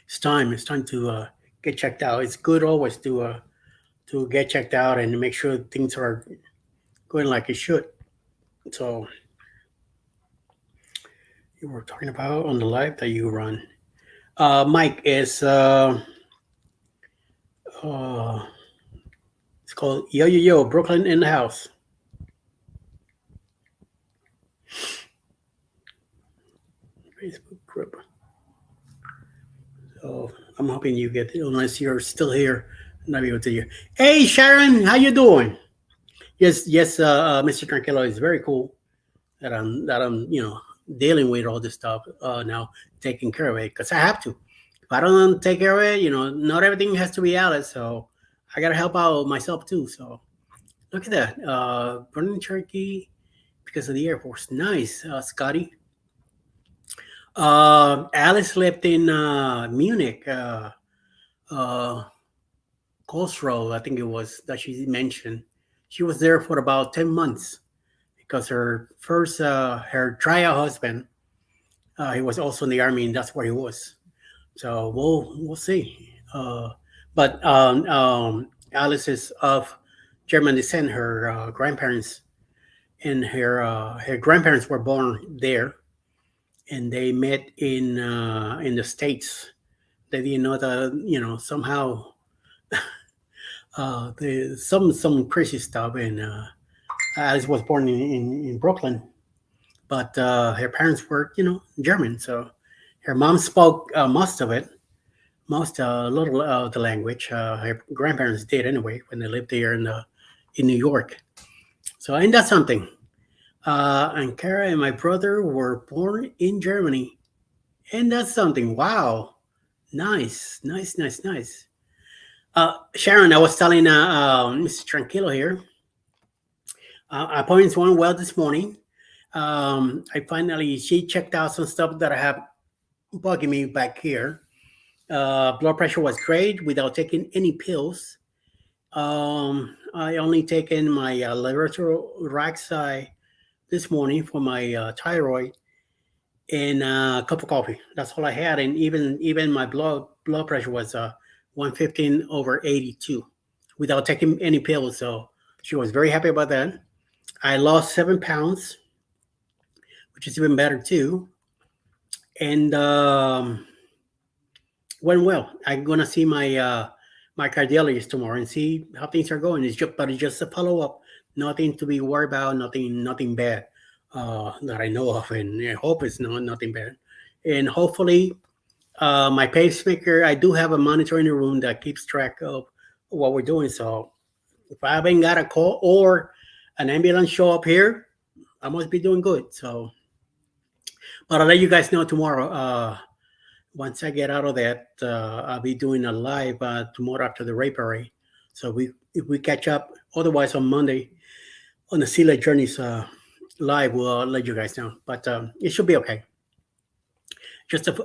It's time to get checked out. It's good always to get checked out and make sure things are going like it should. So you were talking about on the live that you run. Mike is uh, it's called Yo Yo Yo Brooklyn in the house. Facebook group. So I'm hoping you get it, unless you're still here, not be able to hear. Hey Sharon, how you doing? Yes, yes, Mr. Tranquilo is very cool that I'm dealing with all this stuff now, taking care of it because I have to. If I don't take care of it, not everything has to be Alice. So I gotta help out myself too. So look at that, burning turkey because of the Air Force. Nice, Scotty. Alice lived in Munich, uh, Kosovo, I think it was that she mentioned. She was there for about 10 months because her trial husband, he was also in the army, and that's where he was. So we'll see. But Alice is of German descent. Her grandparents and her grandparents were born there, and they met in the States. They didn't know that somehow some crazy stuff, and Alice was born in Brooklyn, but her parents were German, so her mom spoke most of it, most little of the language. Her grandparents did anyway when they lived there in New York. So ain't that something? And Kara and my brother were born in Germany. And that's something. Wow. Nice, nice, nice, nice. Sharon, I was telling Mr. Tranquilo here. Appointments went well this morning. She checked out some stuff that I have bugging me back here. Blood pressure was great without taking any pills. I only taken my levotiroxide this morning for my thyroid and a cup of coffee. That's all I had, and even my blood pressure was 115/82 without taking any pills. So she was very happy about that. I lost 7 pounds, which is even better too, and went well. I'm gonna see my cardiologist tomorrow and see how things are going. But it's just a follow up. Nothing to be worried about. Nothing bad that I know of, and I hope it's nothing bad. And hopefully, my pacemaker. I do have a monitor in the room that keeps track of what we're doing. So if I haven't got a call or an ambulance show up here, I must be doing good. So, but I'll let you guys know tomorrow. Once I get out of that, I'll be doing a live tomorrow after the rape parade. So if we catch up, otherwise on Monday on the Celiac Journeys live, we'll let you guys know. But it should be okay.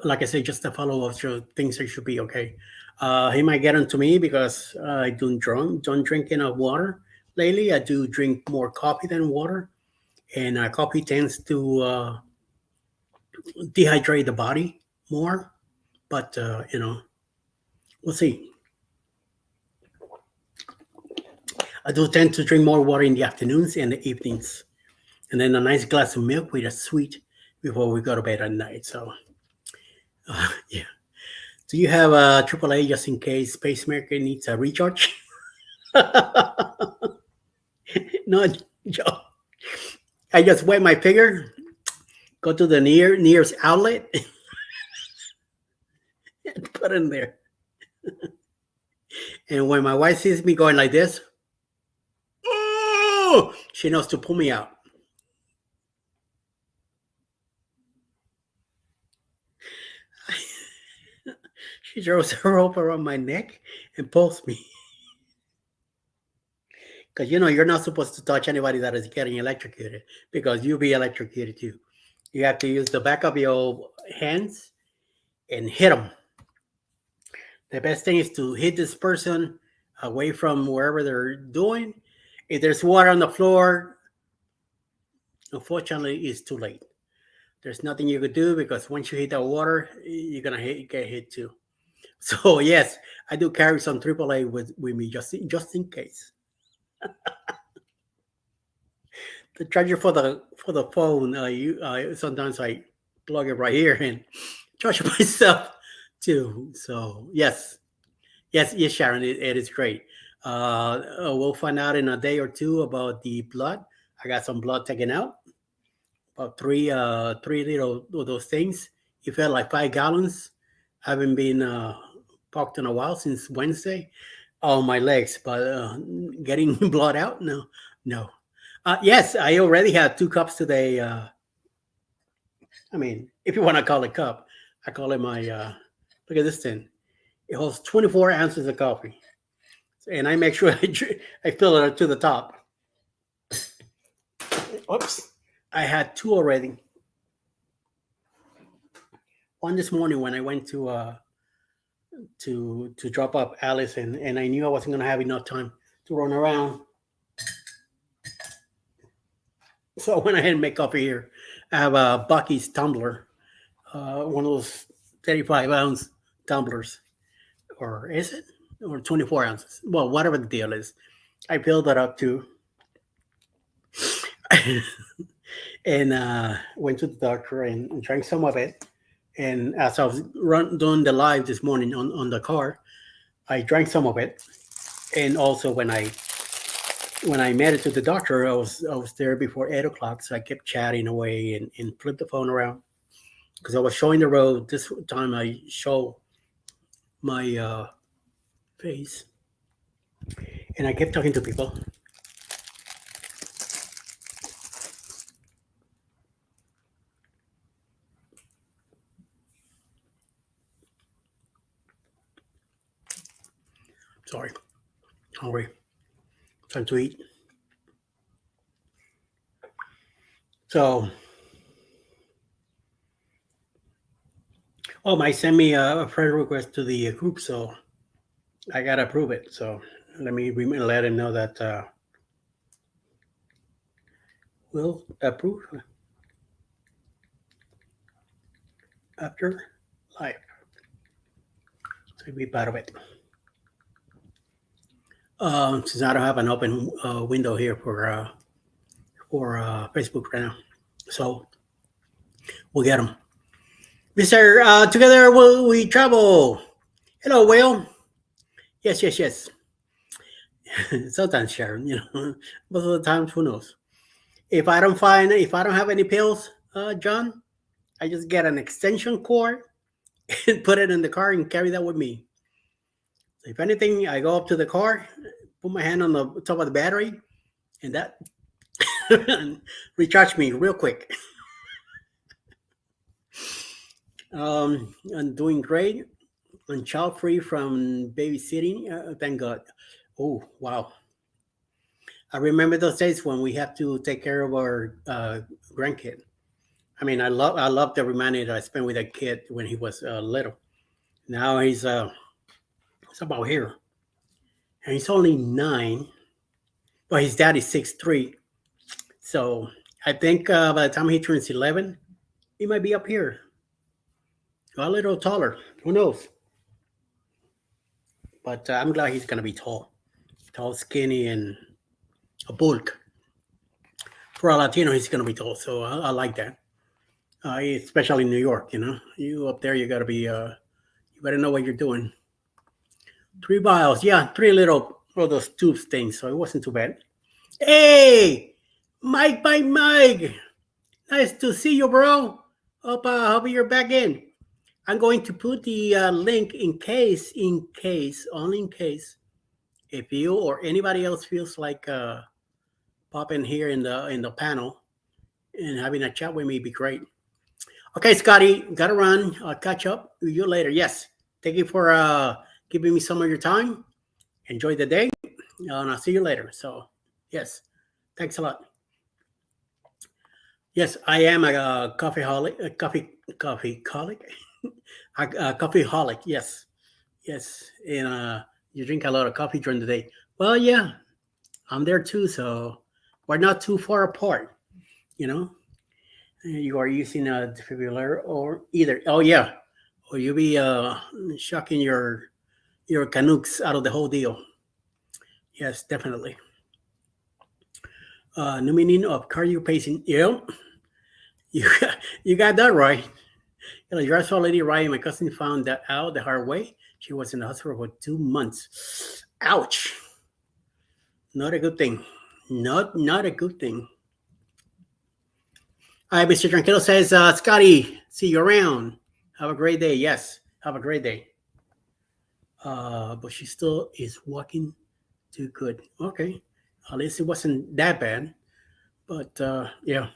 Like I said, just a follow up. So things should be okay. He might get onto me because I don't drink enough water lately. I do drink more coffee than water, and coffee tends to dehydrate the body more. But we'll see. I do tend to drink more water in the afternoons and the evenings, and then a nice glass of milk with a sweet before we go to bed at night. So, yeah. Do you have a AAA just in case pacemaker needs a recharge? No, Joe. I just wet my finger, go to the nearest outlet, and put it in there. And when my wife sees me going like this, oh, she knows to pull me out. She throws a rope around my neck and pulls me. Because you're not supposed to touch anybody that is getting electrocuted because you'll be electrocuted too. You have to use the back of your hands and hit them. The best thing is to hit this person away from wherever they're doing. If there's water on the floor, unfortunately, it's too late. There's nothing you could do because once you hit that water, you're gonna get hit too. So yes, I do carry some AAA with me just in case. The charger for the phone, sometimes I plug it right here and charge it myself too. So yes, Sharon, it is great. We'll find out in a day or two about the blood. I got some blood taken out, about three little of those things. It felt like 5 gallons. I haven't been parked in a while since Wednesday. On my legs, but getting blood out, no, no. Yes, I already had 2 cups today. I mean, if you want to call it cup, I call it my. Look at this thing. It holds 24 ounces of coffee, and I make sure I fill it up to the top. Oops, I had 2 already. One this morning when I went to drop up Alice, and I knew I wasn't gonna have enough time to run around. So I went ahead and make coffee here. I have a Bucky's tumbler, one of those 35-ounce tumblers, or is it? Or 24 ounces. Well, whatever the deal is. I filled that up too. And went to the doctor and drank some of it. And as I was doing the live this morning on the car, I drank some of it. And also when I made it to the doctor, I was there before 8 o'clock, so I kept chatting away and flipped the phone around because I was showing the road. This time I show my face, and I kept talking to people. Sorry, hungry, trying to eat. So, oh, Mike sent me a friend request to the group, so I gotta approve it. So let me let him know that we'll approve after live. So he'll be part of it. Since I don't have an open window here for Facebook right now, so we'll get them. Mister, together we travel. Hello, Will. Yes. Sometimes, Sharon, most of the times, who knows? If I don't have any pills, John, I just get an extension cord and put it in the car and carry that with me. So if anything, I go up to the car, put my hand on the top of the battery, and that recharge me real quick. I'm doing great. I'm child free from babysitting. Thank God. Oh wow! I remember those days when we have to take care of our grandkid. I mean, I love the reminder that I spent with that kid when he was little. Now he's about here, and he's only 9. But his dad is 6'3". So I think by the time he turns 11, he might be up here, a little taller. Who knows? But I'm glad he's gonna be tall, skinny, and a bulk. For a Latino, he's gonna be tall, so I like that. Especially in New York, you up there, you gotta be, you better know what you're doing. 3 vials, yeah, 3 little of those tubes things, so it wasn't too bad. Hey, Mike by Mike, nice to see you, bro. Hope you're back in. I'm going to put the link in case, only in case, if you or anybody else feels like popping here in the panel and having a chat with me, be great. Okay, Scotty, gotta run. I'll catch up with you later. Yes, thank you for giving me some of your time. Enjoy the day, and I'll see you later. So, yes, thanks a lot. Yes, I am a coffee holic, a coffee holic, a coffee holic. Yes, and you drink a lot of coffee during the day. Well, yeah, I'm there too. So we're not too far apart, you know. You are using a defibrillator or either. Oh or you'll be shocking your Canucks out of the whole deal. Yes, definitely. New meaning of cardio pacing. Yeah, you you got that right. You're absolutely right. My cousin found that out the hard way. She was in the hospital for 2 months. Ouch. Not a good thing. Not a good thing. All right, Mr. Tranquilo says, Scotty, see you around. Have a great day. Yes, have a great day. But she still is walking too good. Okay. At least it wasn't that bad. But yeah.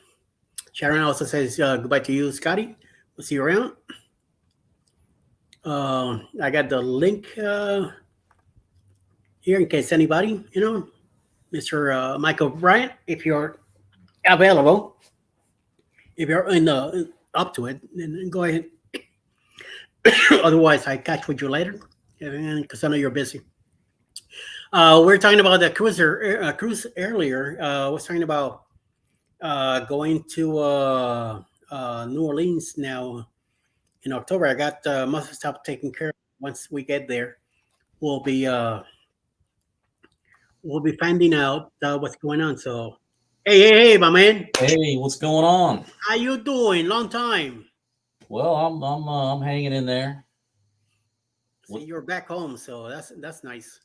Sharon also says goodbye to you, Scotty. We'll see you around. I got the link here in case anybody, Mr. Michael Bryant, if you're available, if you're up to it, then go ahead. Otherwise, I catch with you later, because I know you're busy. We're talking about the cruise earlier. I was talking about going to New Orleans now in October. I got most of the stuff taken care of. Once we get there, we'll be uh, we'll be finding out what's going on. So, hey, my man, Hey, what's going on? how you doing? Long time. Well, I'm hanging in there. See, you're back home, so that's nice.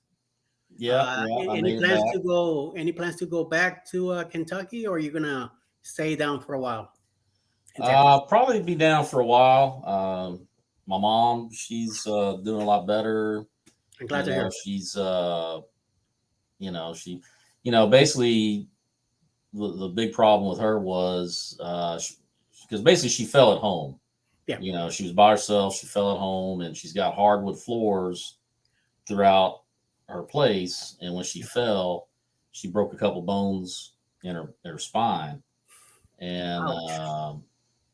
Yeah, yeah, I Any made it plans back. to go? Any plans to go back to Kentucky, or are you gonna stay down for a while in Texas? Probably be down for a while. My mom, she's doing a lot better. I'm glad to hear. She's she, basically the big problem with her was because basically she fell at home. Yeah. She was by herself. She fell at home, and she's got hardwood floors throughout her place. And when she fell, she broke a couple bones in her spine, and Ouch.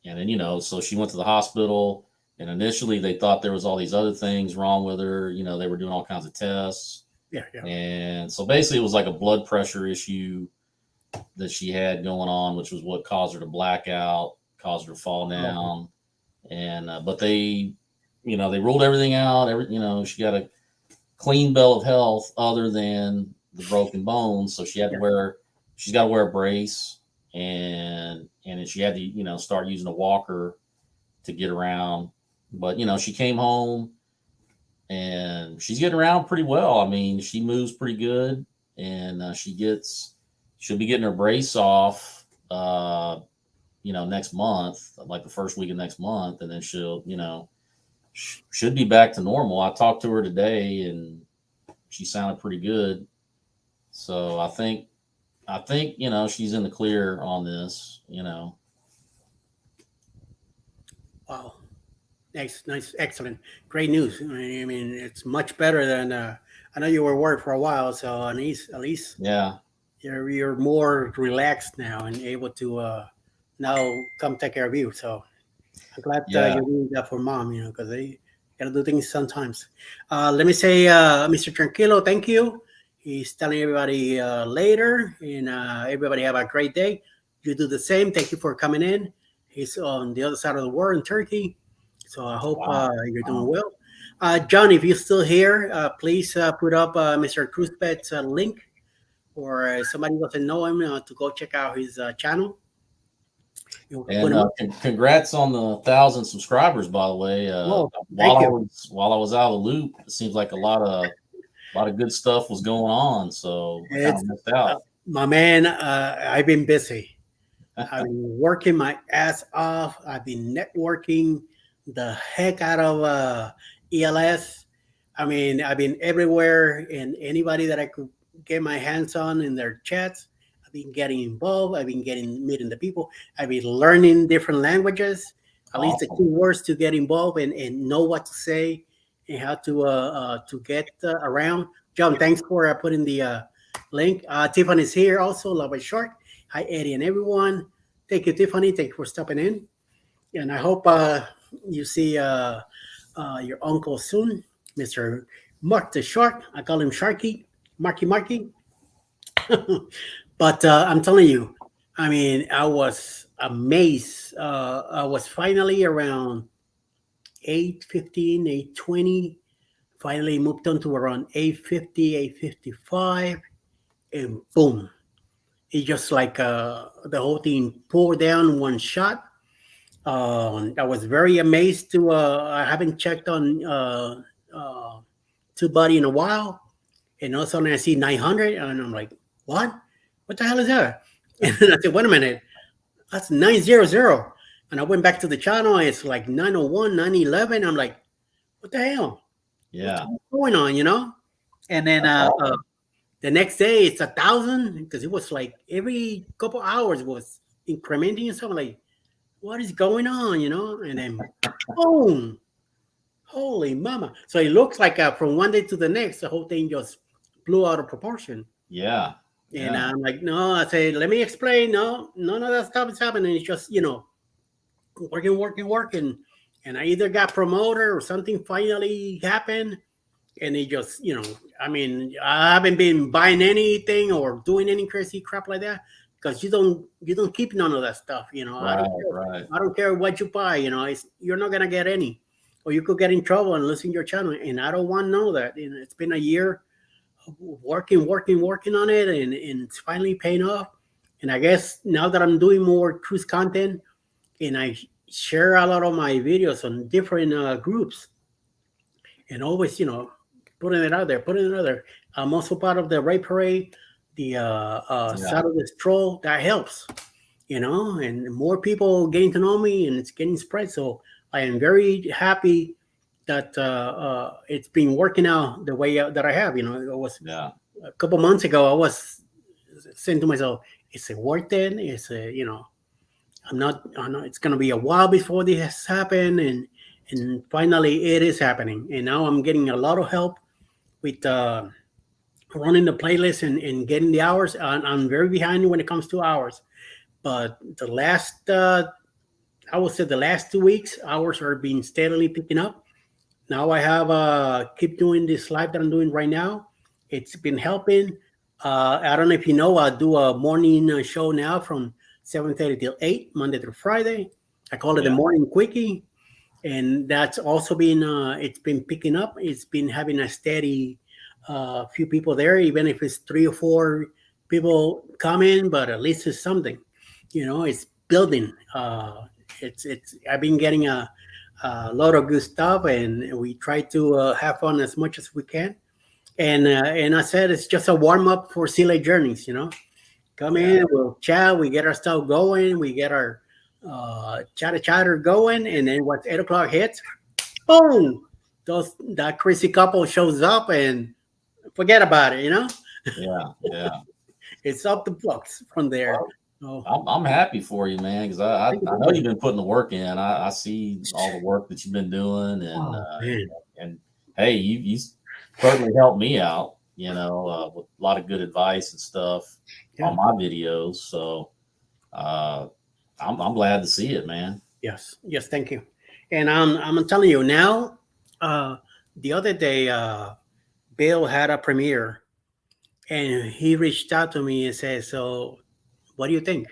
and then so she went to the hospital. And initially, they thought there was all these other things wrong with her. They were doing all kinds of tests, Yeah, yeah. and so basically, it was like a blood pressure issue that she had going on, which was what caused her to black out, caused her to fall down. And but they ruled everything out. She got a clean bill of health other than the broken bones. So she's got to wear a brace, and she had to start using a walker to get around. But she came home and she's getting around pretty well. I mean, she moves pretty good, and she'll be getting her brace off. Next month, like the first week of next month, and then she'll, should be back to normal. I talked to her today, and she sounded pretty good. So I think, she's in the clear on this. Wow. Nice, excellent, great news. I mean, it's much better than. I know you were worried for a while, so at least Yeah, you're more relaxed now and able to now come take care of you. So I'm glad yeah, you're doing that for mom. Because they gotta do things sometimes. Let me say, Mr. Tranquilo, thank you. He's telling everybody later, and everybody have a great day. You do the same. Thank you for coming in. He's on the other side of the world in Turkey, so I hope wow, you're doing wow. well. John, if you're still here, please put up Mr. Cruzpet's link, or somebody doesn't know him to go check out his channel. You put And him up. congrats on the 1,000 subscribers, by the way. Oh, thank you. While I was out of the loop, it seems like a lot of good stuff was going on. So I kind It's of missed out. my man. I've been busy. I've been working my ass off. I've been networking the heck out of ELS. I mean, I've been everywhere, and anybody that I could get my hands on in their chats, I've been getting involved. I've been meeting the people. I've been learning different languages, at least the Awesome. key words to get involved and know what to say and how to get around. John, thanks for putting the link. Tiffany's here also, Love It Short. Hi, Eddie and everyone. Thank you, Tiffany. Thank you for stopping in. And I hope you see your uncle soon, Mr. Mark the Shark. I call him Sharky, Marky. But I'm telling you, I mean, I was amazed. I was finally around 8:15, 8:20. Finally moved on to around 8:50, 8:55, and boom. It just like the whole thing poured down in one shot. I was very amazed to I haven't checked on TubeBuddy in a while, and all of a sudden I see 900, and I'm like, what? What the hell is that? And then I said, wait a minute, that's 900. And I went back to the channel, and it's like 901, 911. I'm like, what the hell? Yeah. What's going on, And then the next day it's 1,000, because it was like every couple hours was incrementing and something like, what is going on, And then boom, holy mama. So it looks like from one day to the next, the whole thing just blew out of proportion. Yeah. And I'm like, no, I say, let me explain. No, none of that stuff is happening. It's just, working. And I either got promoted or something finally happened. And it just, I haven't been buying anything or doing any crazy crap like that, because you don't keep none of that stuff. Right. I don't care what you buy. You're not gonna get any, or you could get in trouble and losing your channel. And I don't want to know that. It's been a year of working on it, and it's finally paying off. And I guess now that I'm doing more cruise content, and I share a lot of my videos on different groups, and always, putting it out there. I'm also part of the Ray Parade, the Saturday Stroll. That helps, and more people getting to know me, and it's getting spread. So I am very happy that it's been working out the way that I have. It was a couple months ago, I was saying to myself, is it worth it? Is it, I know it's going to be a while before this happen, and finally it is happening. And now I'm getting a lot of help with running the playlist and getting the hours. I'm very behind when it comes to hours, but the last, I would say the last 2 weeks, hours are being steadily picking up. Now I have keep doing this live that I'm doing right now. It's been helping. I don't know if you know, I do a morning show now from 7:30 till 8, Monday through Friday. I call it the morning quickie. And that's also been, it's been picking up. It's been having a steady few people there, even if it's 3 or 4 people come in, but at least it's something, it's building. I've been getting a lot of good stuff, and we try to have fun as much as we can. And I said, it's just a warm up for Sea Lake Journeys, come in, we'll chat, we get our stuff going, we get our chatter going, and then once 8 o'clock hits, boom, that crazy couple shows up, and forget about it. Yeah. It's up the blocks from there. So, I'm happy for you, man, because I know you've been putting the work in. I see all the work that you've been doing, and hey, you certainly helped me out, with a lot of good advice and stuff on my videos. So I'm glad to see it, man. Yes, thank you. And I'm telling you now, the other day, Bill had a premiere, and he reached out to me and said, so what do you think?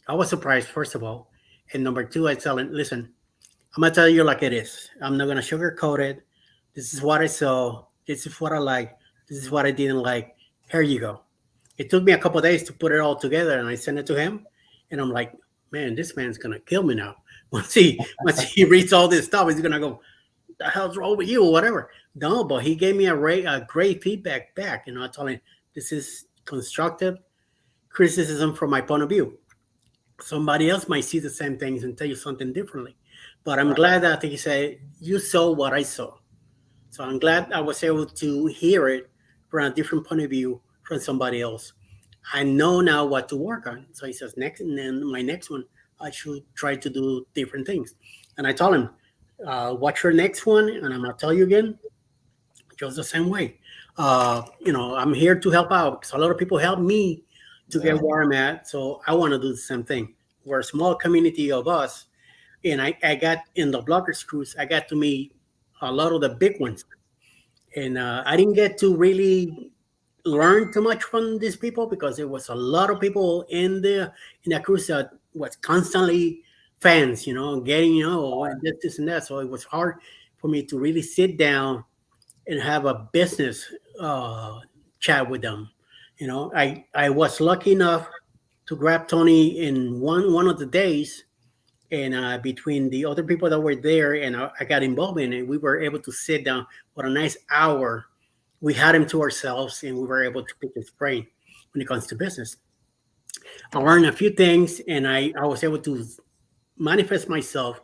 I was surprised, first of all. And number two, I tell him, listen, I'm going to tell you like it is. I'm not going to sugarcoat it. This is what I saw. This is what I like. This is what I didn't like. Here you go. It took me a couple of days to put it all together, and I sent it to him. And I'm like, man, this man's going to kill me now. Once he reads all this stuff, he's going to go, the hell's wrong with you or whatever. No, but he gave me a great feedback back. I told him, this is constructive criticism from my point of view. Somebody else might see the same things and tell you something differently. But I'm glad that he said, you saw what I saw. So I'm glad I was able to hear it from a different point of view from somebody else. I know now what to work on. So he says, next, and then my next one, I should try to do different things. And I told him, watch your next one, and I'm going to tell you again, just the same way. I'm here to help out, because a lot of people help me to get where I'm at. So I want to do the same thing. We're a small community of us. And I got in the Bloggers Cruise, I got to meet a lot of the big ones. And I didn't get to really learn too much from these people, because there was a lot of people in the cruise that was constantly fans, getting, this and that. So it was hard for me to really sit down and have a business chat with them. I was lucky enough to grab Tony in one of the days, and between the other people that were there, and I got involved in it, we were able to sit down for a nice hour. We had him to ourselves, and we were able to pick his brain when it comes to business. I learned a few things, and I was able to manifest myself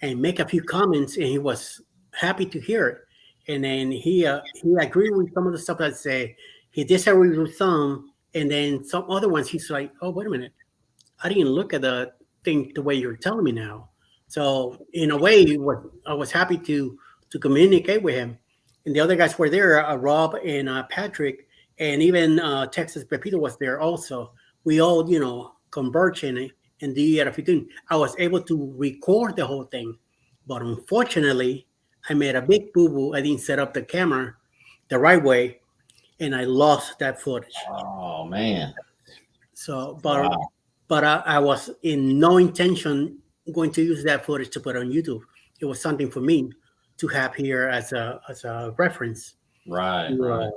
and make a few comments, and he was happy to hear it. And then he agreed with some of the stuff I say. He disagreed with some, and then some other ones he's like, "Oh, wait a minute, I didn't look at the thing the way you're telling me now." So in a way, I was happy to communicate with him. And the other guys were there, Rob and Patrick, and even Texas Pepito was there also. We all, converged and did a few things. I was able to record the whole thing, but unfortunately, I made a big boo boo. I didn't set up the camera the right way, and I lost that footage. Oh man. So, Wow. but I was in no intention going to use that footage to put on YouTube. It was something for me to have here as a reference. Right. Right.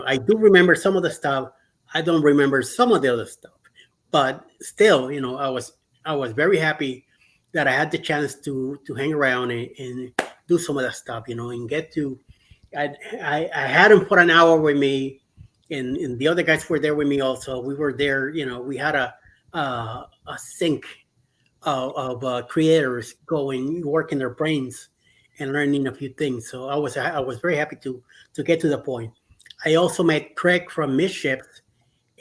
I do remember some of the stuff. I don't remember some of the other stuff, but still, I was very happy that I had the chance to hang around and do some of that stuff, and get to. I had him for an hour with me, and the other guys were there with me also. We were there, we had a sync of creators going working their brains and learning a few things. So I was very happy to get to the point. I also met Craig from Midships,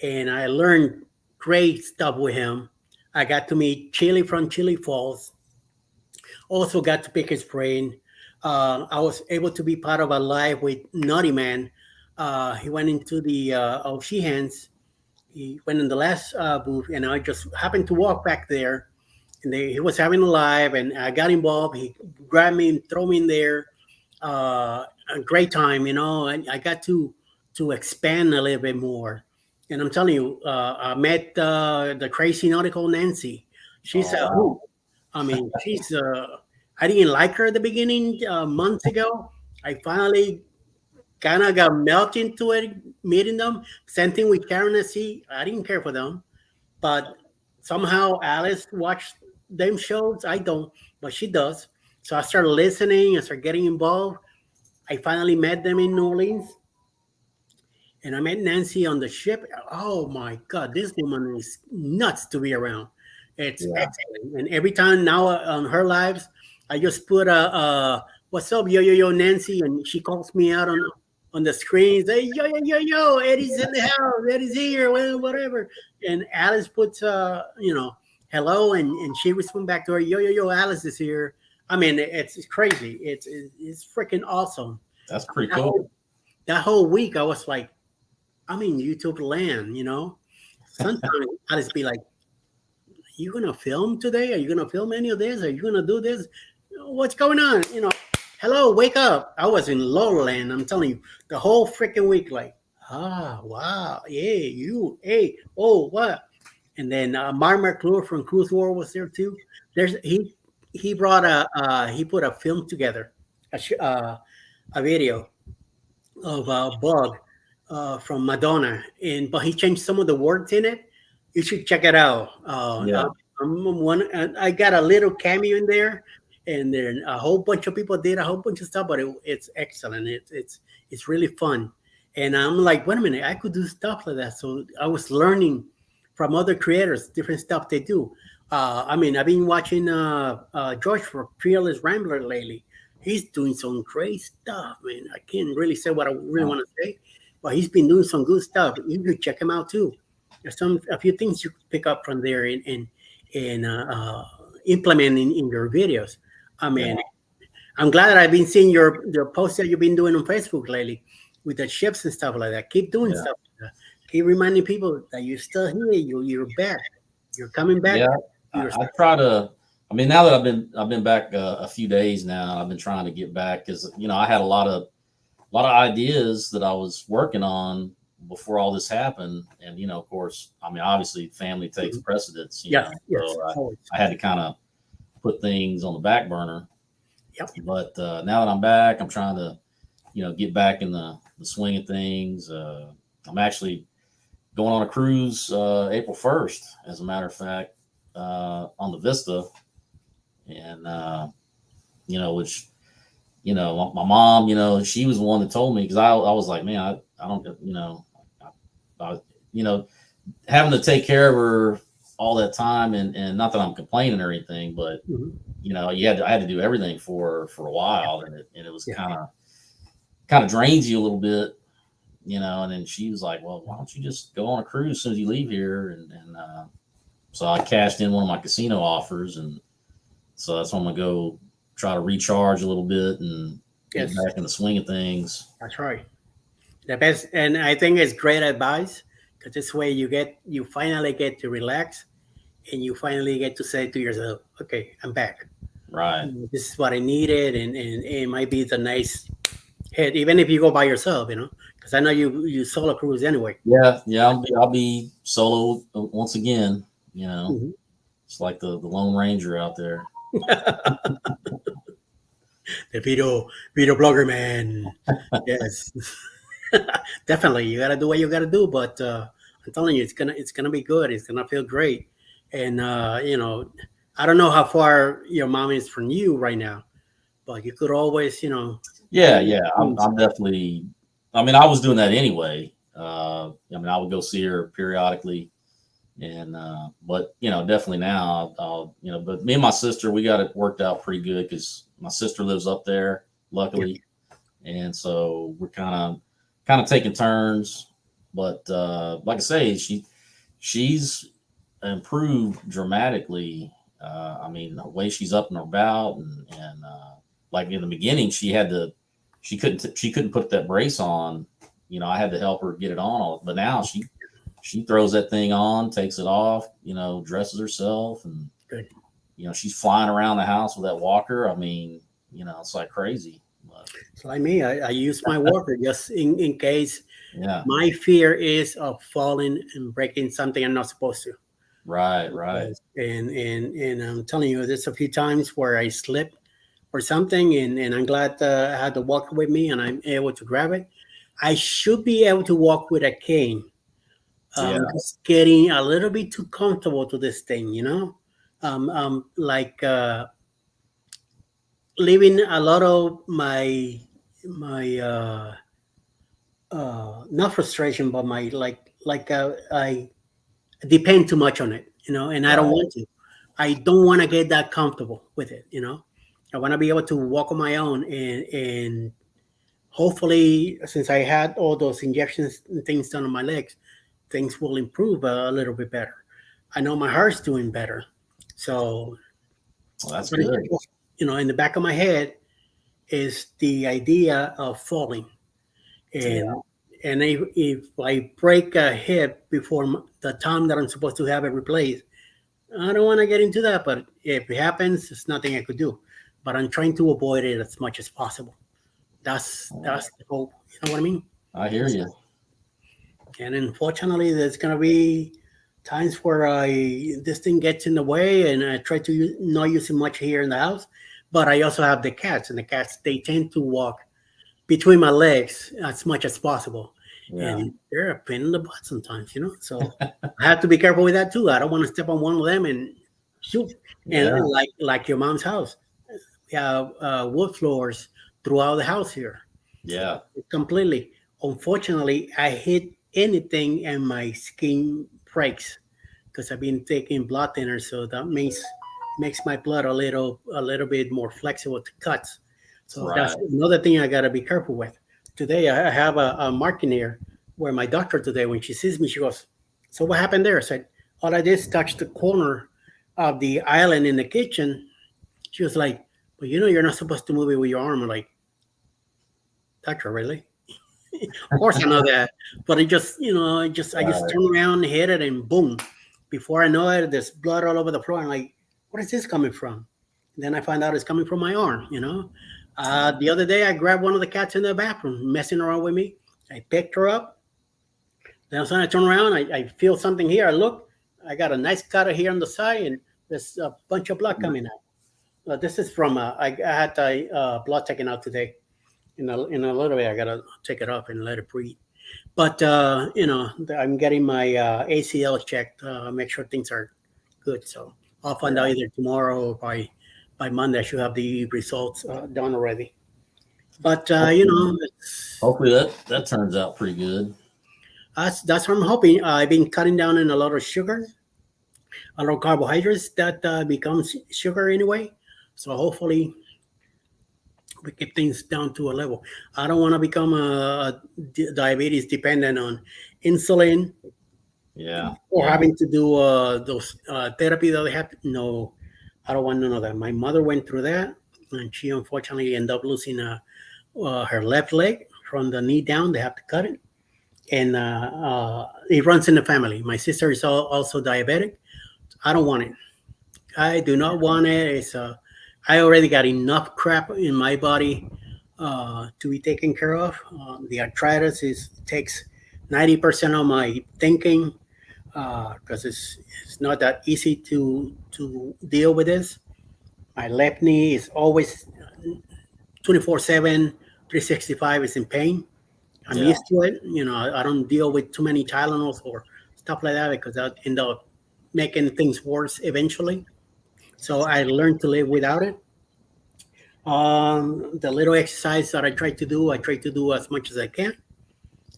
and I learned great stuff with him. I got to meet Chili from Chili Falls. Also got to pick his brain. I was able to be part of a live with Naughty Man. He went into the Hands. He went in the last booth, and I just happened to walk back there. And he was having a live, and I got involved. He grabbed me and threw me in there. A great time, and I got to expand a little bit more. And I'm telling you, I met the crazy nautical Nancy. She's a hoot. I mean, she's I didn't like her at the beginning months ago. I finally kind of got melted into it, meeting them. Same thing with Karen and C. I didn't care for them, but somehow Alice watched them shows. I don't, but she does. So I started listening and started getting involved. I finally met them in New Orleans, and I met Nancy on the ship. Oh my God, this woman is nuts to be around. It's excellent. And every time now on her lives, I just put what's up, yo, Nancy, and she calls me out on the screen. Say, yo, Eddie's in the house, Eddie's here, whatever. And Alice puts, hello, and she responds back to her, yo, Alice is here. I mean, it's crazy. It's freaking awesome. That's pretty cool. That whole week, I was like, I'm in YouTube land, Sometimes I just be like, are you gonna film today? Are you gonna film any of this? Are you gonna do this? What's going on? Hello, wake up. I was in Lowland. I'm telling you, the whole freaking week, like, wow, yeah, hey, oh, what? And then Mark McClure from Cruise World was there too. He brought he put a film together, a video of Bug from Madonna, but he changed some of the words in it. You should check it out. I got a little cameo in there, and then a whole bunch of people did a whole bunch of stuff, but it's excellent. It's really fun. And I'm like, wait a minute, I could do stuff like that. So I was learning from other creators, different stuff they do. I've been watching George for Fearless Rambler lately. He's doing some great stuff, man. I can't really say what I really want to say, but he's been doing some good stuff. You should check him out too. There's a few things you could pick up from there and implement in your videos. I'm glad that I've been seeing your posts that you've been doing on Facebook lately with the ships and stuff like that. Keep doing stuff like that. Keep reminding people that you're still here. You're back. You're coming back. Yeah, I try to. Now that I've been back a few days now, I've been trying to get back because I had a lot of ideas that I was working on before all this happened, and of course, obviously, family takes precedence. Yes. So I had to kind of put things on the back burner. Yep. But now that I'm back, I'm trying to, get back in the swing of things. I'm actually going on a cruise April 1st, as a matter of fact, on the Vista. And, which, my mom, she was the one that told me, because I was like, man, I don't, having to take care of her all that time, and not that I'm complaining or anything, but I had to do everything for her for a while, and it was kind of drains you a little bit, and then she was like, well, why don't you just go on a cruise as soon as you leave here? And so I cashed in one of my casino offers, and so that's when I'm gonna go try to recharge a little bit and get back in the swing of things. That's right. The best, and I think it's great advice, because this way you finally get to relax, and you finally get to say to yourself, okay, I'm back. Right. This is what I needed, and it might be the nice hit, even if you go by yourself, because I know you solo cruise anyway. Yeah. I'll be solo once again. It's like the Lone Ranger out there. The video blogger man. Yes. Definitely, you gotta do what you gotta do, but I'm telling you, it's gonna be good. It's gonna feel great. And I don't know how far your mom is from you right now, but you could always, Yeah. I'm definitely. I mean, I was doing that anyway. I would go see her periodically, and but definitely now I'll But me and my sister, we got it worked out pretty good, because my sister lives up there, luckily, and so we're kind of taking turns. But like I say, she's improved dramatically. The way she's up and about, and like in the beginning, she couldn't put that brace on. I had to help her get it on, but now she throws that thing on, takes it off, dresses herself, and good. She's flying around the house with that walker. It's like crazy. But, so like me, I use my walker just in case. Yeah. My fear is of falling and breaking something I'm not supposed to. Right. And I'm telling you, there's a few times where I slip or something, and I'm glad I had the walker with me, and I'm able to grab it. I should be able to walk with a cane. Just getting a little bit too comfortable to this thing, like leaving a lot of my not frustration, but my I depend too much on it, and I don't want to. I don't want to get that comfortable with it, I want to be able to walk on my own, and hopefully, since I had all those injections and things done on my legs, things will improve a little bit better. I know my heart's doing better, so that's good. In the back of my head is the idea of falling, and if I break a hip before the time that I'm supposed to have it replaced, I don't want to get into that. But if it happens, there's nothing I could do. But I'm trying to avoid it as much as possible. That's the hope. You know what I mean? I hear you. And unfortunately, there's gonna be times where this thing gets in the way, and I try to not use it much here in the house. But I also have the cats, and the cats, they tend to walk between my legs as much as possible. Yeah. And they're a pain in the butt sometimes, So I have to be careful with that too. I don't want to step on one of them and shoot. And like your mom's house, we have wood floors throughout the house here. Yeah. Completely. Unfortunately, I hit anything and my skin breaks, because I've been taking blood thinners, so that makes my blood a little bit more flexible to cuts. So that's another thing I gotta be careful with. Today I have a marking here where my doctor today, when she sees me, she goes, "So what happened there?" I said, "All I did is touch the corner of the island in the kitchen." She was like, "But you're not supposed to move it with your arm." I'm like, "Doctor, really?" Of course I know that, but I just turn around, hit it, and boom! Before I know it, there's blood all over the floor. I'm like, "What is this coming from?" And then I find out it's coming from my arm. The other day I grabbed one of the cats in the bathroom messing around with me. I picked her up. Then all of a sudden I turn around, I feel something here. I look, I got a nice cut here on the side, and there's a bunch of blood coming out. This is from I had a blood taken out today. In a little bit, I gotta take it off and let it breathe. But I'm getting my ACL checked. Make sure things are good. So I'll find out either tomorrow or by Monday. I should have the results done already. But Hopefully that turns out pretty good. that's what I'm hoping. I've been cutting down on a lot of sugar, a lot of carbohydrates that becomes sugar anyway. So hopefully we keep things down to a level. I don't want to become diabetes dependent on insulin Yeah. or Yeah. having to do those therapy that they have. No, I don't want none of that. My mother went through that, and she unfortunately ended up losing her left leg from the knee down. They have to cut it, and it runs in the family. My sister is also diabetic. I don't want it. I do not want it. I already got enough crap in my body to be taken care of. The arthritis takes 90% of my thinking because it's not that easy to deal with this. My left knee is always 24/7, 365 is in pain. I'm Yeah. used to it. I don't deal with too many Tylenols or stuff like that because I'll end up making things worse eventually. So I learned to live without it. The little exercise that I try to do as much as I can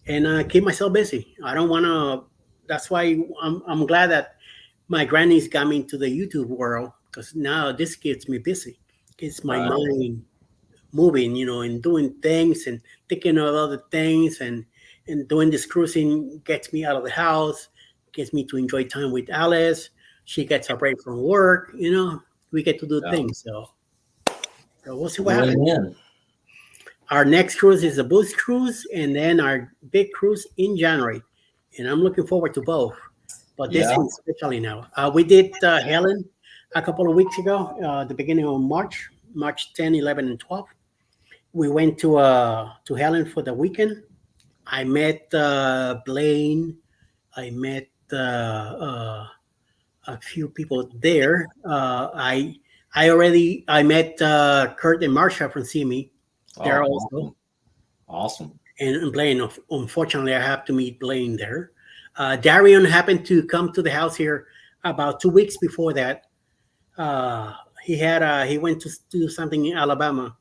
and keep myself busy. I don't want to. That's why I'm glad that my grannies got me into the YouTube world because now this keeps me busy. Keeps my Right. mind moving, and doing things and thinking of other things and doing this cruising gets me out of the house, gets me to enjoy time with Alice. She gets a break from work, we get to do Yeah. things. So we'll see what happens. Amen. Our next cruise is a boost cruise, and then our big cruise in January. And I'm looking forward to both. But this Yeah. one especially now. We did Helen a couple of weeks ago, the beginning of March, March 10, 11, and 12. We went to Helen for the weekend. I met Blaine. I met a few people there. I met Kurt and Marsha from CME there Oh, also. awesome. Awesome. And Blaine. Unfortunately, I have to meet Blaine there. Darian happened to come to the house here about 2 weeks before that. He went to do something in Alabama.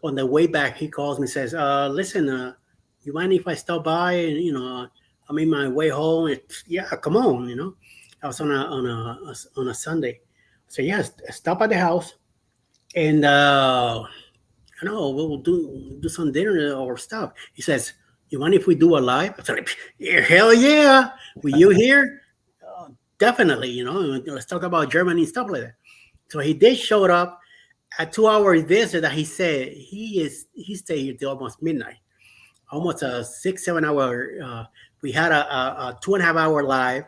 On the way back, he calls me, says, "Listen, you mind if I stop by? And I'm in my way home. Yeah, come on. I was on a Sunday. So yes, stop at the house and." I know we'll do some dinner or stuff. He says, "You mind if we do a live?" I said, "Yeah, hell yeah! Will you here? Definitely. Let's talk about Germany and stuff like that." So he did show up at 2 hours visit that he said he stayed here till almost midnight, almost a 6 7 hour. We had a 2.5 hour live.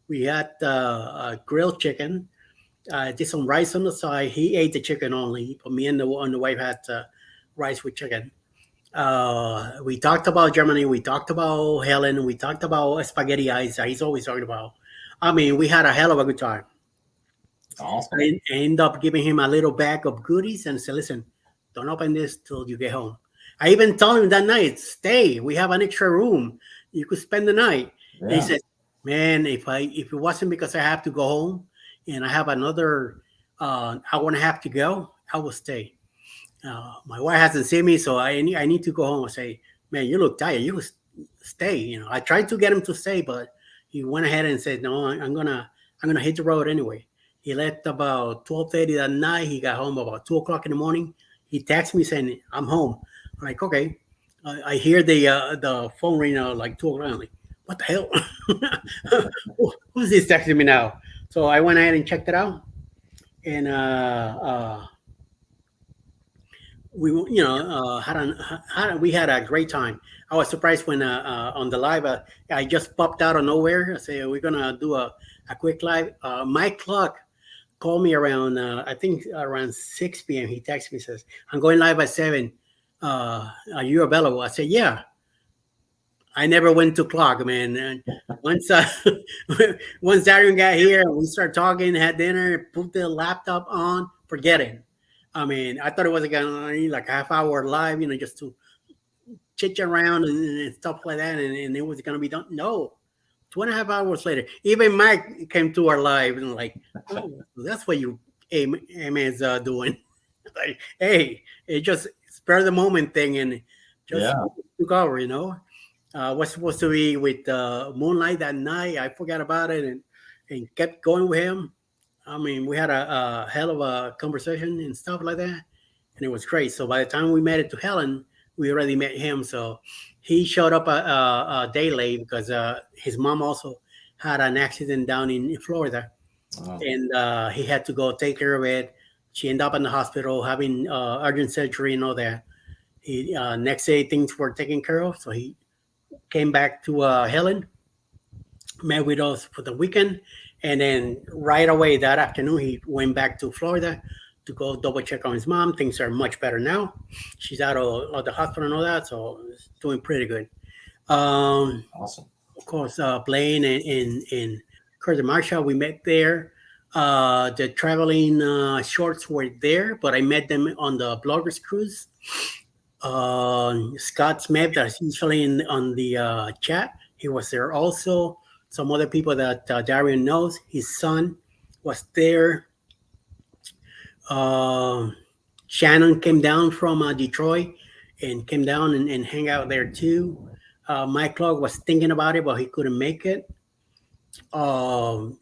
We had a grilled chicken. Did some rice on the side. He ate the chicken only, but me and the wife had rice with chicken. We talked about Germany. We talked about Helen. We talked about spaghetti eyes that he's always talking about. I mean, we had a hell of a good time. Awesome. I ended up giving him a little bag of goodies and said, "Listen, don't open this till you get home." I even told him that night, "Stay. We have an extra room. You could spend the night." And he Yeah. said, "Man, if it wasn't because I have to go home and I have another hour and a half to go, I will stay." My wife hasn't seen me, so I need to go home. I say, "Man, you look tired. You stay." I tried to get him to stay, but he went ahead and said, "No, I'm gonna hit the road anyway." He left about 12:30 that night. He got home about 2 o'clock in the morning. He texted me saying, "I'm home." I'm like, "Okay." I hear the phone ring out like 2 o'clock. I'm like, "What the hell? Who's this texting me now?" So I went ahead and checked it out, and we had a great time. I was surprised when on the live I just popped out of nowhere. I say we're gonna do a quick live. Mike Clark called me around I think around 6 p.m. He texted me, says, "I'm going live at 7. Are you available?" I said, "Yeah." I never went to clock, man. And once once Darian got here, we started talking, had dinner, put the laptop on, forget it. I mean, I thought it was gonna be like a half hour live, just to chit chat around and stuff like that, and it was gonna be done. No, 2.5 hours later, even Mike came to our live and like, oh, that's what you is doing. Like, hey, it just spare the moment thing and just Yeah. took over. Was supposed to be with Moonlight that night. I forgot about it and kept going with him. I mean, we had a hell of a conversation and stuff like that, and it was great. So by the time we made it to Helen, we already met him. So he showed up a day late because his mom also had an accident down in Florida, Oh, and he had to go take care of it. She ended up in the hospital having urgent surgery and all that. He next day things were taken care of, so he came back to Helen, met with us for the weekend, and then right away that afternoon he went back to Florida to go double check on his mom. Things are much better now. She's out of the hospital and all that, so it's doing pretty good. awesome. Of course, Blaine and Curtis Marshall, we met there. The traveling shorts were there, but I met them on the bloggers cruise. Scott Smith, that's usually on the chat, he was there also. Some other people that Darian knows, his son was there. Shannon came down from Detroit and came down and hang out there too. Mike Clark was thinking about it, but he couldn't make it.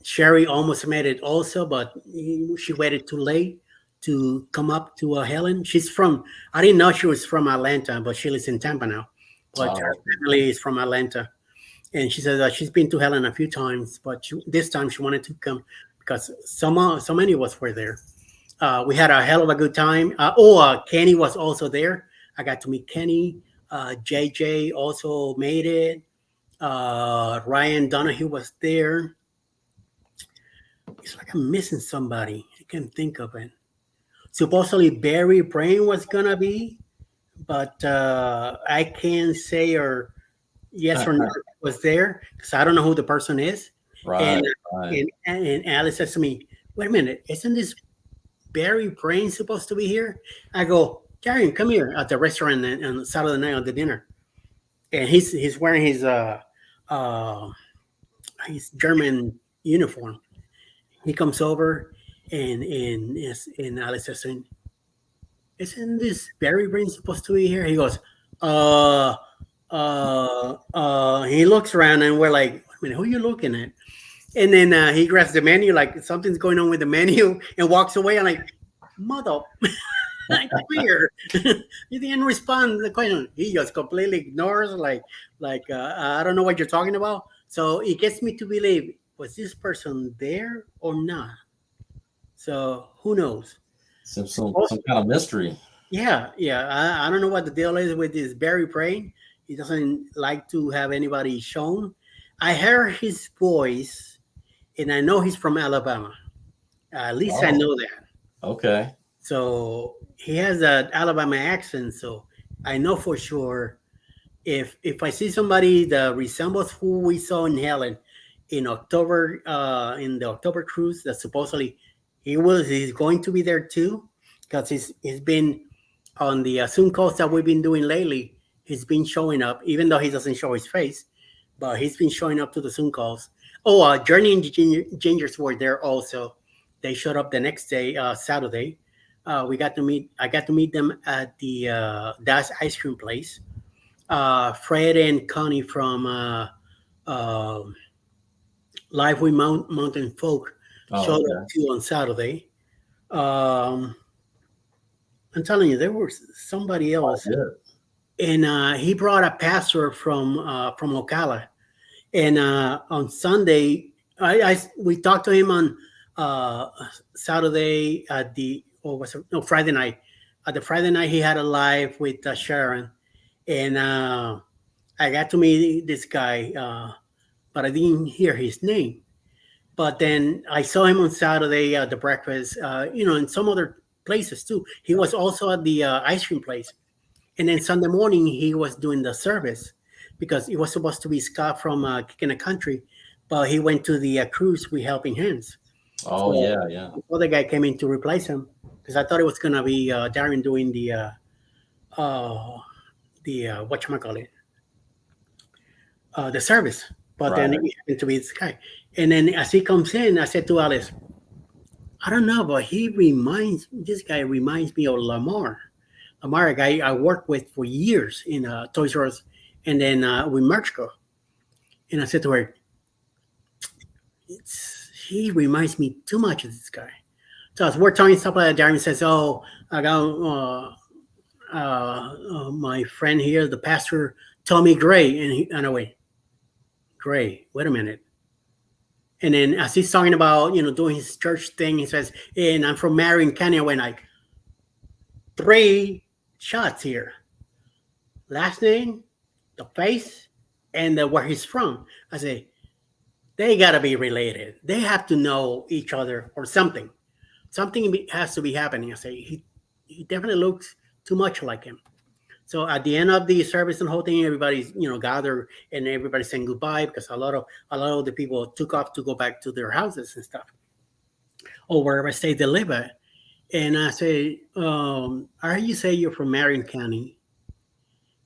Sherry almost made it also, but she waited too late to come up to Helen. I didn't know she was from Atlanta, but she lives in Tampa now. But her family is from Atlanta. And she said that she's been to Helen a few times, but this time she wanted to come because so many of us were there. We had a hell of a good time. Kenny was also there. I got to meet Kenny. JJ also made it. Ryan Donahue was there. It's like I'm missing somebody. I can't think of it. Supposedly Barry Brain was gonna be, but I can't say or yes or no was there because I don't know who the person is. Right. And Alice says to me, "Wait a minute, isn't this Barry Brain supposed to be here?" I go, "Darian, come here at the restaurant on Saturday night on the dinner." And he's wearing his German uniform. He comes over and Alice says, "Isn't this Barry Brain supposed to be here?" He goes, he looks around and we're like, "Wait a minute, who are you looking at?" And then he grabs the menu, like something's going on with the menu, and walks away. I'm like, "Mother, come here!" He didn't respond to the question. He just completely ignores, like I don't know what you're talking about. So it gets me to believe, was this person there or not? So who knows? Some kind of mystery. Yeah. I don't know what the deal is with this Barry Brain. He doesn't like to have anybody shown. I heard his voice, and I know he's from Alabama. At least I know that. Okay. So he has an Alabama accent. So I know for sure if I see somebody that resembles who we saw in Helen in October, in the October cruise, that supposedly he's going to be there too, because he's been on the Zoom calls that we've been doing lately. He's been showing up, even though he doesn't show his face, but he's been showing up to the Zoom calls. Journey and Gingers were there also. They showed up the next day, Saturday. I got to meet them at the Das ice cream place. Fred and Connie from Live with Mountain Folk showed up too on Saturday. I'm telling you, there was somebody else, and he brought a pastor from Ocala. And on Sunday, we talked to him on Saturday at Friday night. At the Friday night, he had a live with Sharon, and I got to meet this guy, but I didn't hear his name. But then I saw him on Saturday at the breakfast, in some other places too. He was also at the ice cream place. And then Sunday morning, he was doing the service. because it was supposed to be Scott from Kicking a Country, but he went to the cruise with Helping Hands. Oh So yeah. the other guy came in to replace him because I thought it was gonna be Darren doing whatchamacallit, the service. But then Right. it happened to be this guy. And then as he comes in, I said to Alice, I don't know, but this guy reminds me of Lamar. Lamar, a guy I worked with for years in Toys R Us and then with Merchco. And I said to her, he reminds me too much of this guy. So as we're talking stuff like that, Darren says, oh, I got my friend here, the pastor, Tommy Gray. And I went, Gray, wait a minute. And then as he's talking about, doing his church thing, he says, and I'm from Marion County. I went like, 3 shots here. Last name, the face, and where he's from. I say, they got to be related. They have to know each other or something. Something has to be happening. I say, he definitely looks too much like him. So at the end of the service and the whole thing, everybody's gathered and everybody's saying goodbye because a lot of the people took off to go back to their houses and stuff, or wherever state they live at. And I say, I heard you say you're from Marion County,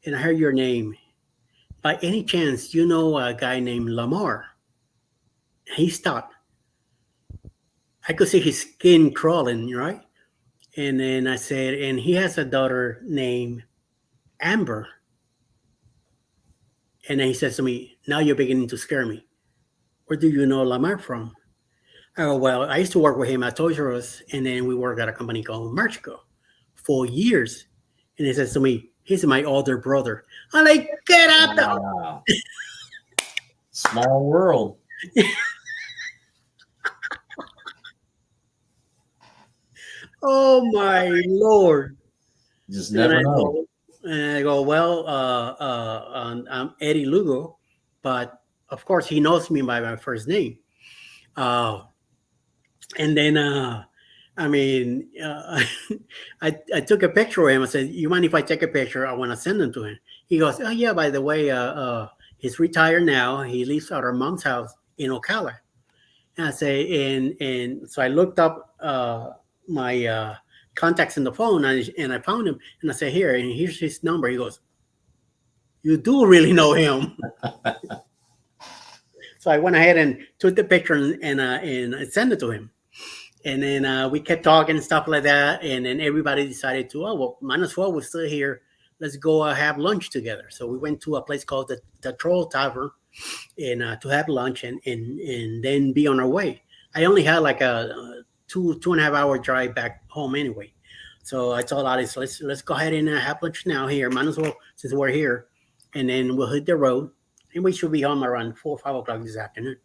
and I heard your name. By any chance, you know a guy named Lamar? He stopped. I could see his skin crawling, right? And then I said, and he has a daughter named Amber. And then he says to me, now you're beginning to scare me. Where do you know Lamar from? Oh, well, I used to work with him at Toys R Us, and then we worked at a company called Merchco for years. And he says to me, he's my older brother. I'm like, get out the... Wow. Small world. Oh, my Lord. You just never know. And I go, well, I'm Eddie Lugo, but of course he knows me by my first name. And then, I took a picture of him. I said, you mind if I take a picture? I want to send them to him. He goes, oh, yeah, by the way, he's retired now. He lives at our mom's house in Ocala. And I say, and so I looked up my contacts in the phone and I found him. And I said, here, and here's his number. He goes, you do really know him. So I went ahead and took the picture and I sent it to him. And then we kept talking and stuff like that. And then everybody decided to, oh, well, might as well, we're still here. Let's go have lunch together. So we went to a place called the Troll Tavern and to have lunch and then be on our way. I only had like a 2.5 hour drive back home anyway. So I told Alice, let's go ahead and have lunch now here. Might as well, since we're here. And then we'll hit the road. And we should be home around 4 or 5 o'clock this afternoon.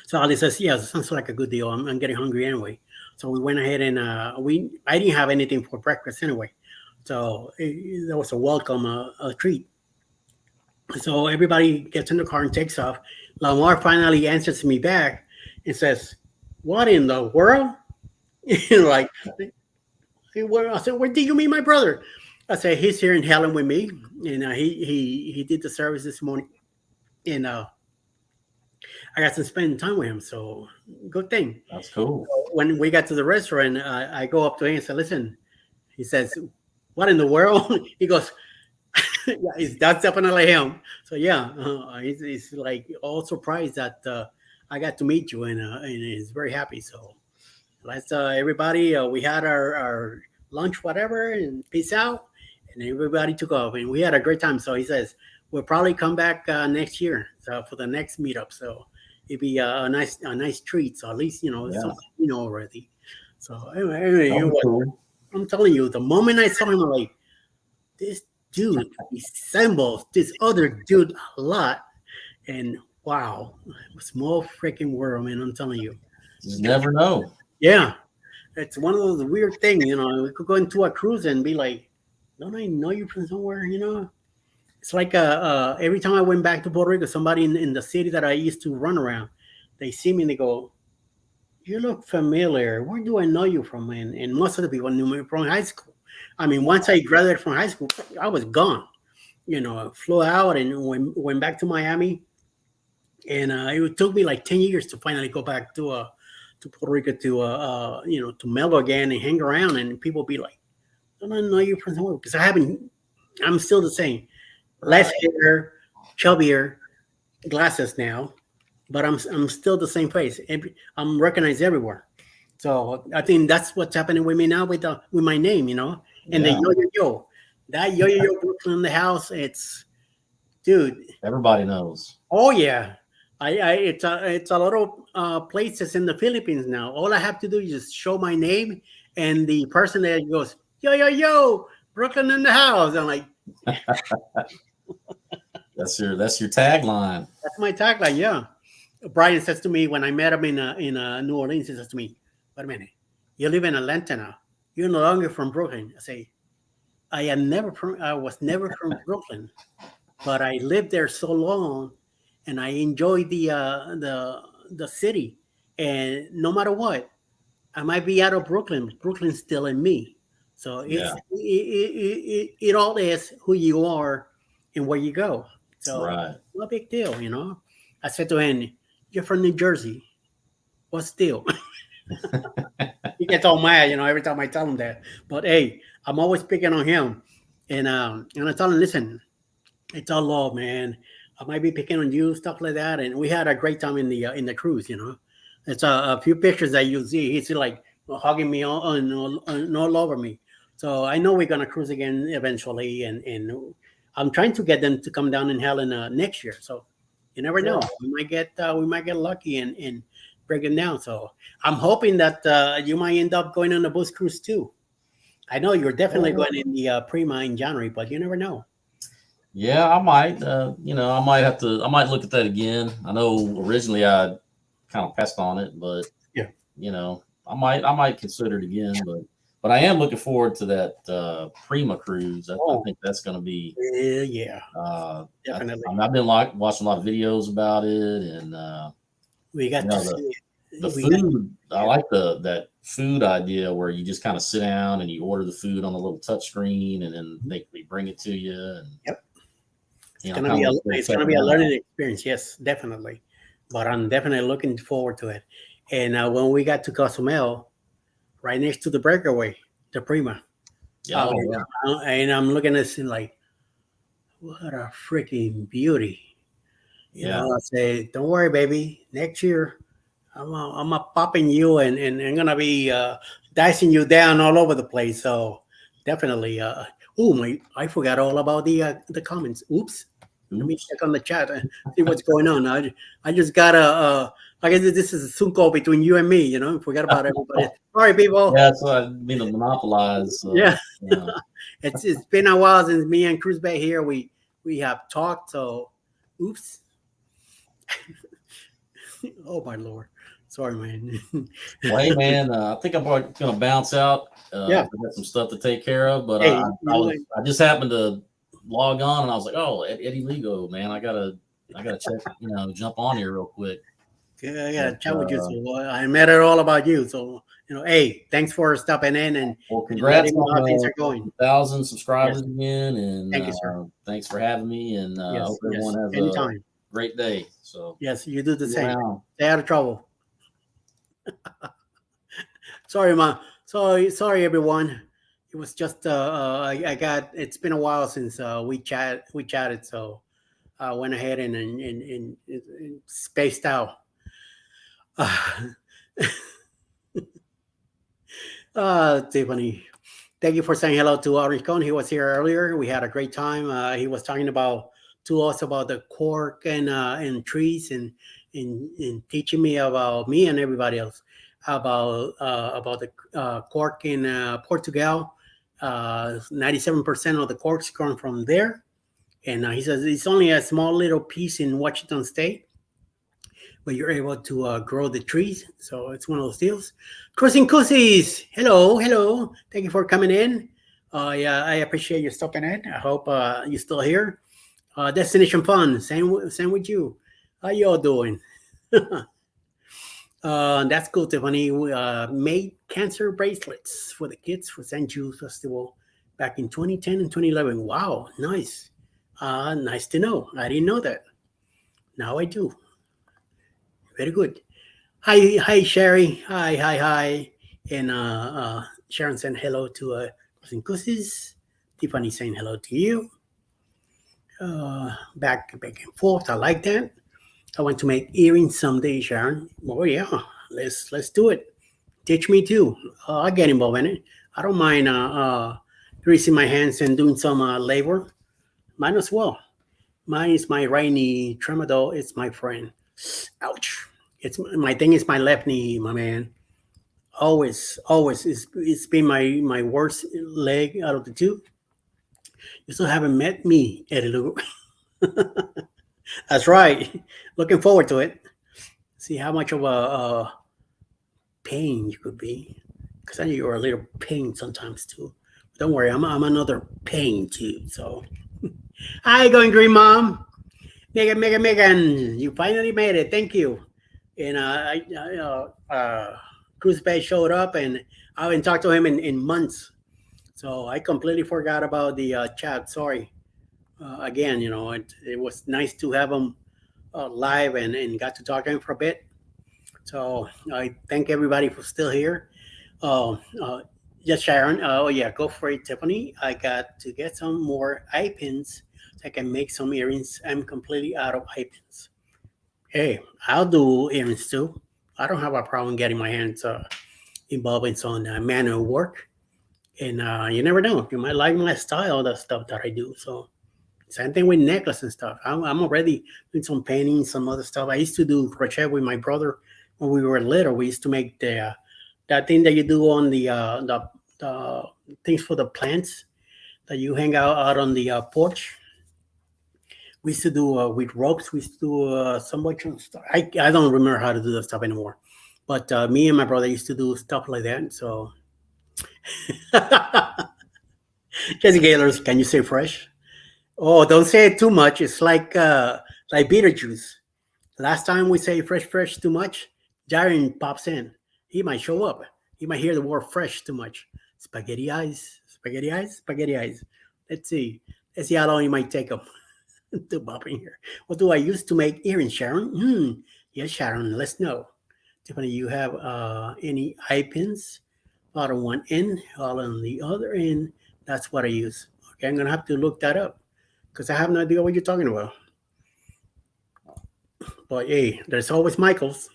So Ali says, yeah, sounds like a good deal. I'm getting hungry anyway. So we went ahead and I didn't have anything for breakfast anyway. So that was a welcome treat. So everybody gets in the car and takes off. Lamar finally answers me back and says, what in the world? Like, I said, where did you meet my brother? I said, he's here in Helen with me. And he did the service this morning. And I got to spend time with him, so good thing. That's cool. So when we got to the restaurant, I go up to him and say, listen, he says, what in the world? He goes, yeah, that's definitely him. So yeah, he's like all surprised that I got to meet you, and he's very happy. So let's everybody, we had our lunch, whatever, and peace out. And everybody took off, and we had a great time. So he says, we'll probably come back next year for the next meetup. So it'd be a nice treat. So at least something already. So anyway, Cool. I'm telling you, the moment I saw him, I'm like, this dude resembles this other dude a lot. And wow, small freaking world, man. I'm telling you. You never know. Yeah, it's one of those weird things. We could go into a cruise and be like, don't I know you from somewhere? It's like every time I went back to Puerto Rico, somebody in the city that I used to run around, they see me and they go, you look familiar. Where do I know you from? And most of the people knew me from high school. I mean, once I graduated from high school, I was gone. flew out and went back to Miami, and it took me like 10 years to finally go back to Puerto Rico to Mellow again and hang around, and people be like, "Don't I know you from somewhere?" Because I haven't. I'm still the same, less hair, chubbier, glasses now, but I'm still the same face. I'm recognized everywhere. So I think that's what's happening with me now with my name, and the Yeah. yo, that yo Brooklyn in the house. It's dude. Everybody knows. Oh yeah, it's a lot of places in the Philippines now. All I have to do is just show my name, and the person there goes yo, Brooklyn in the house. I'm like, That's your tagline. that's my tagline. Yeah. Brian says to me when I met him in New Orleans, he says to me, "Wait a minute, you live in Atlanta now. You're no longer from Brooklyn." I say, I was never from Brooklyn, but I lived there so long, and I enjoyed the city. And no matter what, I might be out of Brooklyn, but Brooklyn's still in me. So Yeah. it all is who you are and where you go. So Right. no big deal. I said to him, "You're from New Jersey. What's the deal?" He gets all mad, every time I tell him that. But hey, I'm always picking on him, and I tell him, "Listen, it's all love, man. I might be picking on you, stuff like that." And we had a great time in the cruise. It's a few pictures that you see. He's like hugging me all over me. So I know we're gonna cruise again eventually, and I'm trying to get them to come down in Helena next year. So you never know. We might get lucky and break them down. So I'm hoping that you might end up going on a bus cruise too. I know you're definitely going in the Prima in January, but you never know. Yeah, I might. I might have to. I might look at that again. I know originally I kind of passed on it, but Yeah. I might consider it again. But I am looking forward to that Prima cruise. I think that's going to be. Yeah, definitely. I've been watching a lot of videos about it, and We got to see it. the We got- food. I like that food idea where you just kind of sit down and you order the food on the little touch screen, and then they bring it to you. And Yep. you It's know, gonna be kinda it's check gonna it be a out. learning experience. Yes, definitely. But I'm definitely looking forward to it. And when we got to Cozumel, right next to the breakaway, the Prima, Yeah, and I'm looking at this and like, what a freaking beauty. yeah. I say, don't worry, baby. Next year, I'm popping you and I'm gonna be dicing you down all over the place. So definitely. I forgot all about the comments. Oops. Let me check on the chat and see what's going on. I just got I guess this is a Zoom call between you and me. Forget about everybody. Sorry, people. Yeah, that's what I mean to monopolize. Yeah. Yeah. It's been a while since me and Cruz Bay here. We have talked. So, oops. Oh my lord. Sorry, man. Well, hey, man, I think I'm going to bounce out. Yeah. I got some stuff to take care of, but Hey, I just happened to log on and I was like, oh, Eddie Ligo, man, I gotta check, jump on here real quick. Yeah, I gotta chat with you. So I met it all about you. So hey, thanks for stopping in and Well, congrats letting me know how things on are going. 1,000 subscribers again, and Thank you, sir. Thanks for having me, and Yes, hope everyone has anytime. a great day. So Yes, you do the see you same. around. Stay out of trouble. Sorry, ma. Sorry, everyone. It was just I got. It's been a while since we chatted, so I went ahead and spaced out. Tiffany, thank you for saying hello to Orange Cone. He was here earlier. We had a great time. He was talking to us about the cork and trees and teaching me about me and everybody else about the cork in Portugal. 97% of the corks come from there, and he says it's only a small little piece in Washington State, but you're able to grow the trees. So it's one of those deals. Cruising Coosies, hello. Thank you for coming in. Yeah, I appreciate you stopping in. I hope you're still here. Destination Fun, same with you. How you all doing? That's cool, Tiffany. We made cancer bracelets for the kids for St. Jude's Festival back in 2010 and 2011. Wow, nice. Nice to know. I didn't know that. Now I do. Very good. Hi, Sherry. Hi. And Sharon saying hello to Cousin Cousins. Tiffany saying hello to you. Back and forth. I like that. I want to make earrings someday, Sharon. Oh yeah, let's do it. Teach me too. I get involved in it. I don't mind greasing my hands and doing some labor. Might as well. Mine is my right knee. Tramadol is my friend. Ouch. It's my thing is my left knee, my man. Always. It's been my worst leg out of the two. You still haven't met me, Eddie Lugo. That's right. Looking forward to it. See how much of a pain you could be. Because I know you're a little pain sometimes too. Don't worry, I'm another pain too. So, hi, going green mom. Megan, you finally made it. Thank you. And Cruz Bay showed up, and I haven't talked to him in months. So I completely forgot about the chat. Sorry. Again, it was nice to have him live and got to talk to him for a bit. So I thank everybody for still here. Uh, uh, yes, Sharon. Oh yeah, go for it, Tiffany. I got to get some more eye pins so I can make some earrings. I'm completely out of eye pins. Hey, I'll do earrings too. I don't have a problem getting my hands involved in some manual work. And you never know, you might like my style, the stuff that I do. So same thing with necklace and stuff. I'm already doing some painting, some other stuff. I used to do crochet with my brother when we were little. We used to make the that thing that you do on the things for the plants that you hang out on the porch. We used to do with ropes. We used to do so much stuff. I don't remember how to do that stuff anymore. But me and my brother used to do stuff like that. So, Jesse Gaylors, can you say fresh? Oh, don't say it too much. It's like Beetlejuice. Last time we say fresh too much, Jaren pops in. He might show up. He might hear the word fresh too much. Spaghetti eyes. Let's see. Let's see how long it might take him to pop in here. What do I use to make earrings, Sharon? Yes, Sharon, let's know. Tiffany, you have any eye pins? All on one end, all on the other end. That's what I use. Okay, I'm going to have to look that up because I have no idea what you're talking about. But hey, there's always Michael's.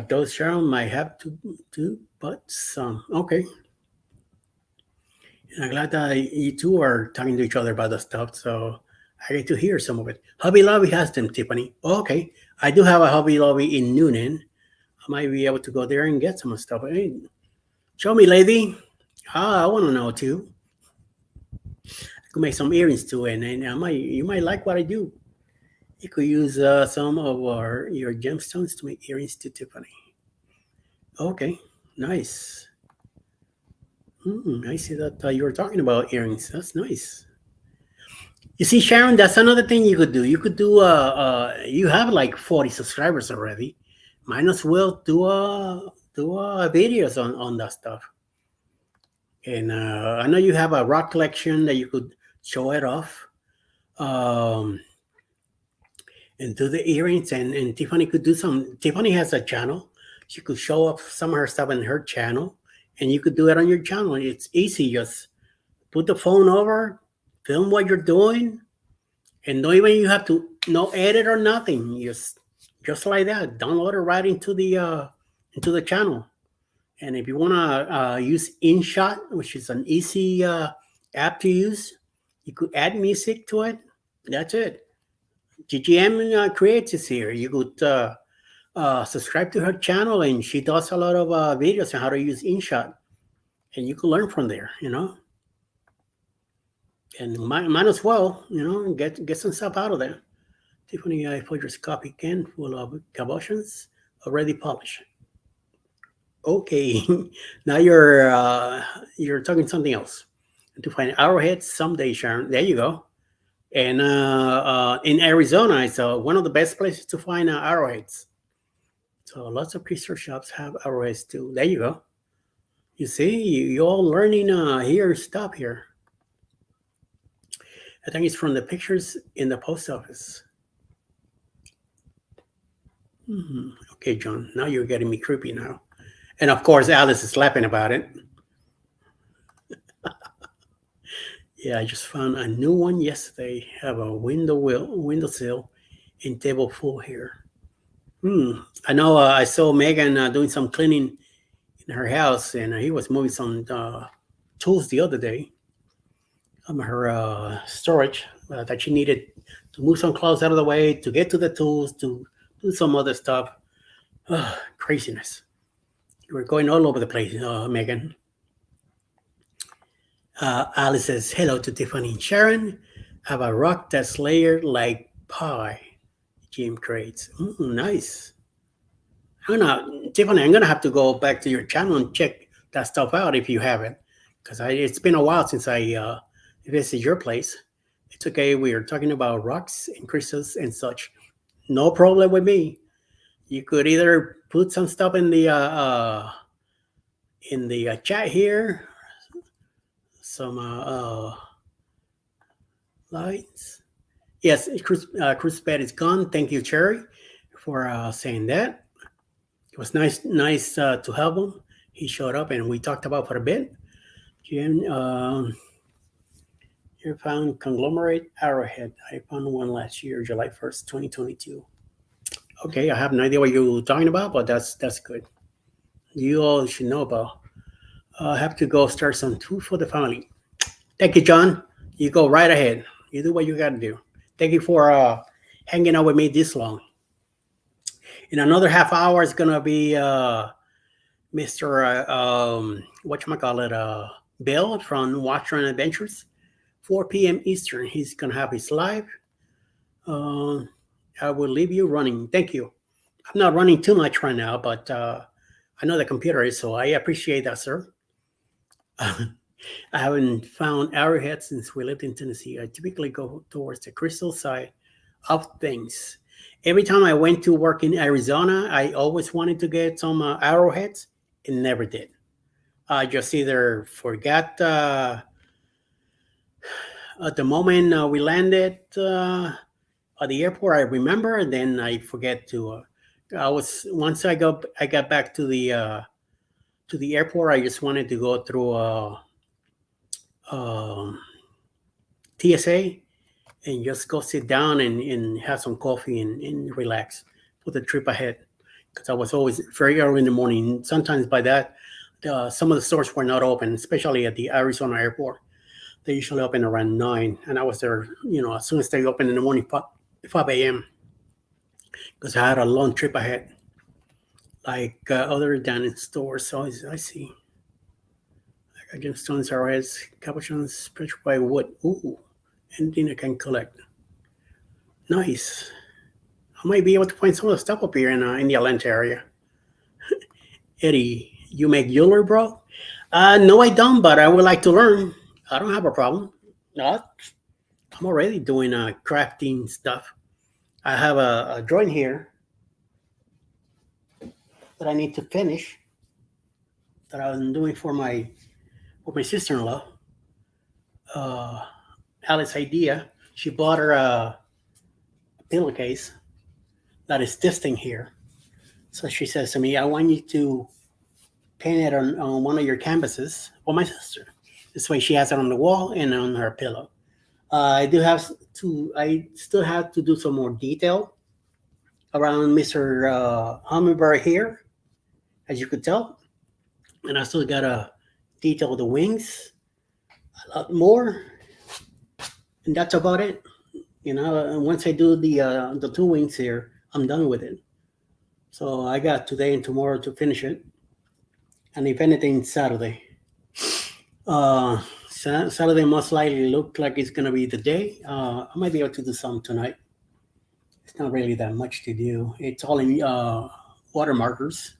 Those Sharon might have to do, but some. Okay. And I'm glad that you two are talking to each other about the stuff, so I get to hear some of it. Hobby Lobby has them, Tiffany. Okay. I do have a Hobby Lobby in Noonan. I might be able to go there and get some stuff. Hey, show me, lady. I want to know too. I could make some earrings too, and you might like what I do. You could use some of your gemstones to make earrings to Tiffany. Okay, nice. I see that you were talking about earrings. That's nice. You see, Sharon, that's another thing you could do. You could do. You have like 40 subscribers already. Might as well do videos on that stuff. And I know you have a rock collection that you could show it off. And do the earrings, and Tiffany could do some. Tiffany has a channel. She could show off some of her stuff in her channel, and you could do it on your channel. It's easy. Just put the phone over, film what you're doing, and don't even you have to no edit or nothing. Just like that, download it right into the channel. And if you want to use InShot, which is an easy app to use, you could add music to it. That's it. GGM Creates is here. You could subscribe to her channel, and she does a lot of videos on how to use InShot, and you can learn from there. And might as well, get some stuff out of there. Tiffany, I put your copy can full of cabochons already polished. Okay, now you're talking something else. To find arrowheads someday, Sharon. There you go. And in Arizona, it's one of the best places to find arrowheads. So lots of crystal shops have arrowheads too. There you go. You see, you're all learning here stuff here. I think it's from the pictures in the post office. Okay, John, now you're getting me creepy now. And of course, Alice is laughing about it. Yeah, I just found a new one yesterday. Have a windowsill and table full here. I know I saw Megan doing some cleaning in her house, and he was moving some tools the other day from her storage that she needed to move some clothes out of the way to get to the tools to do some other stuff. Craziness. We're going all over the place, Megan. Alice says hello to Tiffany and Sharon. Have a rock that's layered like pie. Jim creates. Nice. I don't know, Tiffany, I'm gonna have to go back to your channel and check that stuff out if you haven't, because it's been a while since I visited your place. It's okay. We are talking about rocks and crystals and such. No problem with me. You could either put some stuff in the chat here, some lines. Yes, Chris Bed is gone. Thank you, Cherry, for saying that. It was nice to have him. He showed up and we talked about for a bit. Jim, you found conglomerate arrowhead. I found one last year, July 1st, 2022. Okay, I have no idea what you're talking about, but that's good. You all should know about. I have to go start some food for the family. Thank you, John. You go right ahead. You do what you got to do. Thank you for hanging out with me this long. In another half hour, it's gonna be Mr. Bill from Watcher and Adventures, 4 p.m. Eastern. He's gonna have his live. I will leave you running. Thank you. I'm not running too much right now, but I know the computer is, so I appreciate that, sir. I haven't found arrowheads since we lived in Tennessee. I typically go towards the crystal side of things. Every time I went to work in Arizona, I always wanted to get some arrowheads and never did. I just either forgot at the moment we landed at the airport. I remember, and then I forget to. Once I got back to the airport. I just wanted to go through TSA and just go sit down and have some coffee and relax for the trip ahead, because I was always very early in the morning. Sometimes by that, some of the stores were not open, especially at the Arizona airport. They usually open around 9, and I was there, as soon as they open in the morning, 5 a.m., because I had a long trip ahead, like other than in stores. So I see. I got gemstones, arrowheads, capuchons, petrified wood. Ooh, anything I can collect. Nice. I might be able to find some of the stuff up here in the Atlanta area. Eddie, you make jewelry, bro? No, I don't, but I would like to learn. I don't have a problem. No, I'm already doing crafting stuff. I have a drawing here that I need to finish that I'm doing for my sister-in-law. Alice Idea. She bought her a pillowcase that is this thing here. So she says to me, I want you to paint it on one of your canvases for my sister. This way she has it on the wall and on her pillow. I still have to do some more detail around Mr. Hummingbird here, as you could tell. And I still got to detail the wings a lot more. And that's about it. Once I do the 2 wings here, I'm done with it. So I got today and tomorrow to finish it. And if anything, Saturday. Saturday most likely look like it's going to be the day. I might be able to do some tonight. It's not really that much to do. It's all in water markers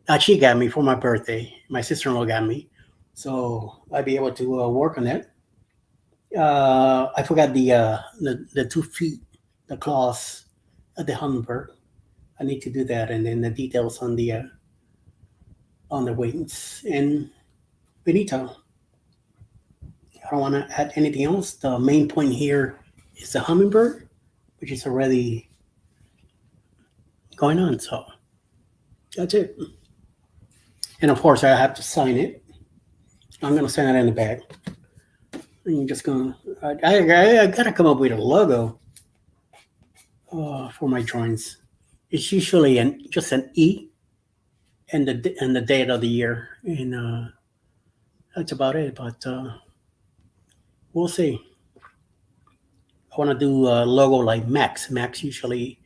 that she got me for my birthday. My sister-in-law got me. So I'll be able to work on that. I forgot the 2 feet, the claws of the hummingbird. I need to do that, and then the details on the wings. And Benito, I don't want to add anything else. The main point here is the hummingbird, which is already going on. So that's it. And of course, I have to sign it. I'm going to sign it in the bag. And you're just going to, I got to come up with a logo for my drawings. It's usually just an E and the date of the year. And that's about it. But we'll see. I want to do a logo like Max. Max usually,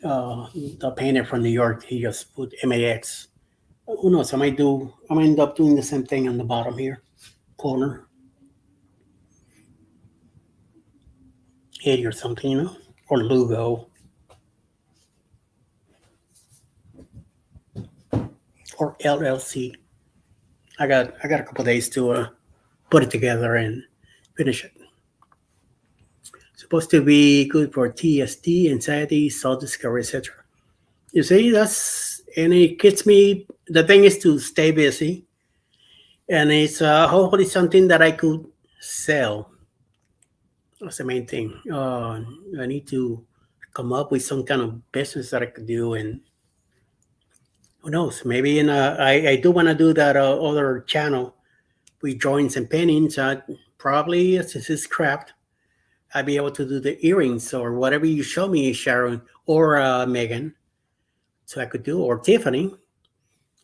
the painter from New York, he just put MAX. Who knows? I might end up doing the same thing on the bottom here, corner, 80 or something, or Lugo, or LLC. I got a couple days to put it together and finish it. Supposed to be good for TSD, anxiety, self-discovery, etc. You see, and it gets me. The thing is to stay busy, and it's hopefully something that I could sell. That's the main thing. I need to come up with some kind of business that I could do, and who knows? Maybe I do want to do that other channel with drawings and paintings. Probably since it's craft, I'd be able to do the earrings or whatever you show me, Sharon or Megan. So I could do, or Tiffany.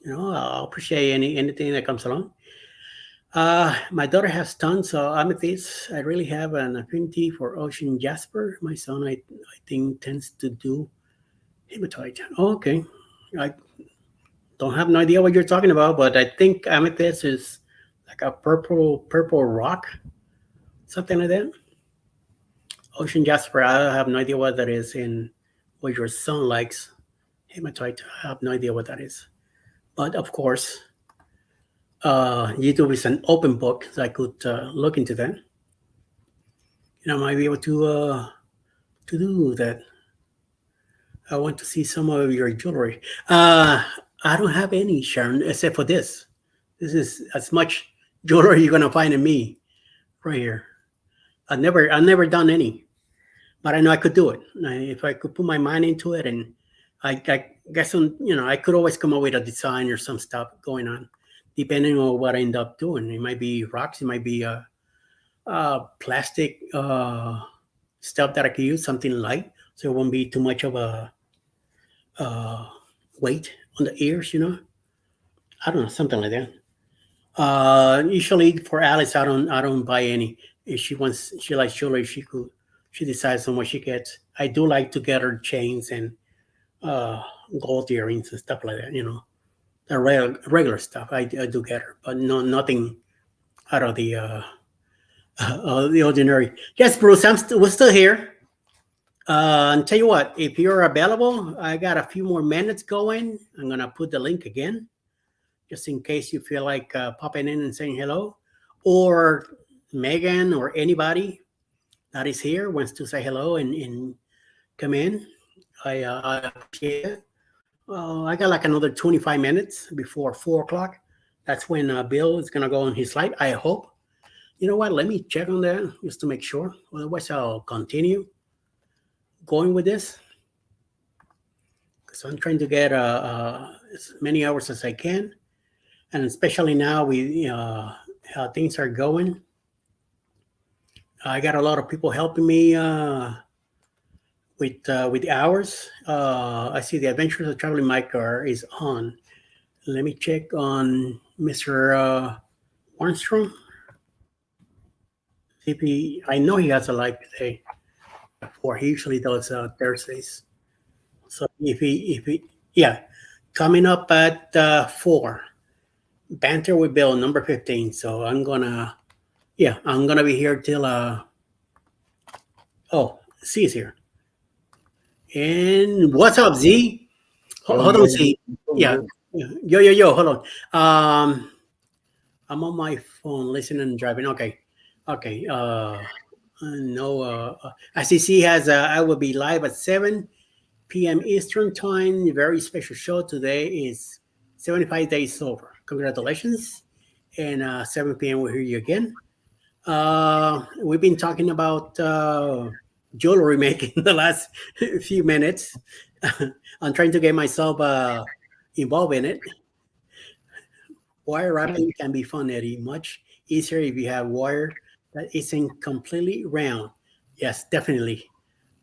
I'll appreciate anything that comes along. My daughter has tons of amethyst. I really have an affinity for ocean jasper. My son, I think, tends to do hematite. Oh, okay. I don't have no idea what you're talking about, but I think amethyst is like a purple rock, something like that. Ocean jasper, I have no idea what that is, and what your son likes. Hematite, I have no idea what that is. But of course, YouTube is an open book, so I could look into that. I might be able to do that. I want to see some of your jewelry. I don't have any, Sharon, except for this. This is as much jewelry you're gonna find in me, right here. I've never done any, but I know I could do it if I could put my mind into it. And I guess I could always come up with a design or some stuff going on, depending on what I end up doing. It might be rocks, it might be plastic stuff that I could use, something light, so it won't be too much of a weight on the ears. I don't know, something like that. Usually for Alice, I don't buy any. If she likes jewelry, she decides on what she gets. I do like to get her chains and gold earrings and stuff like that. The regular stuff I do get her, but nothing out of the ordinary. Yes, Bruce, we're still here. And tell you what, if you're available, I got a few more minutes going. I'm gonna put the link again, just in case you feel like popping in and saying hello, or Megan or anybody that is here wants to say hello and come in. I appreciate it. I got like another 25 minutes before 4 o'clock. That's when Bill is going to go on his flight, I hope. You know what? Let me check on that just to make sure. Otherwise, I'll continue going with this. So I'm trying to get as many hours as I can. And especially now with how things are going. I got a lot of people helping me with the hours. I see the Adventures of Traveling Mike is on. Let me check on Mr. Armstrong. I know he has a live today. Before he usually does Thursdays. So if he coming up at 4, Banter with Bill, number 15. So I'm gonna be here till Z is here. And what's up, Z? Hold on, Z. Yeah. Yo, hold on. I'm on my phone listening and driving. Okay. No, ICC has I will be live at 7 p.m. Eastern time. A very special show today is 75 days sober. Congratulations. And 7 p.m. we'll hear you again. We've been talking about jewelry making the last few minutes. I'm trying to get myself involved in it. Wire wrapping can be fun, Eddie. Much easier if you have wire that isn't completely round. Yes, definitely.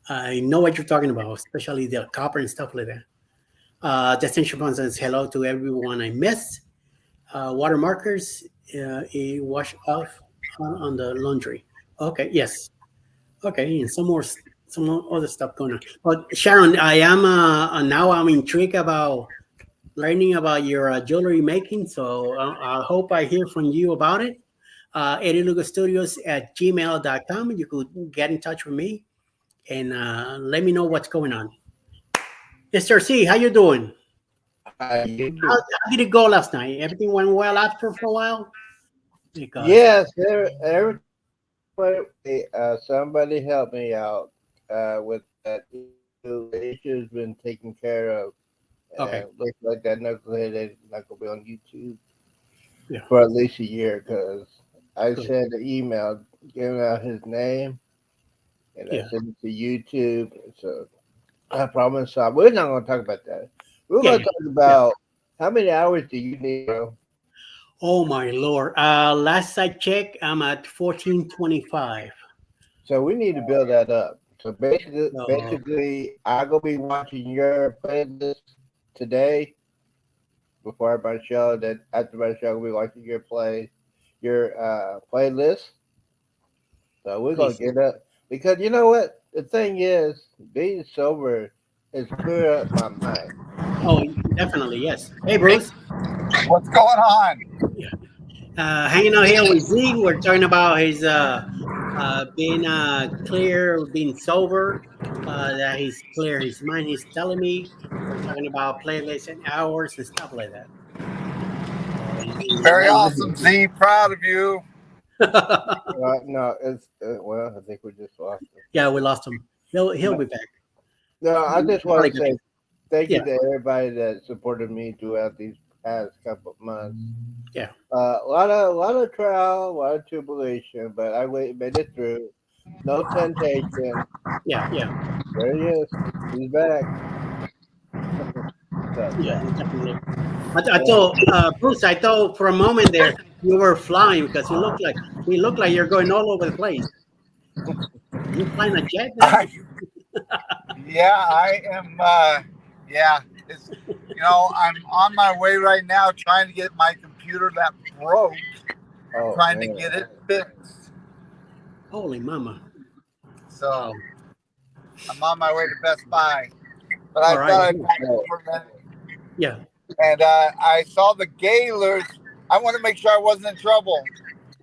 I know what you're talking about, especially the copper and stuff like that. Destination Fund says hello to everyone I missed. Water markers, it wash off on the laundry. Okay, yes. Okay, and some more other stuff going on. But Sharon, I am now I'm intrigued about learning about your jewelry making. So I hope I hear from you about it. Eddie Lugo Studios at gmail.com. You could get in touch with me and let me know what's going on. Mr. C, how you doing? How did it go last night? Everything went well after for a while? Because Yes, every somebody helped me out with that issue. The issue's been taken care of. Okay. Looks like that knucklehead is not gonna be on YouTube Yeah. for at least a year because I Good. sent an email giving out his name and Yeah. I sent it to YouTube. So I promise. We're not gonna talk about that. We're Yeah, gonna talk about how many hours do you need, bro? Oh my lord. Last I checked, I'm at 1425. So we need to build that up. So So basically, I gonna be watching your playlist today before my show. Then after my show, we'll be watching your playlist. So we're gonna please. get up because you know what the thing is, being sober has cleared up my mind. Oh, definitely, yes. Hey Bruce. What's going on? Hanging out here with Z. We're talking about his being clear, being sober, that he's clear his mind. He's telling me we're talking about playlists and hours and stuff like that. Very awesome, Z. Proud of you. No, it's well, I think we just lost it. Yeah, we lost him. He'll be back. No, I just want to Probably say thank Yeah. you to everybody that supported me throughout these past couple of months. Yeah. A lot of trial, a lot of tribulation, but I made it through. No temptation. Yeah. There he is. He's back. So, Yeah, definitely. I thought, Bruce, I thought for a moment there you were flying because you look like you're going all over the place. You flying a jet there? I am. Yeah, it's, I'm on my way right now trying to get my computer that broke, trying to get it fixed. Holy mama. So I'm on my way to Best Buy. But I All right. thought I'd talk for a minute. Yeah. And I saw the Gaylors. I want to make sure I wasn't in trouble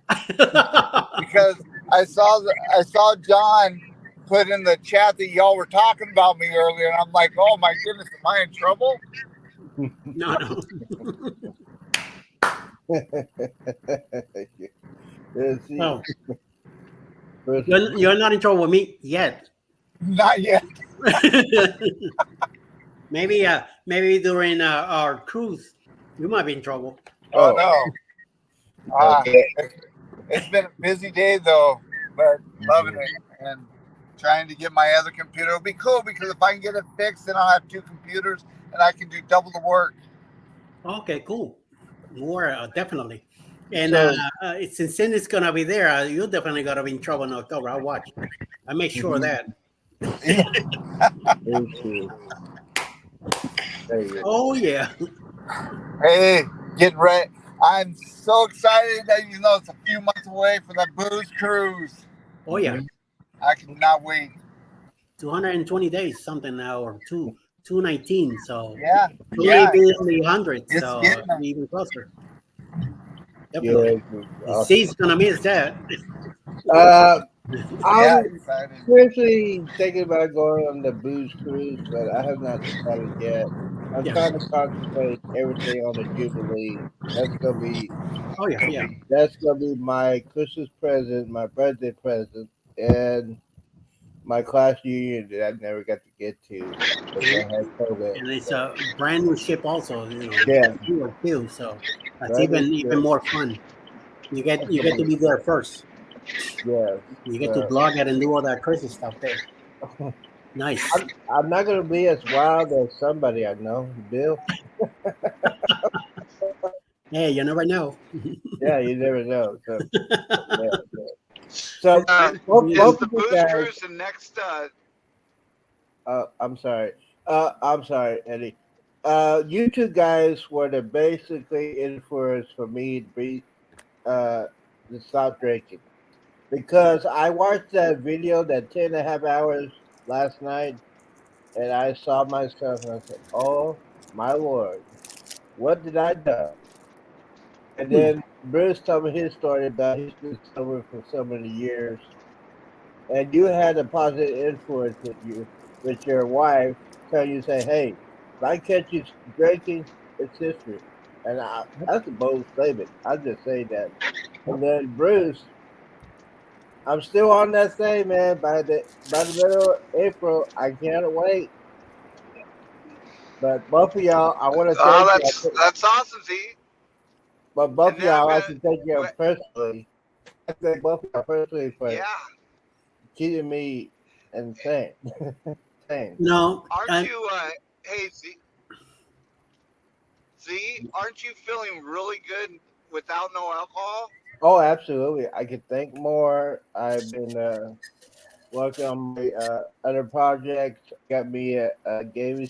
because I saw John put in the chat that y'all were talking about me earlier, and I'm like, oh my goodness, am I in trouble? No. Oh. You're not in trouble with me yet. Not yet. Maybe during our cruise, you might be in trouble. Oh no. It's been a busy day though, but loving it and trying to get my other computer. It'll be cool because if I can get it fixed, then I'll have two computers and I can do double the work. Okay, cool. More definitely. And since Cindy's gonna be there, you're definitely gonna be in trouble in October. I'll watch. I make sure of that. Oh yeah. Hey, getting ready. I'm so excited that it's a few months away for that booze cruise. Oh yeah. I cannot wait. 220 days, something now, or 219. So Yeah. maybe 100. It's So getting even closer. Definitely. Yeah, C's gonna miss that. I'm excited. seriously thinking about going on the booze cruise, but I have not decided yet. I'm trying to concentrate everything on the Jubilee. That's gonna be Oh yeah. That's gonna be my Christmas present, my birthday present, and my class union that I never got to get to. And it's a brand new ship also, Yeah. too. So that's That is even more fun. You get to be there first. Yes. You get to blog it and do all that crazy stuff there. Nice. I'm not gonna be as wild as somebody I know, Bill. Hey, you never know. Yeah, you never know. So, yeah. So both Is of the you Booze guys. Cruise the next? I'm sorry. I'm sorry, Eddie. You two guys were the basically influence for me to stop drinking because I watched that video, that 10.5 hours last night, and I saw myself and I said, "Oh my Lord, what did I do?" And then Bruce told me his story about he's been sober for so many years, and you had a positive influence with your wife, telling you say, "Hey, if I catch you drinking, it's history." And that's a bold statement. I just say that. And then Bruce, I'm still on that thing, man. By the middle of April, I can't wait. But both of y'all, I want to Oh, thank you. that's awesome, Z. But both And of then I'm y'all, I like gonna. to thank you personally. I thank both of y'all personally for Yeah. keeping me insane. Sane. No, Aren't you? Hey, Z. Z, aren't you feeling really good without no alcohol? Oh, absolutely. I could think more. I've been working on my other projects. Got me a gaming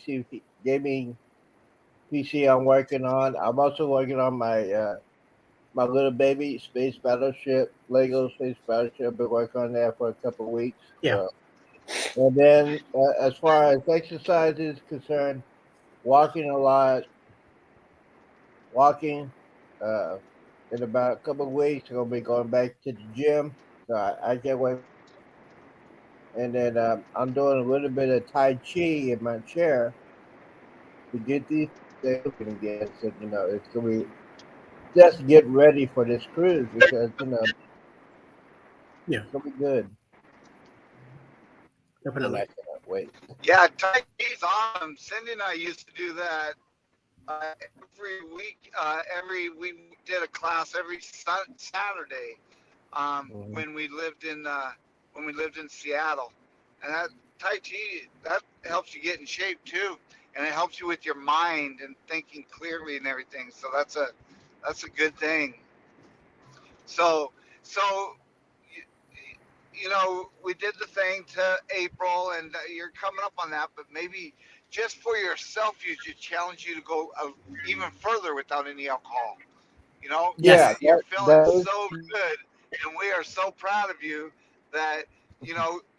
PC I'm working on. I'm also working on my little baby space battleship, Lego space battleship. I've been working on that for a couple of weeks. yeah. And then as far as exercise is concerned, walking a lot, walking. Uh, in about a couple of weeks, I'm gonna be going back to the gym. So I can't wait. And then I'm doing a little bit of Tai Chi in my chair to get these things moving again. So it's gonna be just get ready for this cruise because Yeah, it's gonna be good, and I definitely. cannot wait. Yeah, Tai Chi's awesome. Cindy and I used to do that uh, every week. We did a class every Saturday Mhm. when we lived in Seattle, and that Tai Chi that helps you get in shape too, and it helps you with your mind and thinking clearly and everything. So that's a good thing. So you, we did the thing to April, and you're coming up on that, but maybe just for yourself, you should challenge you to go even further without any alcohol. Yes. Yeah, You're feeling that is, so good, and we are so proud of you that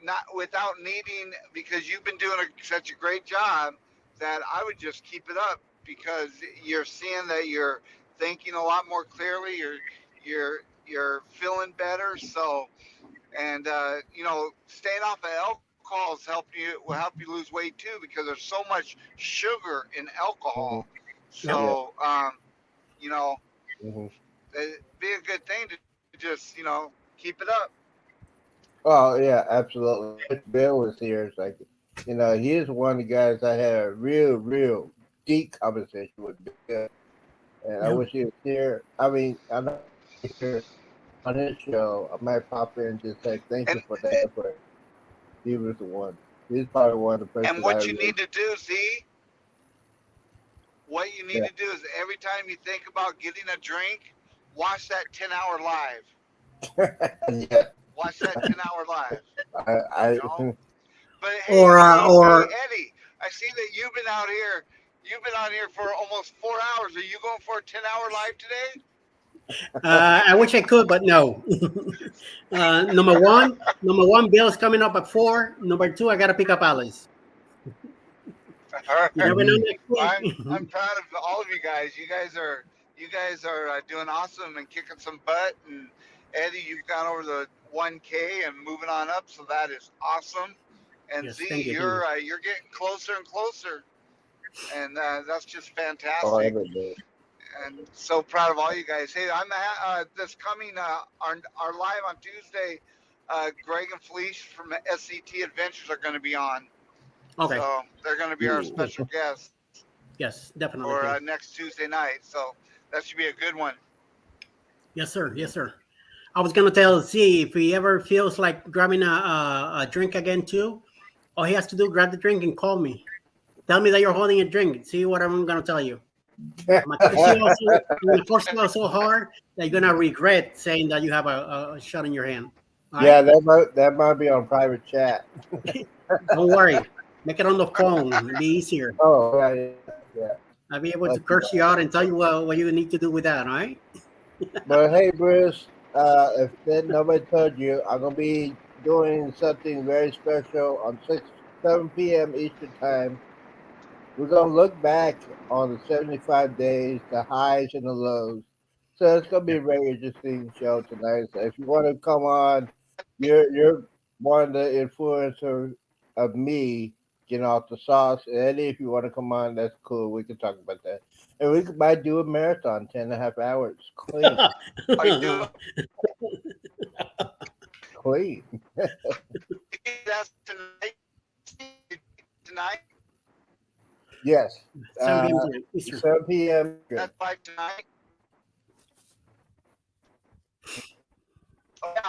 not without needing, because you've been doing such a great job, that I would just keep it up because you're seeing that you're thinking a lot more clearly. You're feeling better. So, and staying off of alcohol will help you lose weight too, because there's so much sugar in mhm, alcohol. Yep. yeah. So you know Mhm. it'd be a good thing to just keep it up. Oh yeah, absolutely. If Bill was here, it's like, he's one of the guys I had a real deep conversation with Bill, and I Yeah. wish he was here. I mean, I'm not here on his show. I might pop in and just say thank and you for that, but he was the one. He's probably one of the and person I what you really, need to do, see, what you need yeah, to do is every time you think about getting a drink, watch that 10-hour live. yeah. Watch that 10-hour live. I You know. But Or hey, or Eddie, I see that you've been out here. You've been out here for almost 4 hours. Are you going for a 10-hour live today? I wish I could, but no. Number one, Bill's coming up at 4. Number 2, I gotta pick up Alice. All You right. never know Mhm. next week. I'm proud of all of you guys. You guys are doing awesome and kicking some butt. And Eddie, you've gone over the 1K and moving on up, so that is awesome. And Yes, Z, thank you, thank you. you're getting closer and closer, and that's just Oh, fantastic. every day. And so proud of all you guys. Hey, I'm this coming our live on Tuesday. Greg and Felice from SCT Adventures are going to be on, Okay. so they're going to be our Cool. special guests Yes, definitely. for Thank you. next Tuesday night. So that should be a good one. Yes, sir. Yes, sir. I was gonna tell Z if he ever feels like grabbing a drink again too, all he has to do grab the drink and call me. Tell me that you're holding a drink. See what I'm gonna tell you. I'm gonna force you out so hard that you're gonna regret saying that you have a shot in your hand. All Yeah, right? that might be on private chat. Don't worry. Make it on the phone. It'll be easier. Oh, right. Yeah. I'll be able to Lucky curse you out and tell you what you need to do with that. All right? But hey, Bruce, if then nobody told you, I'm gonna be doing something very special on 7 p.m. Eastern time. We're gonna look back on the 75 days, the highs and the lows. So it's gonna be a very interesting show tonight. So if you want to come on, you're one of the influencer of me getting off the sauce. Eddie, if you want to come on, that's cool. We can talk about that. And we might do a marathon, 10.5 hours. Clean. Are you doing Clean. that tonight? Tonight? Yes. 7 p.m. tonight, Eastern. 7 p.m. Good. That's by tonight? Oh, yeah,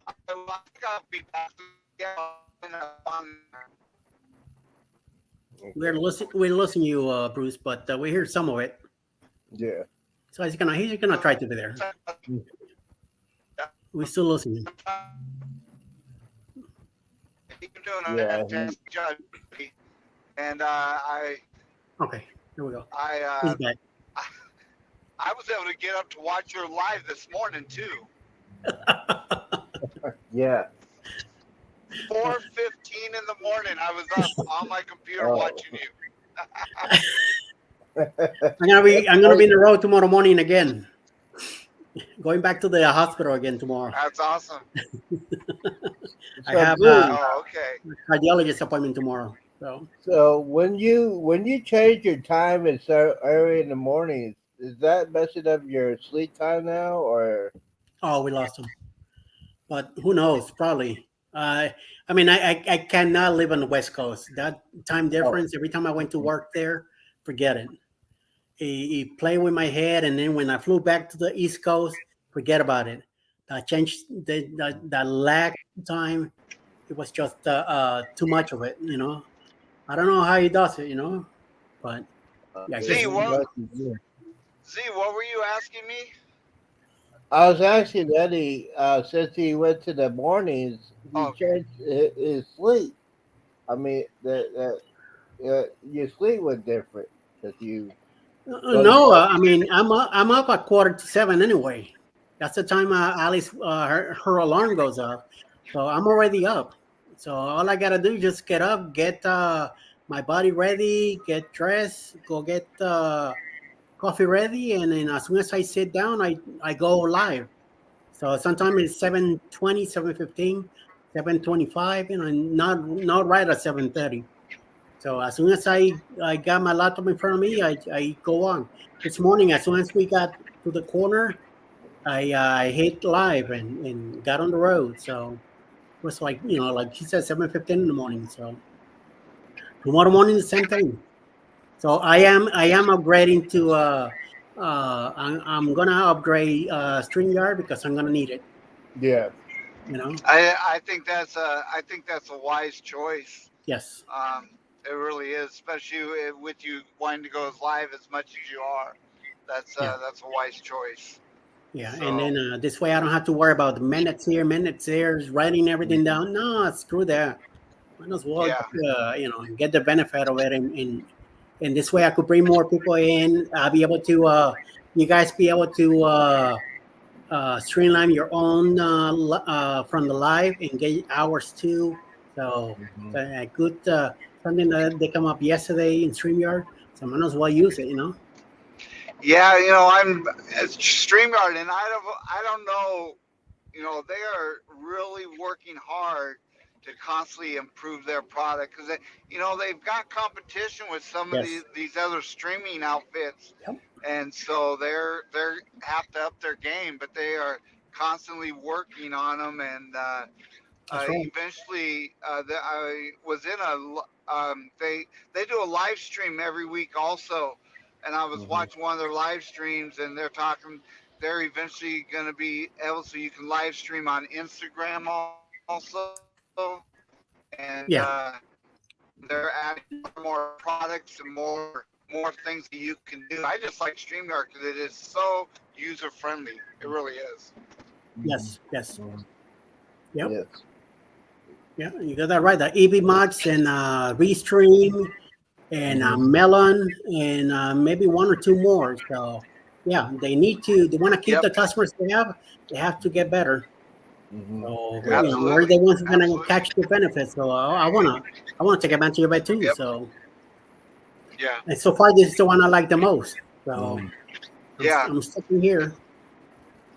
I think I'll be back. We're listening to you, Bruce, but we hear some of it. Yeah. So he's gonna try to be there. We're still listening. You're doing Yeah, a fantastic job. And I Okay, here we go. I He's back. I was able to get up to watch your live this morning too. Yeah. 4:15 in the morning, I was up on my computer Oh. watching you. I'm gonna be in the road tomorrow morning again. Going back to the hospital again tomorrow. That's awesome. I have Bruce, Oh, okay. a cardiologist appointment tomorrow. so when you change your time and start early in the morning, is that messing up your sleep time now, or? Oh, we lost him. But who knows? Probably. I mean, I cannot live on the West Coast. That time difference. Every time I went to work there, forget it. He played with my head, and then when I flew back to the East Coast, forget about it. I changed the lag time. It was just too much of it. I don't know how he does it. But yeah, I See, guess- what- Z, what were you asking me? I was asking Eddie, since he went to the mornings, he Oh. changed his sleep. I mean, your sleep was different because you. No, I mean I'm up at 6:45 anyway. That's the time Alice her alarm goes off, so I'm already up. So all I gotta do is just get up, get my body ready, get dressed, go get coffee ready, and then as soon as I sit down, I go live. So sometimes it's 7:20, 7:15, 7:25, not right at 7:30. So as soon as I got my laptop in front of me, I go on. This morning, as soon as we got to the corner, I hit live and got on the road. So it was like like he said, 7:15 in the morning. So tomorrow morning, the same thing. So I am upgrading to I'm gonna upgrade StreamYard because I'm gonna need it. Yeah. I think that's a wise choice. Yes. It really is, especially with you wanting to go as live as much as you are. That's Yeah. that's a wise choice. Yeah, So- and then this way I don't have to worry about the minutes here, minutes there, writing everything down. No, screw that. Might as well, get the benefit of it, and this way I could bring more people in. I'll be able to, you guys be able to streamline your own from the live and get hours too. So a good something that they come up yesterday in StreamYard. So I might as well use it. Yeah, I'm it's StreamYard, and I don't know. They are really working hard to constantly improve their product because they've got competition with some of Yes. these other streaming outfits, Yep. and so they're have to up their game, but they are constantly working on them, and That's right. eventually I was in they do a live stream every week also, and I was watching one of their live streams, and they're talking they're eventually going to be able, so you can live stream on Instagram also, and Yeah. they're adding more products and more things that you can do. I just like StreamYard because it is so user friendly. It really is. Yes. Yes. Yep. Yes. Yeah. You got that right. The EB Mods and Restream and Melon and maybe one or two more. So yeah, they want to keep Yep. the customers they have to get better. Mhm. So Absolutely. we're the ones who are gonna Absolutely. catch the benefits. So I wanna take advantage of it too. Yep. So Yeah. and so far this is the one I like the most. So Yeah. I'm sticking here.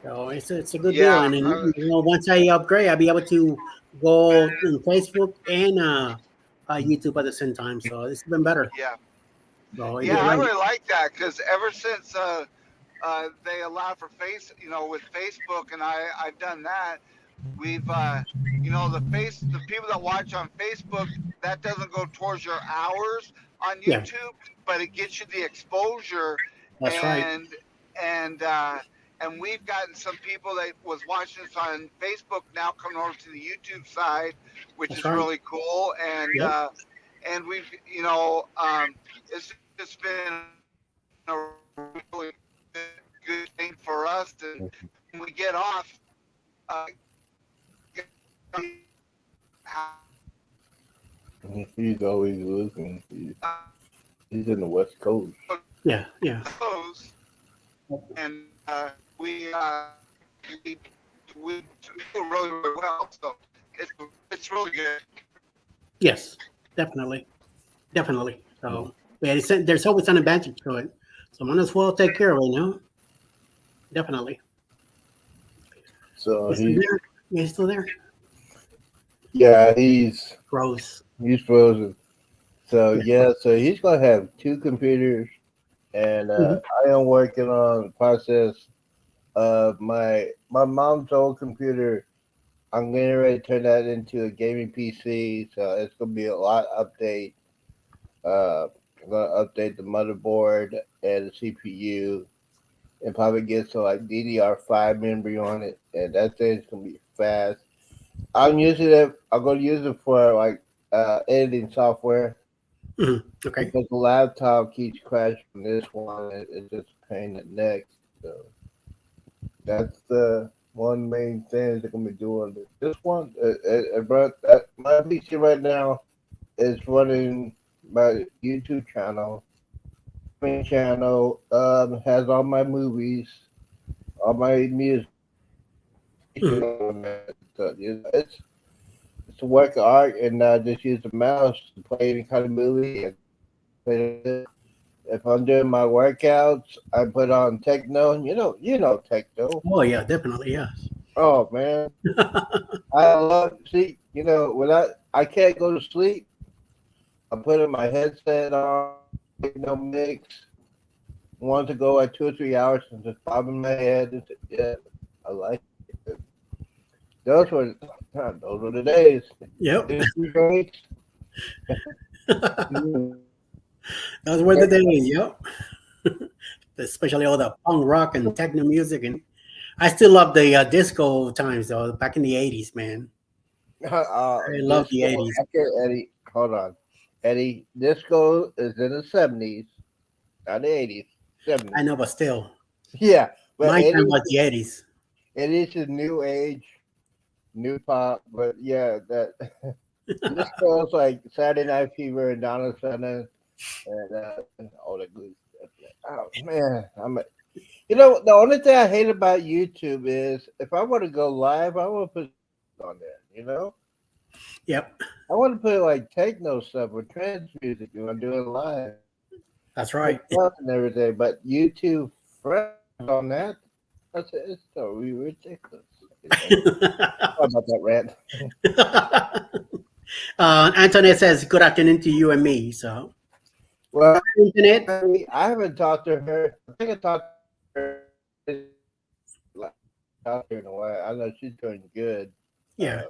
So it's a good Yeah. deal. And then once I upgrade, I'll be able to go on Facebook and YouTube at the same time. So it's been better. Yeah. So Yeah, I really like that because ever since they allowed for with Facebook, and I've done that. We've the people that watch on Facebook, that doesn't go towards your hours on Yeah. YouTube, but it gets you the exposure. That's right. And we've gotten some people that was watching us on Facebook now coming over to the YouTube side, which That's is right. really cool. And Yep. and we've it's just been a really good thing for us. And when we get off, He's always looking. He's in the West Coast. Yeah. Yeah. close, and we do really, really well. So it's really good. Yes. Definitely. So yeah, there's always an advantage to it. So might as well take care of it, Definitely. So He's still there. yeah, he's Gross. frozen. So yeah, so he's gonna have two computers, and I am working on the process of my mom's old computer. I'm getting ready to turn that into a gaming PC, so it's gonna be a lot update. I'm gonna update the motherboard and the CPU, and probably get some like DDR5 memory on it, and that thing's gonna be fast. I'm gonna use it for like editing software. Okay. Because the laptop keeps crashing on this one, it's just a pain in the neck. So that's the one main thing they're gonna be doing. This one, my PC right now is running my YouTube channel. Main channel has all my movies, all my music. So, it's a work of art, and just use the mouse to play any kind of movie. And if I'm doing my workouts, I put on techno. You know techno. Oh yeah, definitely, yes. Oh man, I love when I can't go to sleep. I'm putting my headset on, techno mix. Want to go like 2 or 3 hours and just bobbing my head. Yeah, I like it. Those were the days. Yep. Mm. Those were the days, yep. Especially all the punk rock and techno music, and I still love the disco times though. Back in the '80s, man. I love the '80s. Okay, Eddie, hold on. Eddie, disco is in the 70s, not the 80s. 70s. I know, but still, Yeah, but my time was the '80s. it is a new age, new pop. But yeah, that disco is like Saturday Night Fever and Donna Summer and all that good stuff. Oh man, the only thing I hate about YouTube is if I want to go live, I want to put on there. Yep, I want to put like techno stuff or trance music when I'm doing live. that's right. And everything, but YouTube friends on that, it's so ridiculous. Sorry about that rant. Antoinette says, "Good afternoon to you and me." So, Well, Antoinette, I haven't talked to her. I think I talked to her in a while. I know she's doing good. yeah.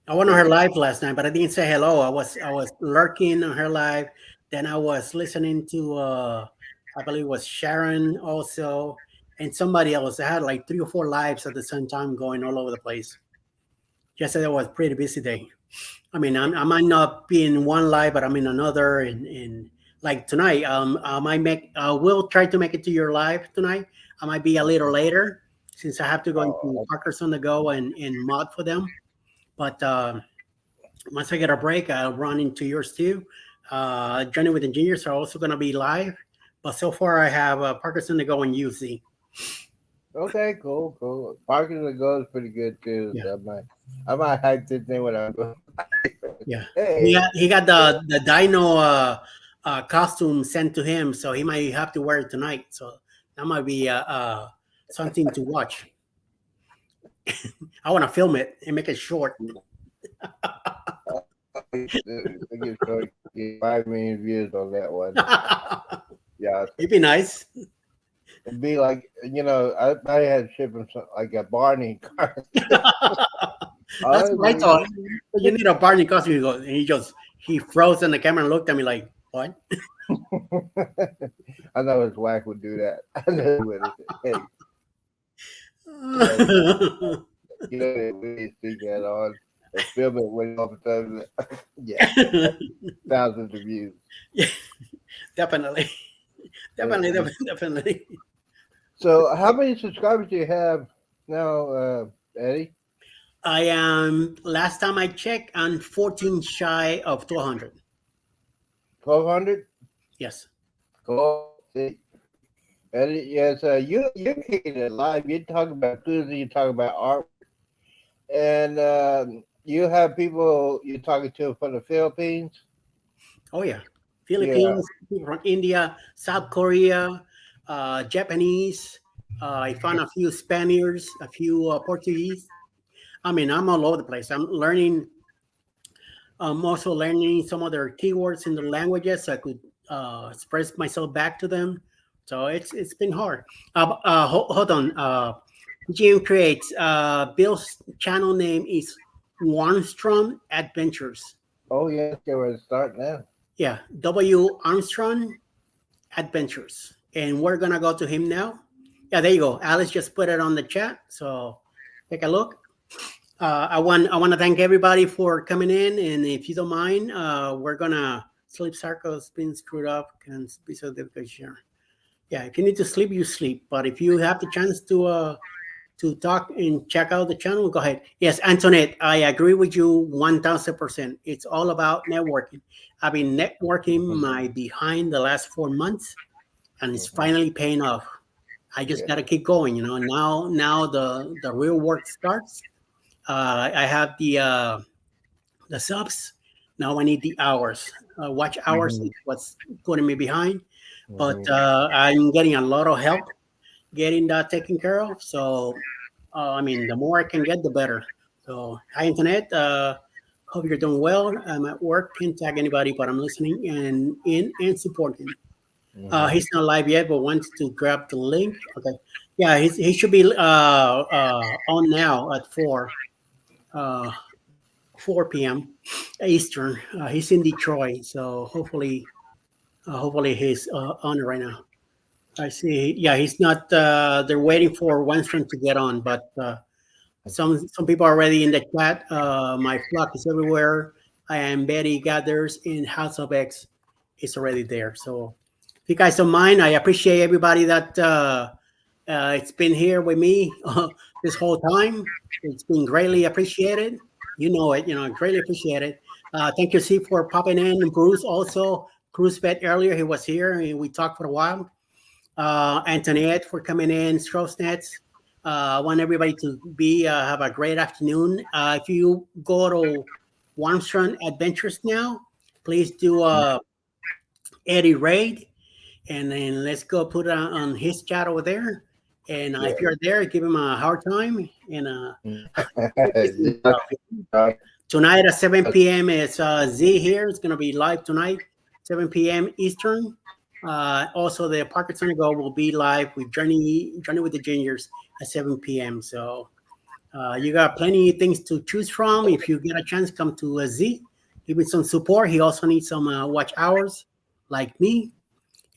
I went on her live last night, but I didn't say hello. I was lurking on her live. Then I was listening to I believe it was Sharon also, and somebody else. I had like 3 or 4 lives at the same time going all over the place. Yesterday was a pretty busy day. I mean, I might not be in one live, but I'm in another. And like tonight, I will try to make it to your live tonight. I might be a little later since I have to go into Parker's on the Go and mod for them. But once I get a break, I'll run into yours too. Journey with Engineers are also going to be live. But so far, I have Parker's on the Go and UC. Okay, cool. Parking the Go is pretty good too. Yeah. I might hype this thing when I'm going. Yeah. Hey. He got the dino costume sent to him, so he might have to wear it tonight. So that might be something to watch. I want to film it and make it short. I get 5 million views on that one. Yeah, It'd be nice. it'd be like, I had shipping like a Barney car. That's what I thought. You need a Barney costume. And he froze in the camera and looked at me like, what? I know his wife would do that. I know he would. Hey, we speak that on. They film it way all the time. Yeah, thousands of views. Yeah, definitely. Definitely. So, how many subscribers do you have now, Eddie? I am, last time I checked, I'm 14 shy of 200. 1,200? Yes. Cool. See. Eddie, yes, you're kicking it live. You're talking about Tuesday, you're talking about art. And you have people you're talking to from the Philippines? Oh, yeah. Philippines, people from India, South Korea, Japanese. I found a few Spaniards, a few Portuguese. I mean, I'm all over the place. I'm also learning some of their keywords in the languages so I could express myself back to them. So it's been hard. Hold on. GM Creates. Bill's channel name is Warnstrom Adventures. Oh, yeah. Okay, we're starting now. Yeah, W. Armstrong Adventures. And we're going to go to him now. Yeah, there you go. Alice just put it on the chat. So take a look. I want to thank everybody for coming in. And if you don't mind, we're going to sleep. Sarco's been screwed up. Can be so difficult here. Yeah, if you need to sleep, you sleep. But if you have the chance to talk and check out the channel, go ahead. Yes, Antoinette, I agree with you 1,000%. It's all about networking. I've been networking my behind the last 4 months, and it's finally paying off. I just got to keep going. Now the real work starts. I have the subs. Now I need the hours. Watch hours is what's putting me behind. But I'm getting a lot of help getting that taken care of. So, I mean, the more I can get, the better. So, hi, Internet. Hope you're doing well. I'm at work. Can't tag anybody, but I'm listening and supporting. He's not live yet, but wants to grab the link. Okay. Yeah, he should be on now at 4 p.m. Eastern. He's in Detroit, so hopefully he's on it right now. I see. Yeah, he's not. They're waiting for Winston to get on, but some people are already in the chat. My flock is everywhere. I am Betty Gathers in House of X. It's already there. So, if you guys don't mind, I appreciate everybody that it's been here with me this whole time. It's been greatly appreciated. You know it. Greatly appreciated. Thank you, C, for popping in, and Bruce also. Bruce bet earlier. He was here, and we talked for a while. Antoinette for coming in, Strosnets. I want everybody to have a great afternoon. If you go to Warmstrom Adventures now, please do Eddie Raid, and then let's go put it on his chat over there. And if you're there, give him a hard time. And tonight at 7 p.m. it's Z here. It's gonna be live tonight, 7 p.m. Eastern. Also, the Parker's on the Go will be live with Journey with the Gingers at 7 p.m. So you got plenty of things to choose from. If you get a chance, come to Z. Give me some support. He also needs some watch hours like me.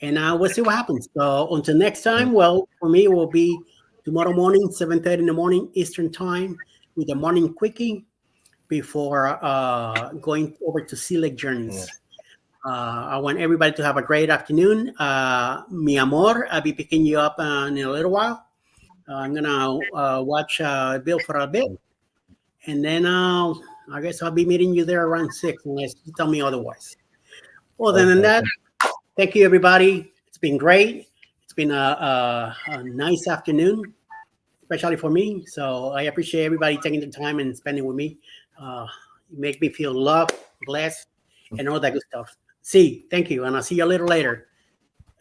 and we'll see what happens. So until next time, well, for me, it will be tomorrow morning, 7:30 in the morning Eastern time, with the morning quickie before going over to Sea Lake Journeys. I want everybody to have a great afternoon. Mi amor, I'll be picking you up in a little while. I'm gonna watch Bill for a bit, and then I guess I'll be meeting you there around 6, unless you tell me otherwise. Other than that, thank you, everybody. It's been great. It's been a nice afternoon, especially for me. So I appreciate everybody taking the time and spending with me. You make me feel loved, blessed, and all that good stuff. See, thank you, and I'll see you a little later.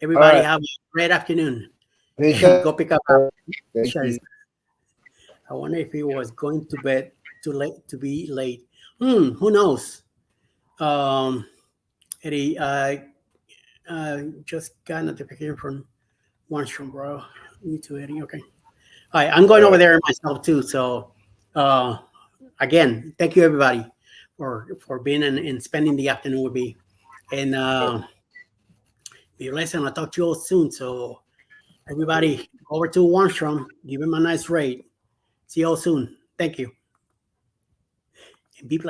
Everybody have a great afternoon. Go pick up. Thank you. I wonder if he was going to bed too late to be late. Who knows? Eddie, just got a notification from Marshall, bro. Me too, Eddie. Okay. All right, I'm going over there myself too. So, again, thank you everybody for being and spending the afternoon with me. And be blessed, and I'll talk to you all soon. So, everybody, over to Warnstrom. Give him a nice rate. See you all soon. Thank you. And be blessed.